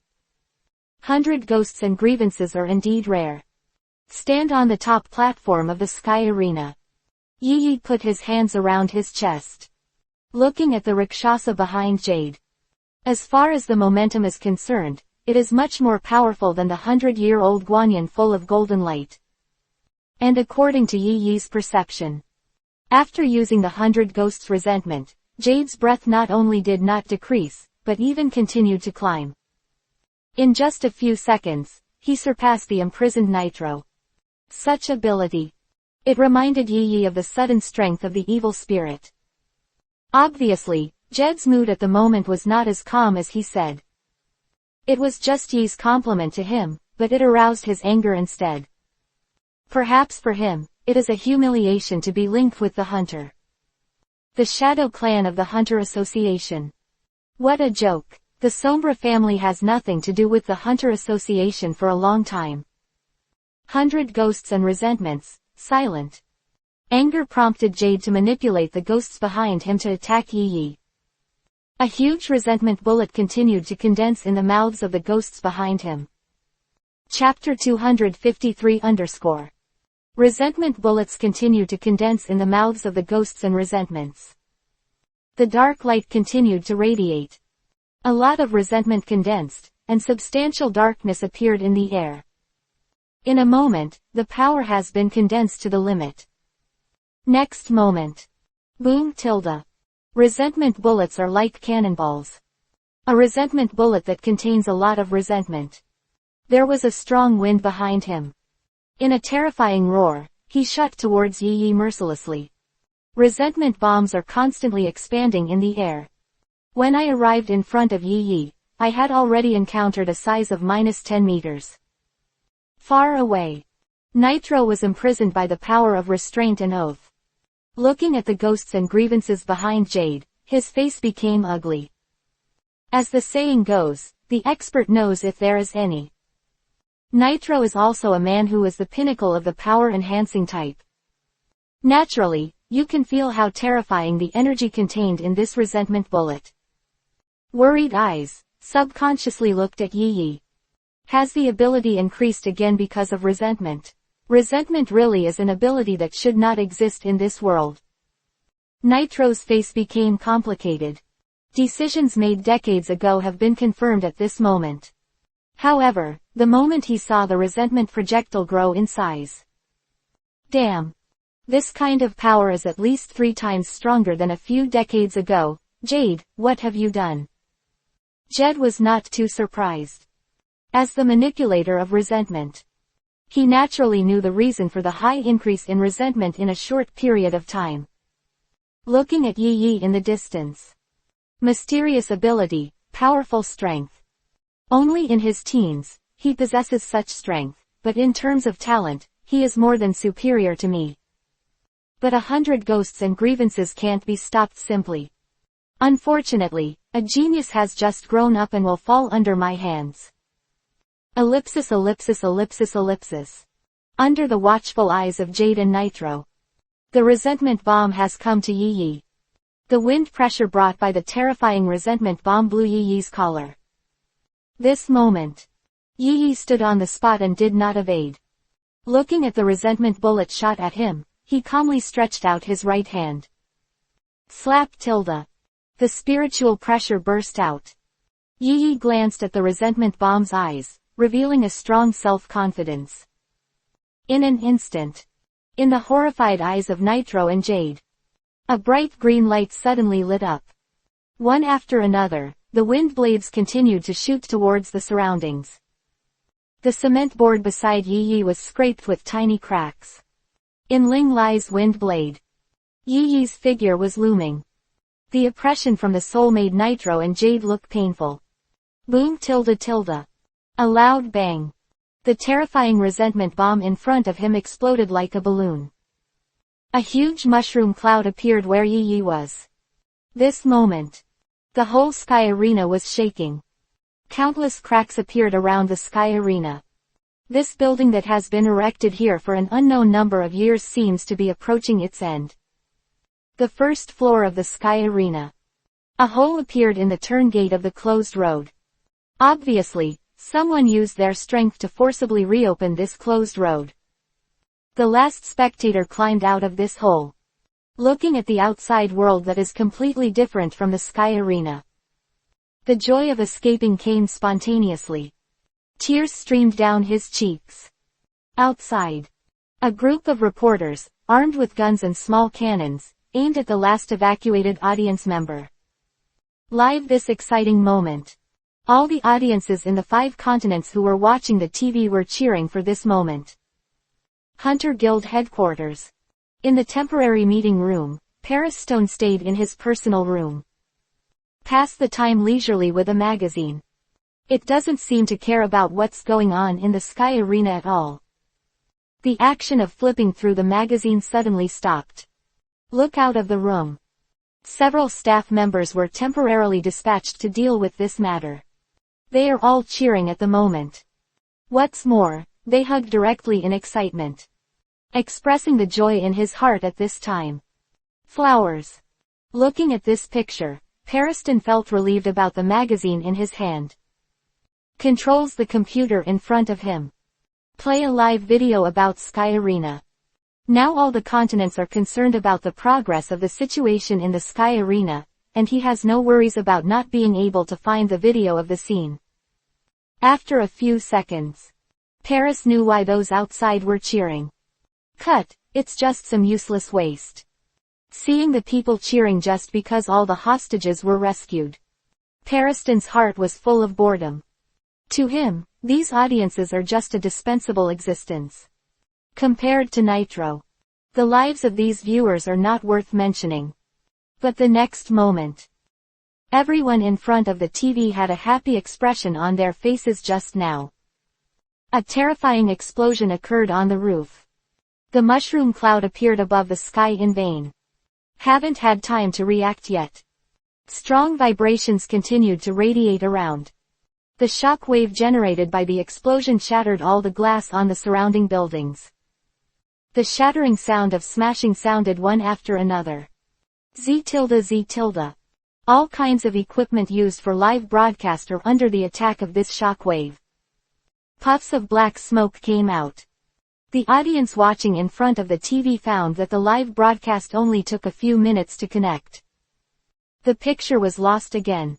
100 Ghosts and Grievances are indeed rare. Stand on the top platform of the sky arena. Yi put his hands around his chest. Looking at the Rakshasa behind Jade. As far as the momentum is concerned, it is much more powerful than the 100-year-old Guanyin full of golden light. And according to Yi's perception. After using the 100 Ghosts Resentment, Jade's breath not only did not decrease, but even continued to climb. In just a few seconds, he surpassed the imprisoned Nitro. Such ability. It reminded Yi of the sudden strength of the evil spirit. Obviously, Jed's mood at the moment was not as calm as he said. It was just Yi's compliment to him, but it aroused his anger instead. Perhaps for him, it is a humiliation to be linked with the Hunter. The Shadow Clan of the Hunter Association. What a joke. The Sombra family has nothing to do with the Hunter Association for a long time. 100 Ghosts and Resentments, silent. Anger prompted Jade to manipulate the ghosts behind him to attack Yi. A huge resentment bullet continued to condense in the mouths of the ghosts behind him. Chapter 253_. Resentment bullets continue to condense in the mouths of the ghosts and resentments. The dark light continued to radiate. A lot of resentment condensed, and substantial darkness appeared in the air. In a moment, the power has been condensed to the limit. Next moment. Boom tilde. Resentment bullets are like cannonballs. A resentment bullet that contains a lot of resentment. There was a strong wind behind him. In a terrifying roar, he shot towards Yi mercilessly. Resentment bombs are constantly expanding in the air. When I arrived in front of Yi, I had already encountered a size of -10 meters. Far away. Nitro was imprisoned by the power of restraint and oath. Looking at the ghosts and grievances behind Jade, his face became ugly. As the saying goes, the expert knows if there is any. Nitro is also a man who is the pinnacle of the power-enhancing type. Naturally, you can feel how terrifying the energy contained in this resentment bullet. Worried eyes, subconsciously looked at Yi. Has the ability increased again because of resentment? Resentment really is an ability that should not exist in this world. Nitro's face became complicated. Decisions made decades ago have been confirmed at this moment. However, the moment he saw the resentment projectile grow in size. Damn. This kind of power is at least 3 times stronger than a few decades ago. Jade, what have you done? Jed was not too surprised. As the manipulator of resentment, he naturally knew the reason for the high increase in resentment in a short period of time. Looking at Yi in the distance. Mysterious ability, powerful strength. Only in his teens, he possesses such strength, but in terms of talent, he is more than superior to me. But 100 ghosts and grievances can't be stopped simply. Unfortunately, a genius has just grown up and will fall under my hands. Ellipsis ellipsis ellipsis ellipsis. Under the watchful eyes of Jade and Nitro. The resentment bomb has come to Yi. The wind pressure brought by the terrifying resentment bomb blew Yi's collar. This moment, Yi Yi stood on the spot and did not evade. Looking at the resentment bullet shot at him, he calmly stretched out his right hand. Slap tilde. The spiritual pressure burst out. Yi Yi glanced at the resentment bomb's eyes, revealing a strong self-confidence. In an instant, in the horrified eyes of Nitro and Jade, a bright green light suddenly lit up. One after another, the wind blades continued to shoot towards the surroundings. The cement board beside Yi Yi was scraped with tiny cracks. In Ling Lai's wind blade, Yi Yi's figure was looming. The oppression from the soul made Nitro and Jade look painful. Boom tilde tilde. A loud bang. The terrifying resentment bomb in front of him exploded like a balloon. A huge mushroom cloud appeared where Yi Yi was. This moment, the whole sky arena was shaking. Countless cracks appeared around the sky arena. This building that has been erected here for an unknown number of years seems to be approaching its end. The first floor of the sky arena. A hole appeared in the turn gate of the closed road. Obviously, someone used their strength to forcibly reopen this closed road. The last spectator climbed out of this hole, looking at the outside world that is completely different from the sky arena. The joy of escaping came spontaneously. Tears streamed down his cheeks. Outside, a group of reporters, armed with guns and small cannons, aimed at the last evacuated audience member. Live this exciting moment. All the audiences in the 5 continents who were watching the TV were cheering for this moment. Hunter Guild headquarters. In the temporary meeting room, Paris Stone stayed in his personal room. Passed the time leisurely with a magazine. It doesn't seem to care about what's going on in the sky arena at all. The action of flipping through the magazine suddenly stopped. Look out of the room. Several staff members were temporarily dispatched to deal with this matter. They are all cheering at the moment. What's more, they hugged directly in excitement, expressing the joy in his heart at this time. Flowers. Looking at this picture, Pariston felt relieved about the magazine in his hand. Controls the computer in front of him. Play a live video about Sky Arena. Now all the continents are concerned about the progress of the situation in the Sky Arena, and he has no worries about not being able to find the video of the scene. After a few seconds, Paris knew why those outside were cheering. Cut, it's just some useless waste. Seeing the people cheering just because all the hostages were rescued, Pariston's heart was full of boredom. To him, these audiences are just a dispensable existence. Compared to Nitro, the lives of these viewers are not worth mentioning. But the next moment, everyone in front of the TV had a happy expression on their faces just now. A terrifying explosion occurred on the roof. The mushroom cloud appeared above the sky in vain. Haven't had time to react yet. Strong vibrations continued to radiate around. The shock wave generated by the explosion shattered all the glass on the surrounding buildings. The shattering sound of smashing sounded one after another. Z tilde. All kinds of equipment used for live broadcast are under the attack of this shock wave. Puffs of black smoke came out. The audience watching in front of the TV found that the live broadcast only took a few minutes to connect. The picture was lost again. ...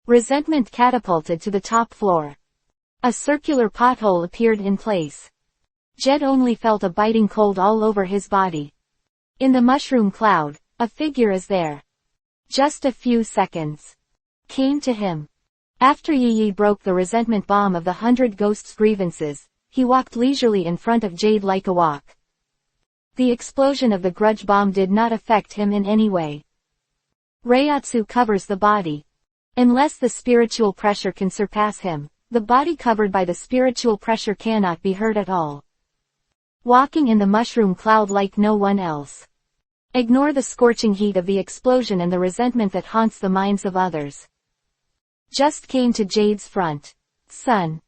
Resentment catapulted to the top floor. A circular pothole appeared in place. Jed only felt a biting cold all over his body. In the mushroom cloud, a figure is there. Just a few seconds came to him. After Yi Yi broke the resentment bomb of the 100 ghosts' grievances, he walked leisurely in front of Jade like a walk. The explosion of the grudge bomb did not affect him in any way. Reiatsu covers the body. Unless the spiritual pressure can surpass him, the body covered by the spiritual pressure cannot be hurt at all. Walking in the mushroom cloud like no one else. Ignore the scorching heat of the explosion and the resentment that haunts the minds of others. Just came to Jade's front. Son.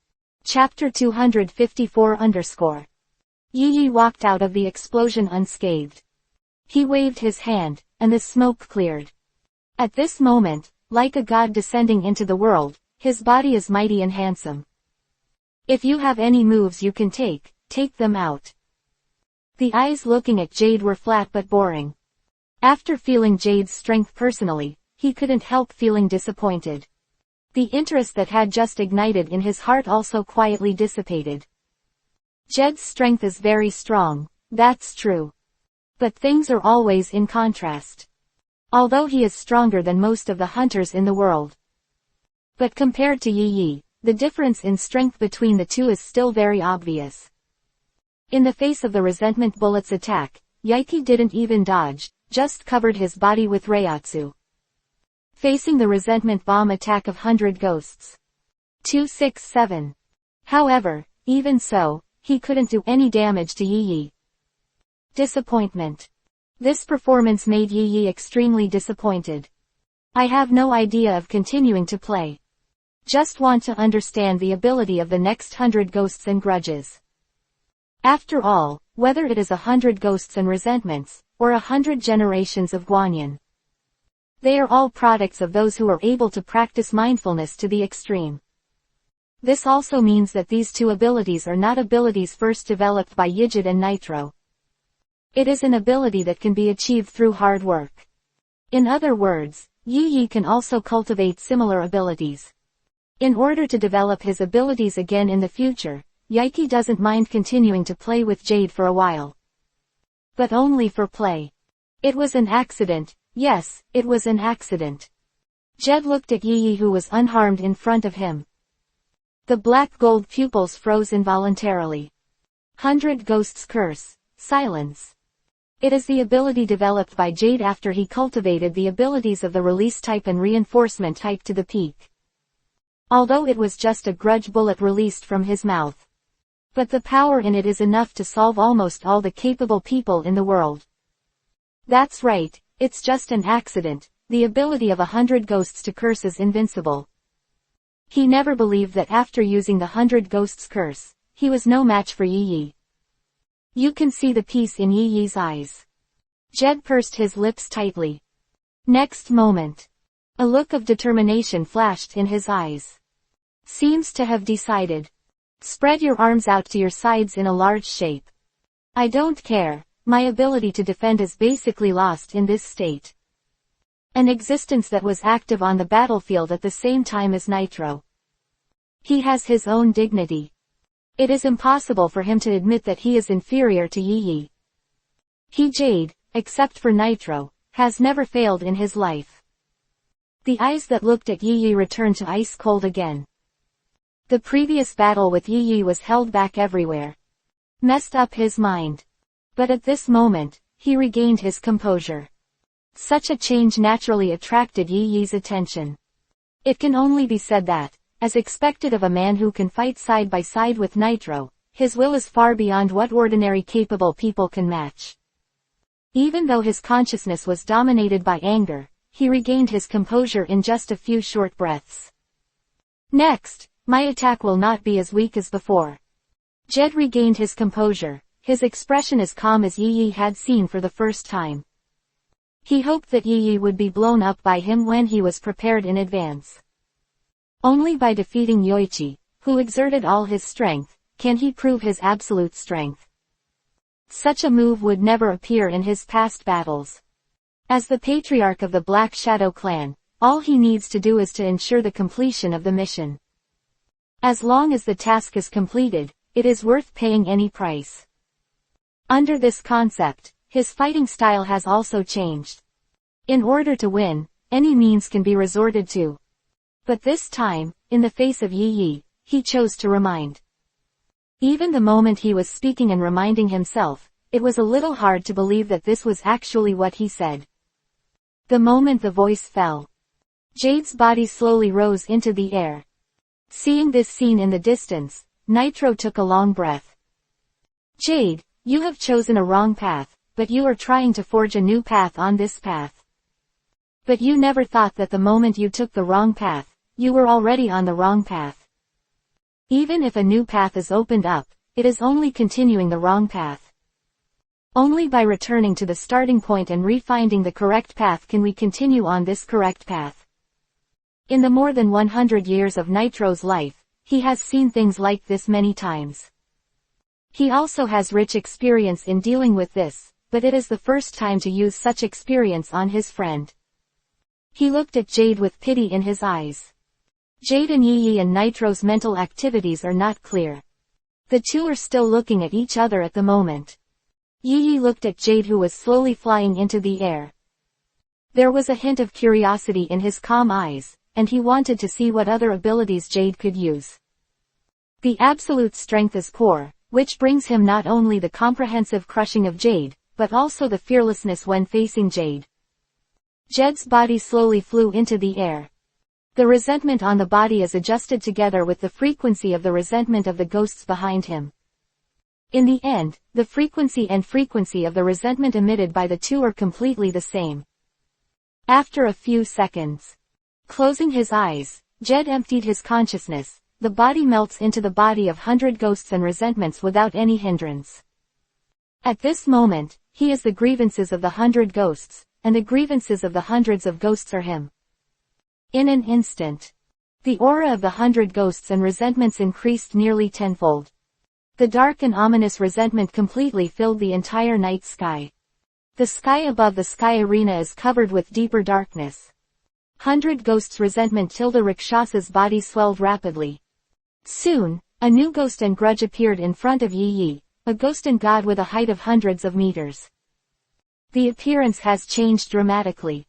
Chapter 254 Yi Yi walked out of the explosion unscathed. He waved his hand, and the smoke cleared. At this moment, like a god descending into the world, his body is mighty and handsome. If you have any moves you can take them out. The eyes looking at Jade were flat but boring. After feeling Jade's strength personally, he couldn't help feeling disappointed. The interest that had just ignited in his heart also quietly dissipated. Jed's strength is very strong, that's true. But things are always in contrast. Although he is stronger than most of the hunters in the world. But compared to Yi, the difference in strength between the two is still very obvious. In the face of the resentment bullet's attack, Yaiki didn't even dodge, just covered his body with Reiatsu. Facing the resentment bomb attack of 100 Ghosts. 267. However, even so, he couldn't do any damage to Yi. Disappointment. This performance made Yi extremely disappointed. I have no idea of continuing to play. Just want to understand the ability of the next 100 Ghosts and Grudges. After all, whether it is 100 Ghosts and Resentments, or 100 Generations of Guanyin. They are all products of those who are able to practice mindfulness to the extreme. This also means that these two abilities are not abilities first developed by Yijid and Nitro. It is an ability that can be achieved through hard work. In other words, Yi can also cultivate similar abilities. In order to develop his abilities again in the future, Yaiki doesn't mind continuing to play with Jade for a while. But only for play. It was an accident, yes, it was an accident. Jed looked at Yi who was unharmed in front of him. The black gold pupils froze involuntarily. 100 Ghosts Curse, Silence. It is the ability developed by Jade after he cultivated the abilities of the release type and reinforcement type to the peak. Although it was just a grudge bullet released from his mouth. But the power in it is enough to solve almost all the capable people in the world. That's right, it's just an accident, the ability of 100 Ghosts to curse is invincible. He never believed that after using the 100 Ghosts curse, he was no match for Yi. You can see the peace in Yi's eyes. Jed pursed his lips tightly. Next moment. A look of determination flashed in his eyes. Seems to have decided. Spread your arms out to your sides in a large shape. I don't care, my ability to defend is basically lost in this state. An existence that was active on the battlefield at the same time as Nitro. He has his own dignity. It is impossible for him to admit that he is inferior to Yi. He Jade, except for Nitro, has never failed in his life. The eyes that looked at Yi returned to ice cold again. The previous battle with Yi was held back everywhere. Messed up his mind. But at this moment, he regained his composure. Such a change naturally attracted Yi's attention. It can only be said that, as expected of a man who can fight side by side with Nitro, his will is far beyond what ordinary capable people can match. Even though his consciousness was dominated by anger, he regained his composure in just a few short breaths. Next, my attack will not be as weak as before. Jed regained his composure, his expression as calm as Yi had seen for the first time. He hoped that Yi would be blown up by him when he was prepared in advance. Only by defeating Yoichi, who exerted all his strength, can he prove his absolute strength. Such a move would never appear in his past battles. As the patriarch of the Black Shadow clan, all he needs to do is to ensure the completion of the mission. As long as the task is completed, it is worth paying any price. Under this concept, his fighting style has also changed. In order to win, any means can be resorted to. But this time, in the face of Yi, he chose to remind. Even the moment he was speaking and reminding himself, it was a little hard to believe that this was actually what he said. The moment the voice fell, Jade's body slowly rose into the air. Seeing this scene in the distance, Nitro took a long breath. Jade, you have chosen a wrong path, but you are trying to forge a new path on this path. But you never thought that the moment you took the wrong path, you were already on the wrong path. Even if a new path is opened up, it is only continuing the wrong path. Only by returning to the starting point and refinding the correct path can we continue on this correct path. In the more than 100 years of Nitro's life, he has seen things like this many times. He also has rich experience in dealing with this, but it is the first time to use such experience on his friend. He looked at Jade with pity in his eyes. Jade and Yi and Nitro's mental activities are not clear. The two are still looking at each other at the moment. Yi looked at Jade, who was slowly flying into the air. There was a hint of curiosity in his calm eyes, and he wanted to see what other abilities Jade could use. The absolute strength is poor, which brings him not only the comprehensive crushing of Jade, but also the fearlessness when facing Jade. Jed's body slowly flew into the air. The resentment on the body is adjusted together with the frequency of the resentment of the ghosts behind him. In the end, the frequency of the resentment emitted by the two are completely the same. After a few seconds, closing his eyes, Jed emptied his consciousness. The body melts into the body of 100 ghosts and resentments without any hindrance. At this moment, he is the grievances of the 100 ghosts, and the grievances of the hundreds of ghosts are him. In an instant, the aura of the 100 ghosts and resentments increased nearly tenfold. The dark and ominous resentment completely filled the entire night sky. The sky above the sky arena is covered with deeper darkness. 100 ghosts resentment tilde Rakshasa's body swelled rapidly. Soon, a new ghost and grudge appeared in front of Yi, a ghost and god with a height of hundreds of meters. The appearance has changed dramatically.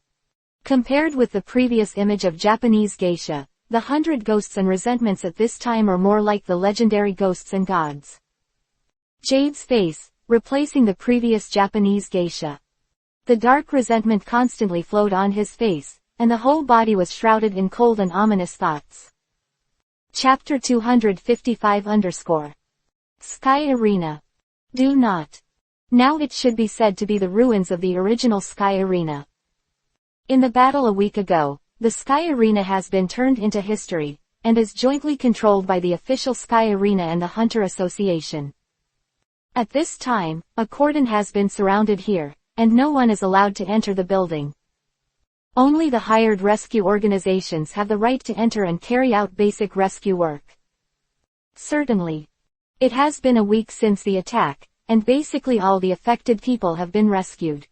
Compared with the previous image of Japanese geisha, the 100 ghosts and resentments at this time are more like the legendary ghosts and gods. Jade's face, replacing the previous Japanese geisha. The dark resentment constantly flowed on his face, and the whole body was shrouded in cold and ominous thoughts. Chapter 255 Sky Arena. Do not. Now it should be said to be the ruins of the original Sky Arena. In the battle a week ago, the Sky Arena has been turned into history, and is jointly controlled by the official Sky Arena and the Hunter Association. At this time, a cordon has been surrounded here, and no one is allowed to enter the building. Only the hired rescue organizations have the right to enter and carry out basic rescue work. Certainly. It has been a week since the attack, and basically all the affected people have been rescued.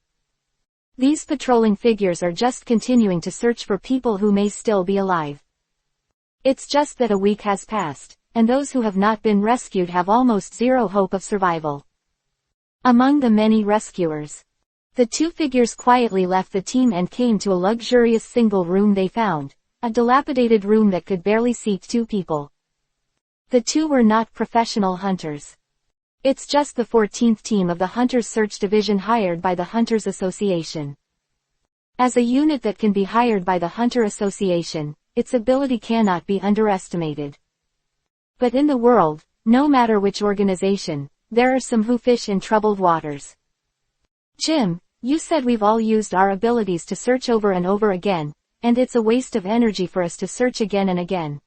These patrolling figures are just continuing to search for people who may still be alive. It's just that a week has passed, and those who have not been rescued have almost zero hope of survival. Among the many rescuers, the two figures quietly left the team and came to a luxurious single room they found, a dilapidated room that could barely seat 2 people. The two were not professional hunters. It's just the 14th team of the Hunters Search Division hired by the Hunters Association. As a unit that can be hired by the Hunter Association, its ability cannot be underestimated. But in the world, no matter which organization, there are some who fish in troubled waters. Jim, you said we've all used our abilities to search over and over again, and it's a waste of energy for us to search again and again.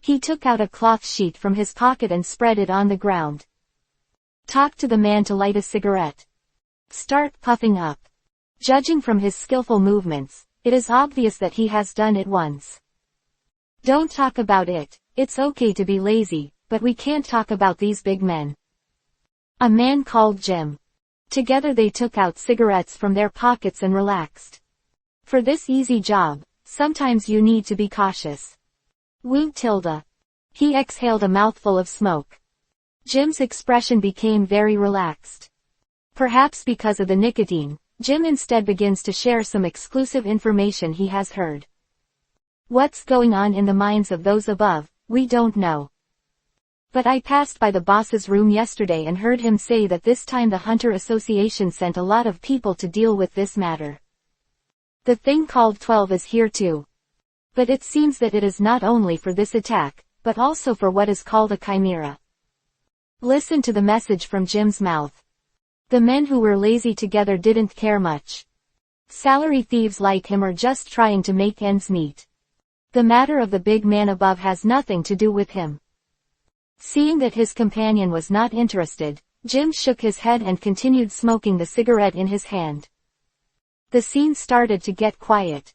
He took out a cloth sheet from his pocket and spread it on the ground. Talk to the man to light a cigarette. Start puffing up. Judging from his skillful movements, it is obvious that he has done it once. Don't talk about it. It's okay to be lazy, but we can't talk about these big men. A man called Jim. Together they took out cigarettes from their pockets and relaxed. For this easy job, sometimes you need to be cautious. Woo tilde. He exhaled a mouthful of smoke. Jim's expression became very relaxed. Perhaps because of the nicotine, Jim instead begins to share some exclusive information he has heard. What's going on in the minds of those above, we don't know. But I passed by the boss's room yesterday and heard him say that this time the Hunter Association sent a lot of people to deal with this matter. The thing called 12 is here too. But it seems that it is not only for this attack, but also for what is called a chimera. Listen to the message from Jim's mouth. The men who were lazy together didn't care much. Salary thieves like him are just trying to make ends meet. The matter of the big man above has nothing to do with him. Seeing that his companion was not interested, Jim shook his head and continued smoking the cigarette in his hand. The scene started to get quiet.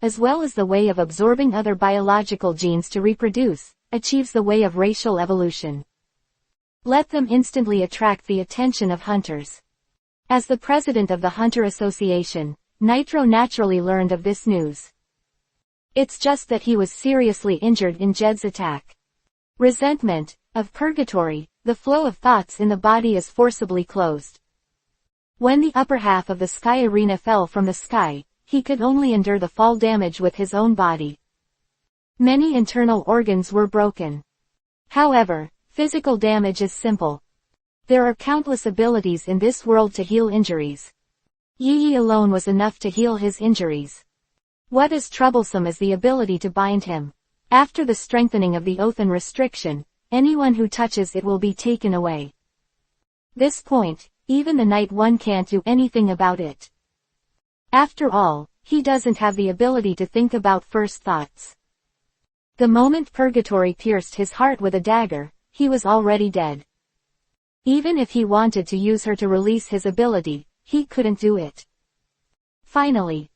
as well as the way of absorbing other biological genes to reproduce, achieves the way of racial evolution. Let them instantly attract the attention of hunters. As the president of the Hunter Association, Nitro naturally learned of this news. It's just that he was seriously injured in Jed's attack. Resentment, of purgatory, the flow of thoughts in the body is forcibly closed. When the upper half of the sky arena fell from the sky, he could only endure the fall damage with his own body. Many internal organs were broken. However, physical damage is simple. There are countless abilities in this world to heal injuries. Yi alone was enough to heal his injuries. What is troublesome is the ability to bind him. After the strengthening of the oath and restriction, anyone who touches it will be taken away. This point, even the Night One can't do anything about it. After all, he doesn't have the ability to think about first thoughts. The moment Purgatory pierced his heart with a dagger, he was already dead. Even if he wanted to use her to release his ability, he couldn't do it. Finally,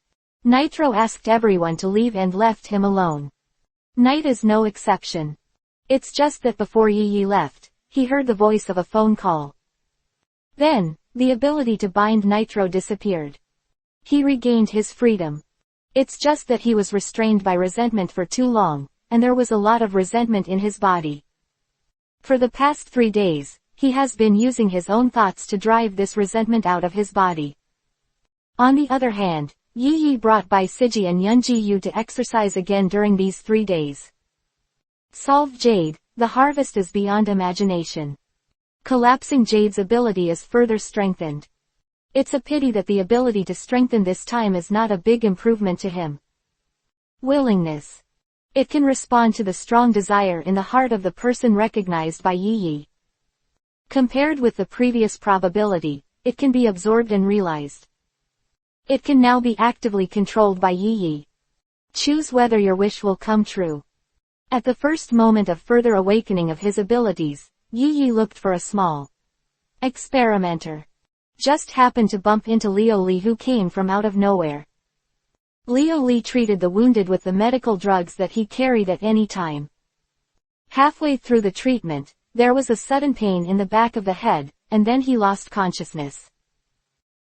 Nitro asked everyone to leave and left him alone. Night is no exception. It's just that before Yi left, he heard the voice of a phone call. Then, the ability to bind Nitro disappeared. He regained his freedom. It's just that he was restrained by resentment for too long, and there was a lot of resentment in his body. For the past 3 days, he has been using his own thoughts to drive this resentment out of his body. On the other hand, Yi brought by Siji and Yunji to exercise again during these 3 days. Solve Jade, the harvest is beyond imagination. Collapsing Jade's ability is further strengthened. It's a pity that the ability to strengthen this time is not a big improvement to him. Willingness. It can respond to the strong desire in the heart of the person recognized by Yi. Compared with the previous probability, it can be absorbed and realized. It can now be actively controlled by Yi. Choose whether your wish will come true. At the first moment of further awakening of his abilities, Yi looked for a small experimenter. Just happened to bump into Leo Li, who came from out of nowhere. Leo Li treated the wounded with the medical drugs that he carried at any time. Halfway through the treatment, there was a sudden pain in the back of the head, and then he lost consciousness.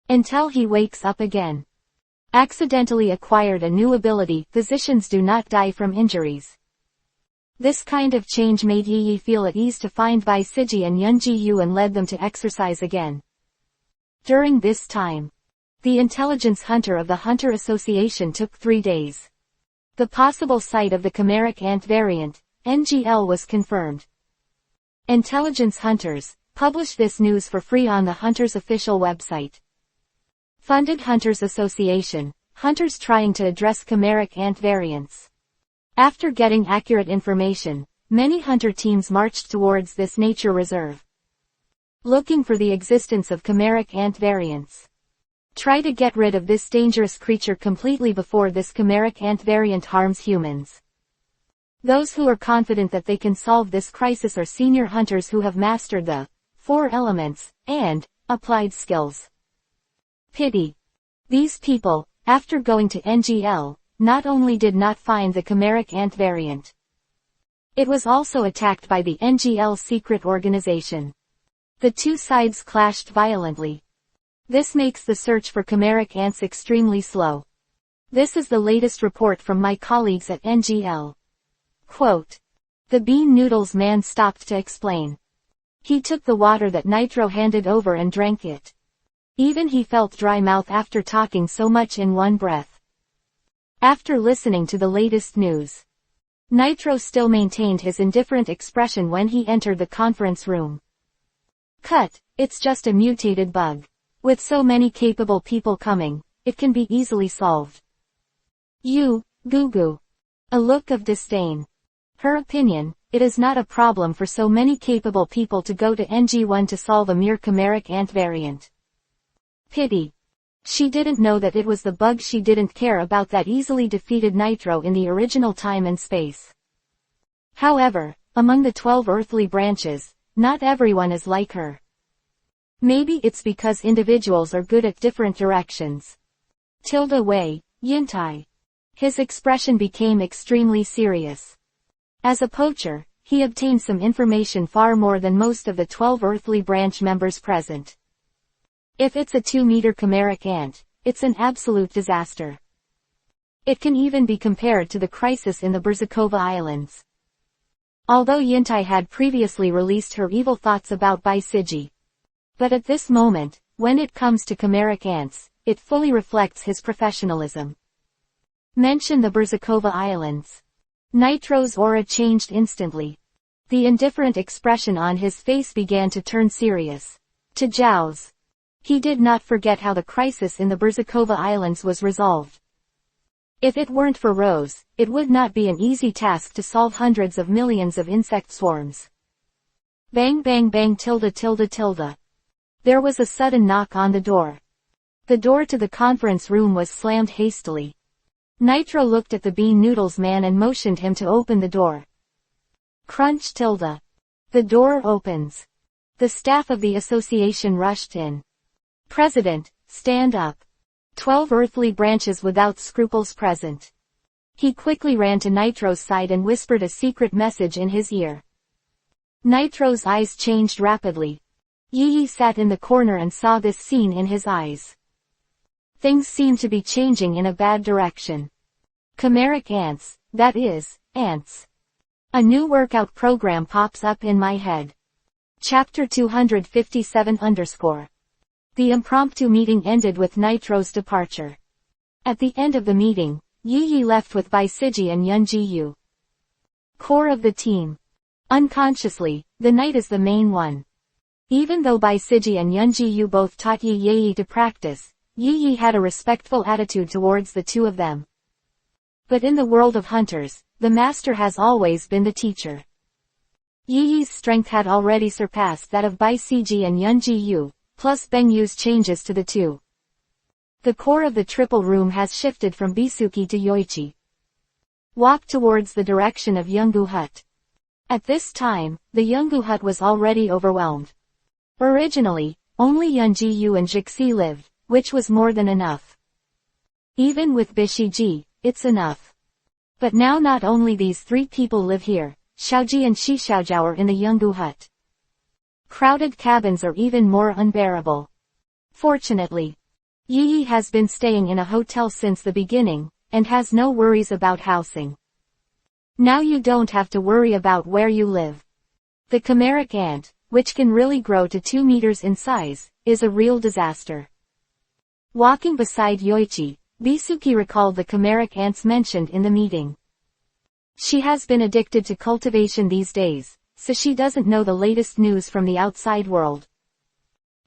Until he wakes up again. Accidentally acquired a new ability. Physicians do not die from injuries. This kind of change made Yi feel at ease to find Bai Siji and Yunji and led them to exercise again. During this time, the intelligence hunter of the Hunter Association took 3 days. The possible site of the chimeric ant variant, NGL, was confirmed. Intelligence hunters publish this news for free on the Hunter's official website. Funded Hunters Association, hunters trying to address chimeric ant variants. After getting accurate information, many hunter teams marched towards this nature reserve, looking for the existence of chimeric ant variants. Try to get rid of this dangerous creature completely before this chimeric ant variant harms humans. Those who are confident that they can solve this crisis are senior hunters who have mastered the 4 elements and applied skills. Pity. These people, after going to NGL, not only did not find the chimeric ant variant, it was also attacked by the NGL secret organization. The two sides clashed violently. This makes the search for chimeric ants extremely slow. This is the latest report from my colleagues at NGL. Quote. The bean noodles man stopped to explain. He took the water that Nitro handed over and drank it. Even he felt dry mouth after talking so much in one breath. After listening to the latest news, Nitro still maintained his indifferent expression when he entered the conference room. Cut, it's just a mutated bug. With so many capable people coming, it can be easily solved. You, Gugu. A look of disdain. Her opinion, it is not a problem for so many capable people to go to NG1 to solve a mere chimeric ant variant. Pity. She didn't know that it was the bug she didn't care about that easily defeated Nitro in the original time and space. However, among the 12 earthly branches, not everyone is like her. Maybe it's because individuals are good at different directions. Tilda Wei, Yintai. His expression became extremely serious. As a poacher, he obtained some information far more than most of the 12 earthly branch members present. If it's a 2-meter chimeric ant, it's an absolute disaster. It can even be compared to the crisis in the Berzakova Islands. Although Yintai had previously released her evil thoughts about Baisiji. But at this moment, when it comes to chimeric ants, it fully reflects his professionalism. Mention the Berzakova Islands. Nitro's aura changed instantly. The indifferent expression on his face began to turn serious. To Zhao's. He did not forget how the crisis in the Berzakova Islands was resolved. If it weren't for Rose, it would not be an easy task to solve hundreds of millions of insect swarms. Bang bang bang tilde tilde tilde. There was a sudden knock on the door. The door to the conference room was slammed hastily. Nitro looked at the bean noodles man and motioned him to open the door. Crunch tilde. The door opens. The staff of the association rushed in. President, stand up. 12 earthly branches without scruples present. He quickly ran to Nitro's side and whispered a secret message in his ear. Nitro's eyes changed rapidly. Yi sat in the corner and saw this scene in his eyes. Things seemed to be changing in a bad direction. Chimeric ants, that is, ants. A new workout program pops up in my head. Chapter 257_. The impromptu meeting ended with Nitro's departure. At the end of the meeting, Yi left with Baisiji and Yunjiyu. Core of the team. Unconsciously, the knight is the main one. Even though Baisiji and Yunjiyu both taught Yi to practice, Yi had a respectful attitude towards the two of them. But in the world of hunters, the master has always been the teacher. Yi's strength had already surpassed that of Baisiji and Yunjiyu, plus Bengyu's changes to the two. The core of the triple room has shifted from Bisuki to Yoichi. Walk towards the direction of Yungu hut. At this time, the Yungu hut was already overwhelmed. Originally, only Yunjiyu and Jixi lived, which was more than enough. Even with Bishiji, it's enough. But now not only these 3 people live here, Xiaoji and Xiaojiao are in the Yungu hut. Crowded cabins are even more unbearable. Fortunately, Yi has been staying in a hotel since the beginning, and has no worries about housing. Now you don't have to worry about where you live. The chimeric ant, which can really grow to 2 meters in size, is a real disaster. Walking beside Yoichi, Bisuki recalled the chimeric ants mentioned in the meeting. She has been addicted to cultivation these days, so she doesn't know the latest news from the outside world.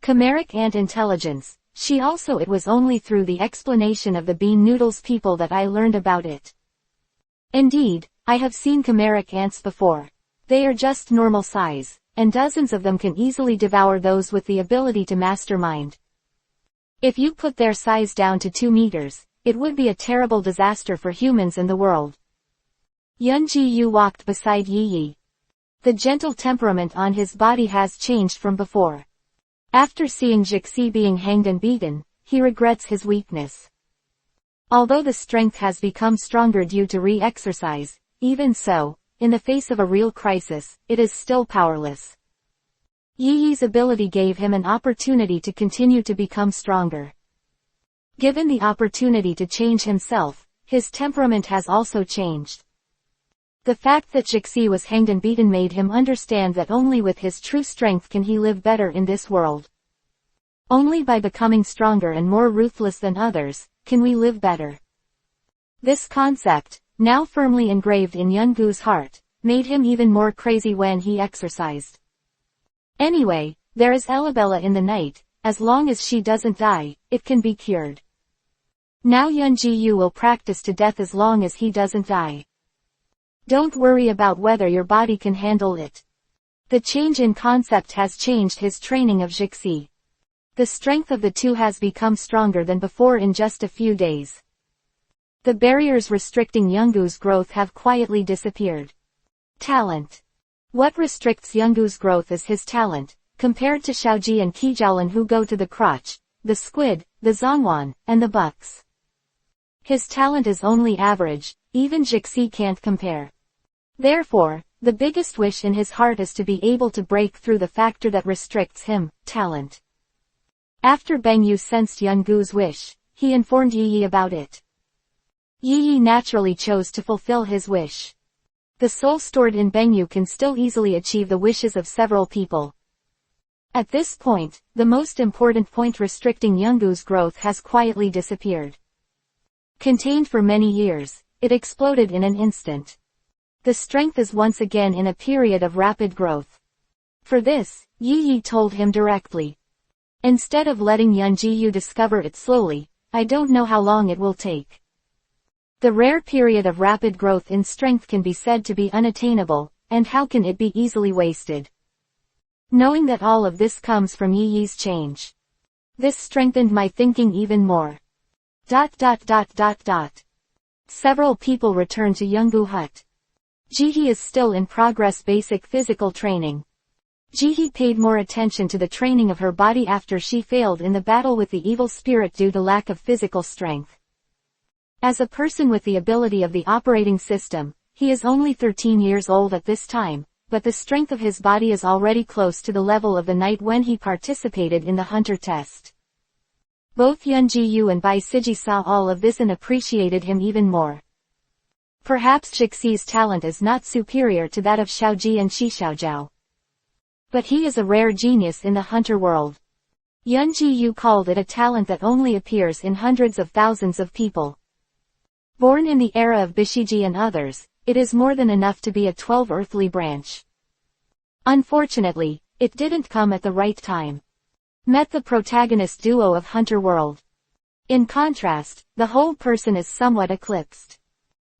Chimeric ant intelligence, it was only through the explanation of the bean noodles people that I learned about it. Indeed, I have seen chimeric ants before. They are just normal size, and dozens of them can easily devour those with the ability to mastermind. If you put their size down to 2 meters, it would be a terrible disaster for humans and the world. Yunjiyu walked beside Yi. The gentle temperament on his body has changed from before. After seeing Jixi being hanged and beaten, he regrets his weakness. Although the strength has become stronger due to re-exercise, even so, in the face of a real crisis, it is still powerless. Yi's ability gave him an opportunity to continue to become stronger. Given the opportunity to change himself, his temperament has also changed. The fact that Jixi was hanged and beaten made him understand that only with his true strength can he live better in this world. Only by becoming stronger and more ruthless than others, can we live better. This concept, now firmly engraved in Yungu's heart, made him even more crazy when he exercised. Anyway, there is Elabella in the night, as long as she doesn't die, it can be cured. Now Yunjiyu will practice to death as long as he doesn't die. Don't worry about whether your body can handle it. The change in concept has changed his training of Jixi. The strength of the two has become stronger than before in just a few days. The barriers restricting Yungu's growth have quietly disappeared. Talent. What restricts Yungu's growth is his talent, compared to Xiaoji and Qijiaolin who go to the crotch, the squid, the zhongwan, and the bucks. His talent is only average, even Jixi can't compare. Therefore, the biggest wish in his heart is to be able to break through the factor that restricts him, talent. After Beng Yu sensed Yungu's wish, he informed Yi Yi about it. Yi Yi naturally chose to fulfill his wish. The soul stored in Beng Yu can still easily achieve the wishes of several people. At this point, the most important point restricting Yungu's growth has quietly disappeared. Contained for many years, it exploded in an instant. The strength is once again in a period of rapid growth. For this, Yi Yi told him directly. Instead of letting Yunjiyu discover it slowly, I don't know how long it will take. The rare period of rapid growth in strength can be said to be unattainable, and how can it be easily wasted? Knowing that all of this comes from Yi Yi's change. This strengthened my thinking even more. Several people returned to Yungu Hut. Jihe is still in progress basic physical training. Jihe paid more attention to the training of her body after she failed in the battle with the evil spirit due to lack of physical strength. As a person with the ability of the operating system, he is only 13 years old at this time, but the strength of his body is already close to the level of the night when he participated in the hunter test. Both Yunjiyu and Bai Siji saw all of this and appreciated him even more. Perhaps Jixi's talent is not superior to that of Xiaoji and Xiaojiao. But he is a rare genius in the hunter world. Yunjiyu called it a talent that only appears in hundreds of thousands of people. Born in the era of Bishiji and others, it is more than enough to be a 12 earthly branch. Unfortunately, it didn't come at the right time. Met the protagonist duo of Hunter World. In contrast, the whole person is somewhat eclipsed.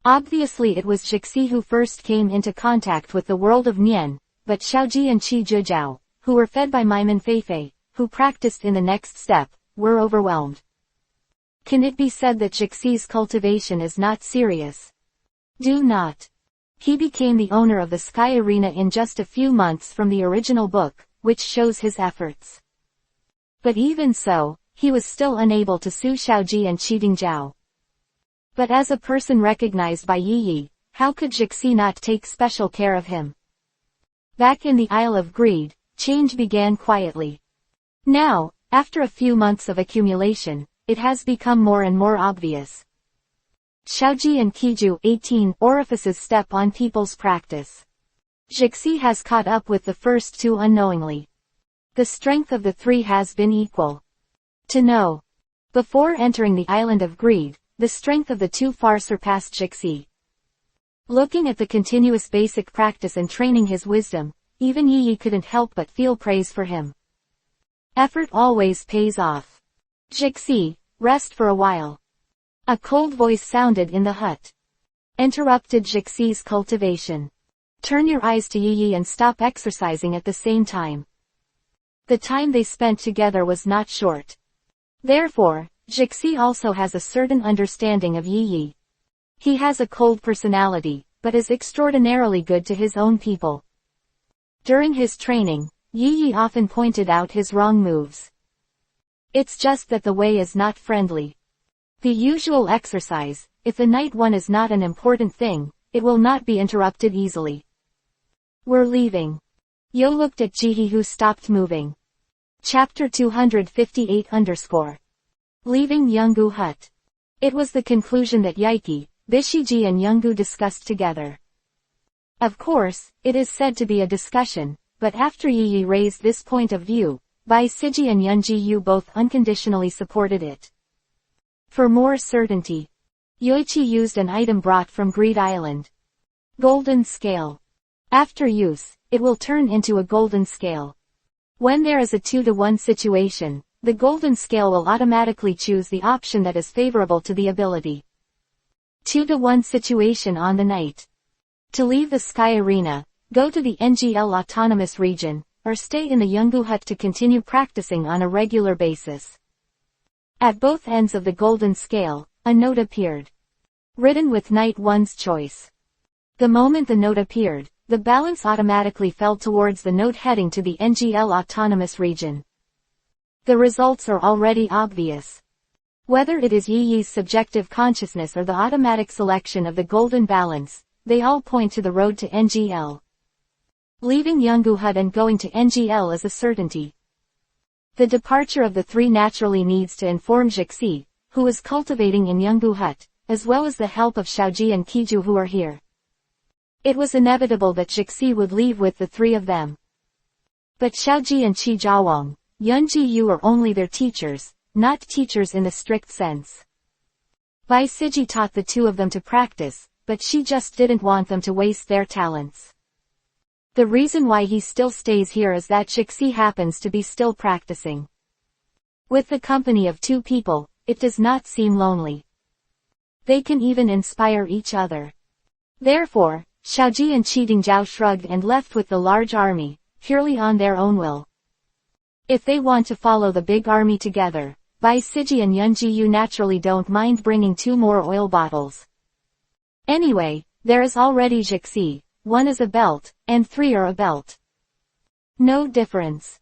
Obviously it was Jixi who first came into contact with the world of Nian, but Xiaoji and Qi Zhejiao, who were fed by Maiman Feifei, who practiced in the next step, were overwhelmed. Can it be said that Jixi's cultivation is not serious? Do not. He became the owner of the Sky Arena in just a few months from the original book, which shows his efforts. But even so, he was still unable to sue Xiaoji and Qi Dingjiao. But as a person recognized by Yi Yi, how could Jixi not take special care of him? Back in the Isle of Greed, change began quietly. Now, after a few months of accumulation, it has become more and more obvious. Xiaoji and Qiju 18 orifices step on people's practice. Jixi has caught up with the first two unknowingly. The strength of the three has been equal. To know. Before entering the Island of Greed, the strength of the two far surpassed Jixi. Looking at the continuous basic practice and training his wisdom, even Yi Yi couldn't help but feel praise for him. Effort always pays off. Jixi, rest for a while. A cold voice sounded in the hut. Interrupted Jixi's cultivation. Turn your eyes to Yi Yi and stop exercising at the same time. The time they spent together was not short. Therefore, Jixi also has a certain understanding of Yi Yi. He has a cold personality, but is extraordinarily good to his own people. During his training, Yi Yi often pointed out his wrong moves. It's just that the way is not friendly. The usual exercise, if the night one is not an important thing, it will not be interrupted easily. We're leaving. Yo looked at Jihe who stopped moving. Chapter 258_. Leaving Yungu Hut. It was the conclusion that Yaiki, Bishiji and Yungu discussed together. Of course, it is said to be a discussion, but after Yi Yi raised this point of view, Bai Siji and Yunjiyu both unconditionally supported it. For more certainty, Yoichi used an item brought from Greed Island. Golden Scale. After use, it will turn into a golden scale. When there is a 2-to-1 situation, the golden scale will automatically choose the option that is favorable to the ability. 2-to-1 situation on the night. To leave the Sky Arena, go to the NGL Autonomous Region, or stay in the Yungu Hut to continue practicing on a regular basis. At both ends of the golden scale, a note appeared. Written with Night 1's choice. The moment the note appeared, the balance automatically fell towards the note heading to the NGL Autonomous Region. The results are already obvious. Whether it is Yi Yi's subjective consciousness or the automatic selection of the golden balance, they all point to the road to NGL. Leaving Yungu Hut and going to NGL is a certainty. The departure of the three naturally needs to inform Jixi, who is cultivating in Yungu Hut, as well as the help of Xiaoji and Qiju who are here. It was inevitable that Jixi would leave with the three of them. But Xiaoji and Qi Jiawang, Yunji Yu are only their teachers, not teachers in the strict sense. Bai Siji taught the two of them to practice, but she just didn't want them to waste their talents. The reason why he still stays here is that Jixi happens to be still practicing. With the company of two people, it does not seem lonely. They can even inspire each other. Therefore, Xiaoji and Qi Dingjiao shrugged and left with the large army, purely on their own will. If they want to follow the big army together, Bai Siji and Yunji Yu naturally don't mind bringing 2 more oil bottles. Anyway, there is already Jixi, 1 is a belt, and 3 are a belt. No difference.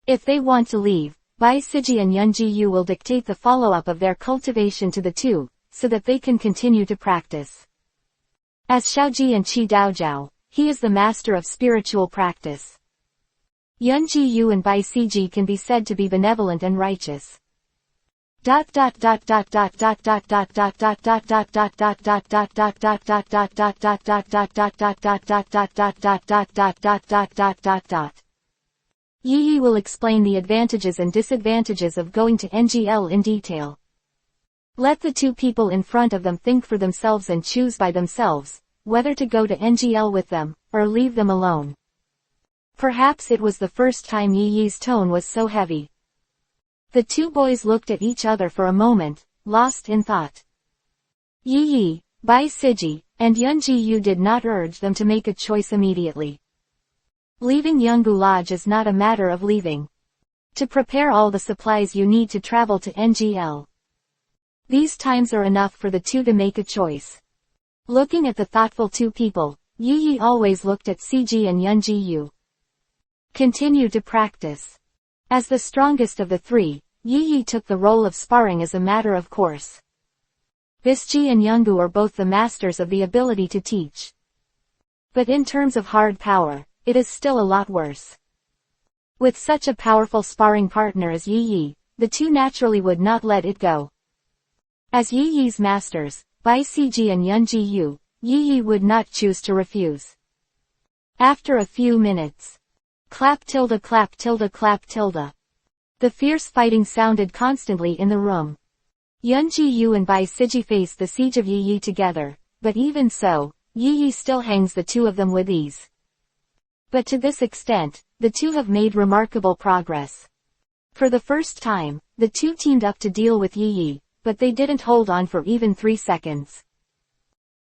If they want to leave, Bai Siji and Yunji Yu will dictate the follow-up of their cultivation to the two, so that they can continue to practice. As Xiaoji and Qi Daojiao, he is the master of spiritual practice. Yunji Yu and Bai Siji can be said to be benevolent and righteous. Yi Yi will explain the advantages and disadvantages of going to NGL in detail. Let the two people in front of them think for themselves and choose by themselves, whether to go to NGL with them, or leave them alone. Perhaps it was the first time Yi Yi's tone was so heavy. The two boys looked at each other for a moment, lost in thought. Yi Yi, Bai Siji, and Yunji Yu did not urge them to make a choice immediately. Leaving Yungu Lodge is not a matter of leaving. To prepare all the supplies you need to travel to NGL. These times are enough for the two to make a choice. Looking at the thoughtful two people, Yi Yi always looked at Siji and Yunji Yu. Continue to practice. As the strongest of the three, Yi Yi took the role of sparring as a matter of course. Bisji and Yungu are both the masters of the ability to teach. But in terms of hard power, it is still a lot worse. With such a powerful sparring partner as Yi Yi, the two naturally would not let it go. As Yi Yi's masters, Bai Siji and Yunji Yu, Yi Yi would not choose to refuse. After a few minutes. Clap tilde clap tilde clap tilde. The fierce fighting sounded constantly in the room. Yunji Yu and Bai Siji faced the siege of Yi Yi together, but even so, Yi Yi still hangs the two of them with ease. But to this extent, the two have made remarkable progress. For the first time, the two teamed up to deal with Yi Yi, but they didn't hold on for even 3 seconds.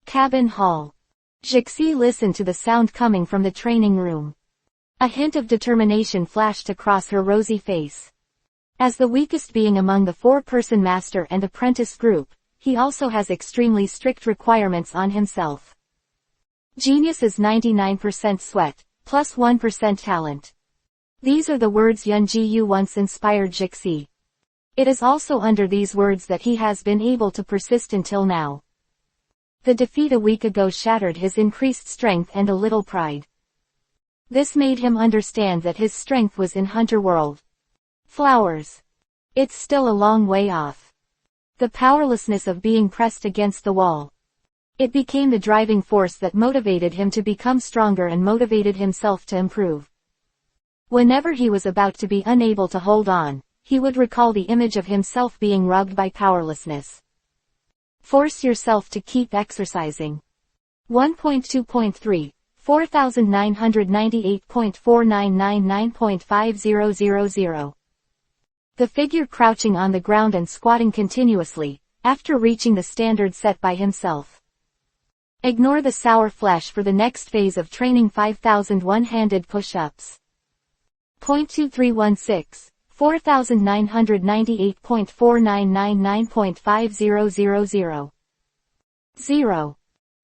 Cabin hall. Jixi listened to the sound coming from the training room. A hint of determination flashed across her rosy face. As the weakest being among the 4-person master and apprentice group, he also has extremely strict requirements on himself. Genius is 99% sweat, plus 1% talent. These are the words Yunji Yu once inspired Jixi. It is also under these words that he has been able to persist until now. The defeat a week ago shattered his increased strength and a little pride. This made him understand that his strength was in Hunter World. Flowers. It's still a long way off. The powerlessness of being pressed against the wall. It became the driving force that motivated him to become stronger and motivated himself to improve. Whenever he was about to be unable to hold on, he would recall the image of himself being rubbed by powerlessness. Force yourself to keep exercising. 1.2.3, 4998.4999.5000. The figure crouching on the ground and squatting continuously, after reaching the standard set by himself. Ignore the sour flesh for the next phase of training 5,000 one-handed push-ups. 0.2316. 4998.4999.5000. 0.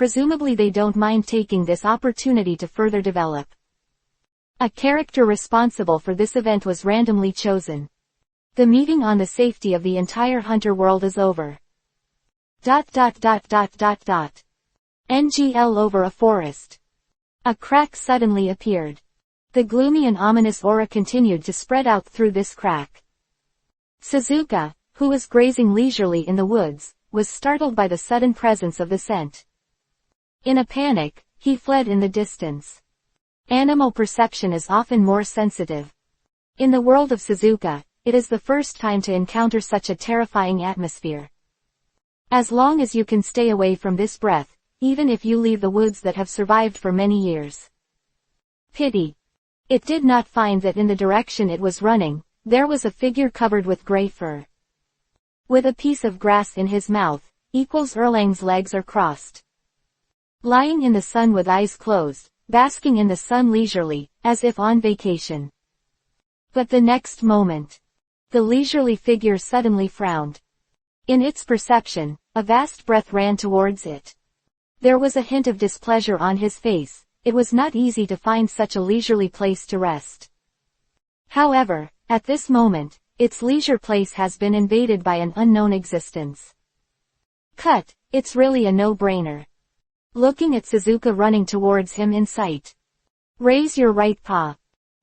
presumably they don't mind taking this opportunity to further develop. A character responsible for this event was randomly chosen. The meeting on the safety of the entire hunter world is over. ... NGL over a forest. A crack suddenly appeared. The gloomy and ominous aura continued to spread out through this crack. Suzuka, who was grazing leisurely in the woods, was startled by the sudden presence of the scent. In a panic, he fled in the distance. Animal perception is often more sensitive. In the world of Suzuka, it is the first time to encounter such a terrifying atmosphere. As long as you can stay away from this breath, even if you leave the woods that have survived for many years. Pity. It did not find that in the direction it was running, there was a figure covered with gray fur. With a piece of grass in his mouth, Erlang's legs are crossed. Lying in the sun with eyes closed, basking in the sun leisurely, as if on vacation. But the next moment, the leisurely figure suddenly frowned. In its perception, a vast breath ran towards it. There was a hint of displeasure on his face. It was not easy to find such a leisurely place to rest. However, at this moment, its leisure place has been invaded by an unknown existence. Cut, it's really a no-brainer. Looking at Suzuka running towards him in sight. Raise your right paw.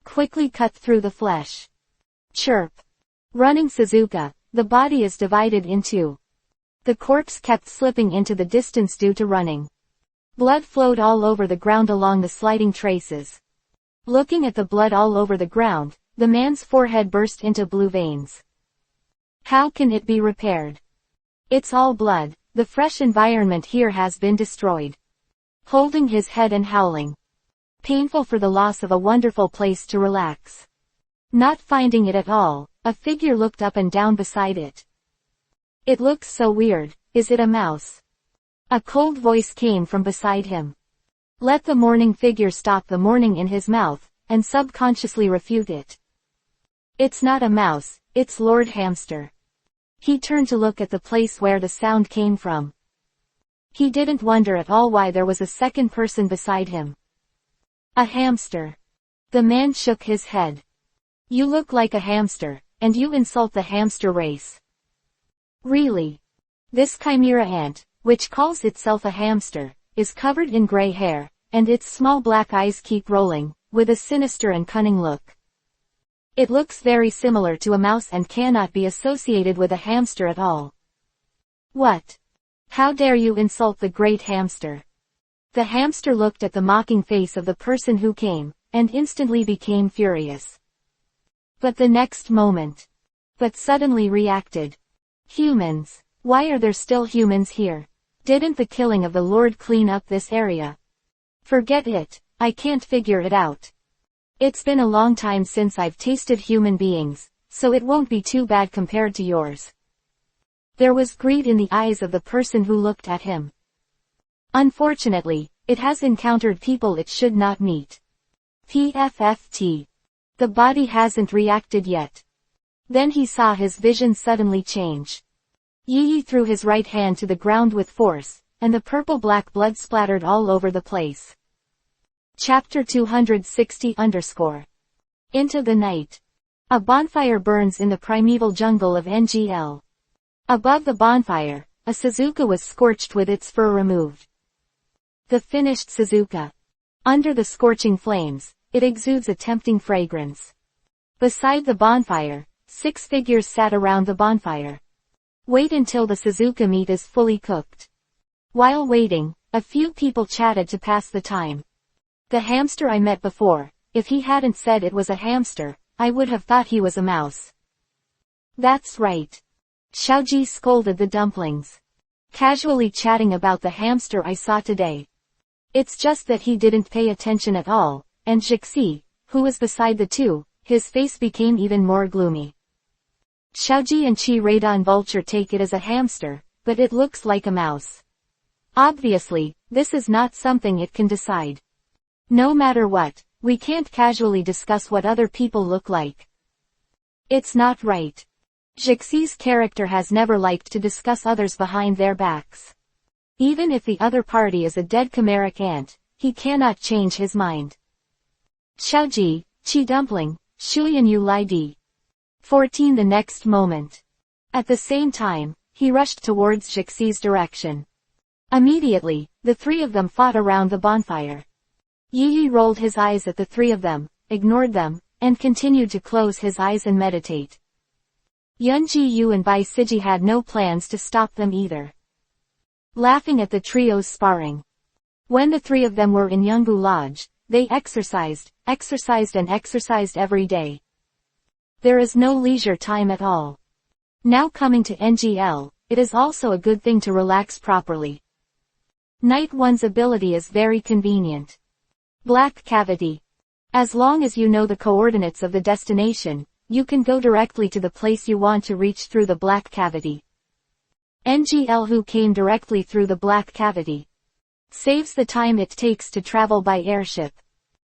Quickly cut through the flesh. Chirp. Running Suzuka, the body is divided in two. The corpse kept slipping into the distance due to running. Blood flowed all over the ground along the sliding traces. Looking at the blood all over the ground, the man's forehead burst into blue veins. How can it be repaired? It's all blood, the fresh environment here has been destroyed. Holding his head and howling. Painful for the loss of a wonderful place to relax. Not finding it at all, a figure looked up and down beside it. It looks so weird, is it a mouse? A cold voice came from beside him. Let the mourning figure stop the mourning in his mouth, and subconsciously refute it. It's not a mouse, it's Lord Hamster. He turned to look at the place where the sound came from. He didn't wonder at all why there was a second person beside him. A hamster. The man shook his head. You look like a hamster, and you insult the hamster race. Really? This chimera ant, which calls itself a hamster, is covered in gray hair, and its small black eyes keep rolling, with a sinister and cunning look. It looks very similar to a mouse and cannot be associated with a hamster at all. What? How dare you insult the great hamster? The hamster looked at the mocking face of the person who came, and instantly became furious. But the next moment. But suddenly reacted. Humans. Why are there still humans here? Didn't the killing of the Lord clean up this area? Forget it, I can't figure it out. It's been a long time since I've tasted human beings, so it won't be too bad compared to yours. There was greed in the eyes of the person who looked at him. Unfortunately, it has encountered people it should not meet. PFFT. The body hasn't reacted yet. Then he saw his vision suddenly change. Yi threw his right hand to the ground with force, and the purple-black blood splattered all over the place. Chapter 260 _ Into the night. A bonfire burns in the primeval jungle of NGL. Above the bonfire, a Suzuka was scorched with its fur removed. The finished Suzuka. Under the scorching flames, it exudes a tempting fragrance. Beside the bonfire, 6 figures sat around the bonfire. Wait until the Suzuka meat is fully cooked. While waiting, a few people chatted to pass the time. The hamster I met before, if he hadn't said it was a hamster, I would have thought he was a mouse. That's right. Xiaoji scolded the dumplings. Casually chatting about the hamster I saw today. It's just that he didn't pay attention at all, and Jixi, who was beside the two, his face became even more gloomy. Xiaoji and Chi Radon Vulture take it as a hamster, but it looks like a mouse. Obviously, this is not something it can decide. No matter what, we can't casually discuss what other people look like. It's not right. Jixi's character has never liked to discuss others behind their backs. Even if the other party is a dead chimeric ant, he cannot change his mind. Xiaoji, Qi Dumpling, Shuyan Yu Lai Di. 14 The next moment. At the same time, he rushed towards Jixi's direction. Immediately, the three of them fought around the bonfire. Yi rolled his eyes at the three of them, ignored them, and continued to close his eyes and meditate. Yunji Yu and Bai Siji had no plans to stop them either. Laughing at the trio's sparring. When the three of them were in Yungu Lodge, they exercised and exercised every day. There is no leisure time at all. Now coming to NGL, it is also a good thing to relax properly. Night 1's ability is very convenient. Black Cavity. As long as you know the coordinates of the destination, you can go directly to the place you want to reach through the Black Cavity. NGL who came directly through the Black Cavity saves the time it takes to travel by airship.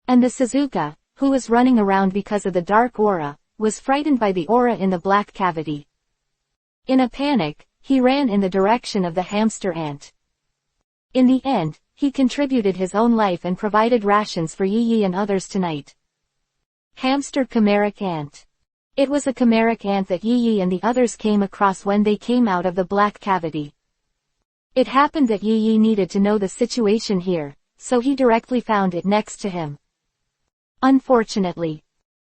And the Suzuka, who was running around because of the dark aura, was frightened by the aura in the Black Cavity. In a panic, he ran in the direction of the hamster ant. In the end, he contributed his own life and provided rations for Yi and others tonight. Hamster chimeric ant. It was a chimeric ant that Yi and the others came across when they came out of the Black Cavity. It happened that Yi needed to know the situation here, so he directly found it next to him. Unfortunately,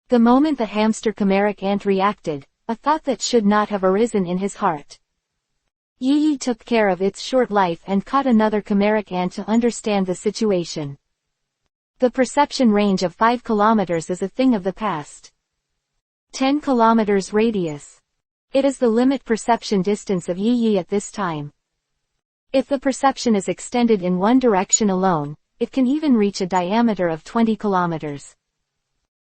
the moment the hamster chimeric ant reacted, a thought that should not have arisen in his heart. Yi took care of its short life and caught another chimeric ant to understand the situation. The perception range of 5 kilometers is a thing of the past. 10 kilometers radius. It is the limit perception distance of Yi at this time. If the perception is extended in one direction alone, it can even reach a diameter of 20 kilometers.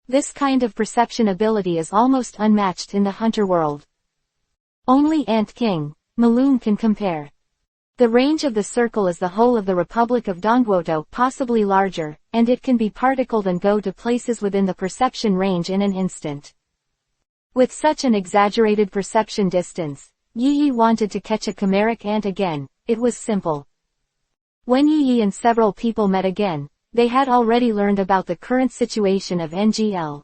This kind of perception ability is almost unmatched in the hunter world. Only Ant King, Maloon can compare. The range of the circle is the whole of the Republic of Dongguoto, possibly larger, and it can be particled and go to places within the perception range in an instant. With such an exaggerated perception distance, Yi wanted to catch a chimeric ant again. It was simple. When Yi and several people met again, they had already learned about the current situation of NGL.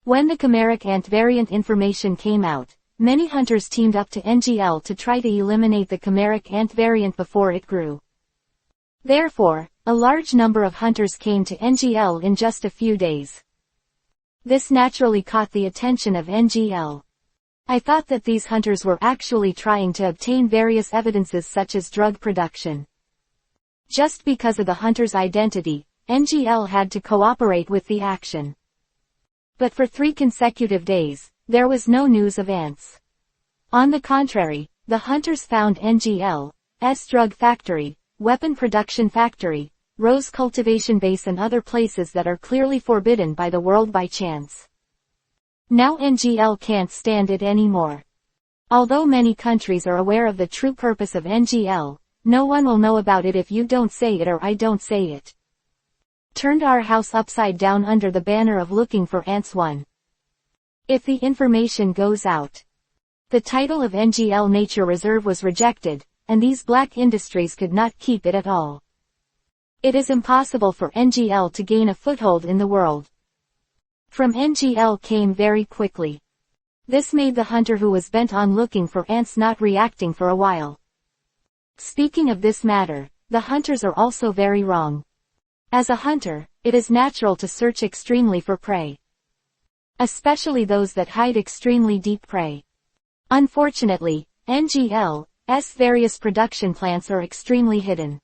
When the chimeric ant variant information came out, many hunters teamed up to NGL to try to eliminate the chimeric ant variant before it grew. Therefore, a large number of hunters came to NGL in just a few days. This naturally caught the attention of NGL. I thought that these hunters were actually trying to obtain various evidences such as drug production. Just because of the hunter's identity, NGL had to cooperate with the action. But for 3 consecutive days, there was no news of ants. On the contrary, the hunters found NGL's drug factory, weapon production factory, rose cultivation base and other places that are clearly forbidden by the world by chance. Now NGL can't stand it anymore. Although many countries are aware of the true purpose of NGL, no one will know about it if you don't say it or I don't say it. Turned our house upside down under the banner of looking for ants 1. If the information goes out. The title of NGL Nature Reserve was rejected, and these black industries could not keep it at all. It is impossible for NGL to gain a foothold in the world. From NGL came very quickly. This made the hunter who was bent on looking for ants not reacting for a while. Speaking of this matter, the hunters are also very wrong. As a hunter, it is natural to search extremely for prey. Especially those that hide extremely deep prey. Unfortunately, NGL's various production plants are extremely hidden.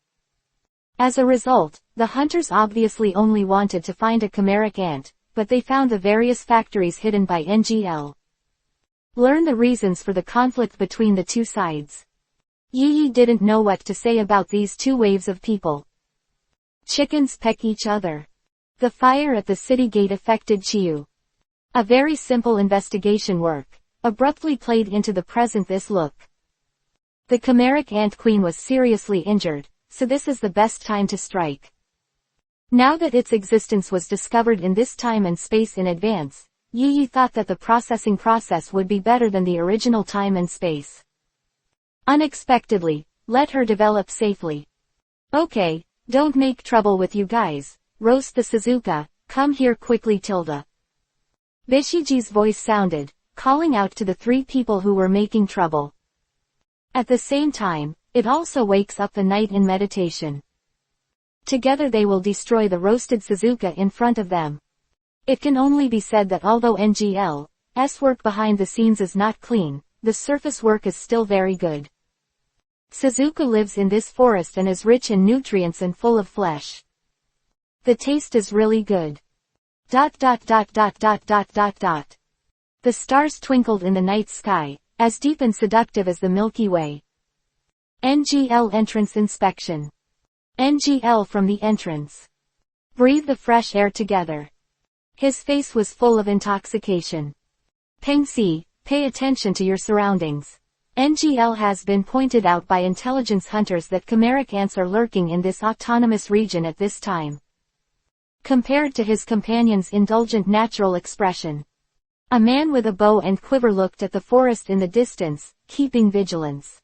As a result, the hunters obviously only wanted to find a chimeric ant, but they found the various factories hidden by NGL. Learn the reasons for the conflict between the two sides. Yi didn't know what to say about these two waves of people. Chickens peck each other. The fire at the city gate affected Chiu. A very simple investigation work, abruptly played into the present this look. The chimeric ant queen was seriously injured, so this is the best time to strike. Now that its existence was discovered in this time and space in advance, Yi thought that the processing process would be better than the original time and space. Unexpectedly, Let her develop safely. Okay, don't make trouble with you guys. Roast the Suzuka, come here quickly Tilda. Bishiji's voice sounded, calling out to the three people who were making trouble. At the same time, it also wakes up the knight in meditation. Together they will destroy the roasted Suzuka in front of them. It can only be said that although NGL's work behind the scenes is not clean, the surface work is still very good. Suzuka lives in this forest and is rich in nutrients and full of flesh. The taste is really good. The stars twinkled in the night sky, as deep and seductive as the Milky Way. NGL entrance inspection. NGL from the entrance. Breathe the fresh air together. His face was full of intoxication. Pengsi, pay attention to your surroundings. NGL has been pointed out by intelligence hunters that chimeric ants are lurking in this autonomous region at this time. Compared to his companion's indulgent natural expression. A man with a bow and quiver looked at the forest in the distance, keeping vigilance.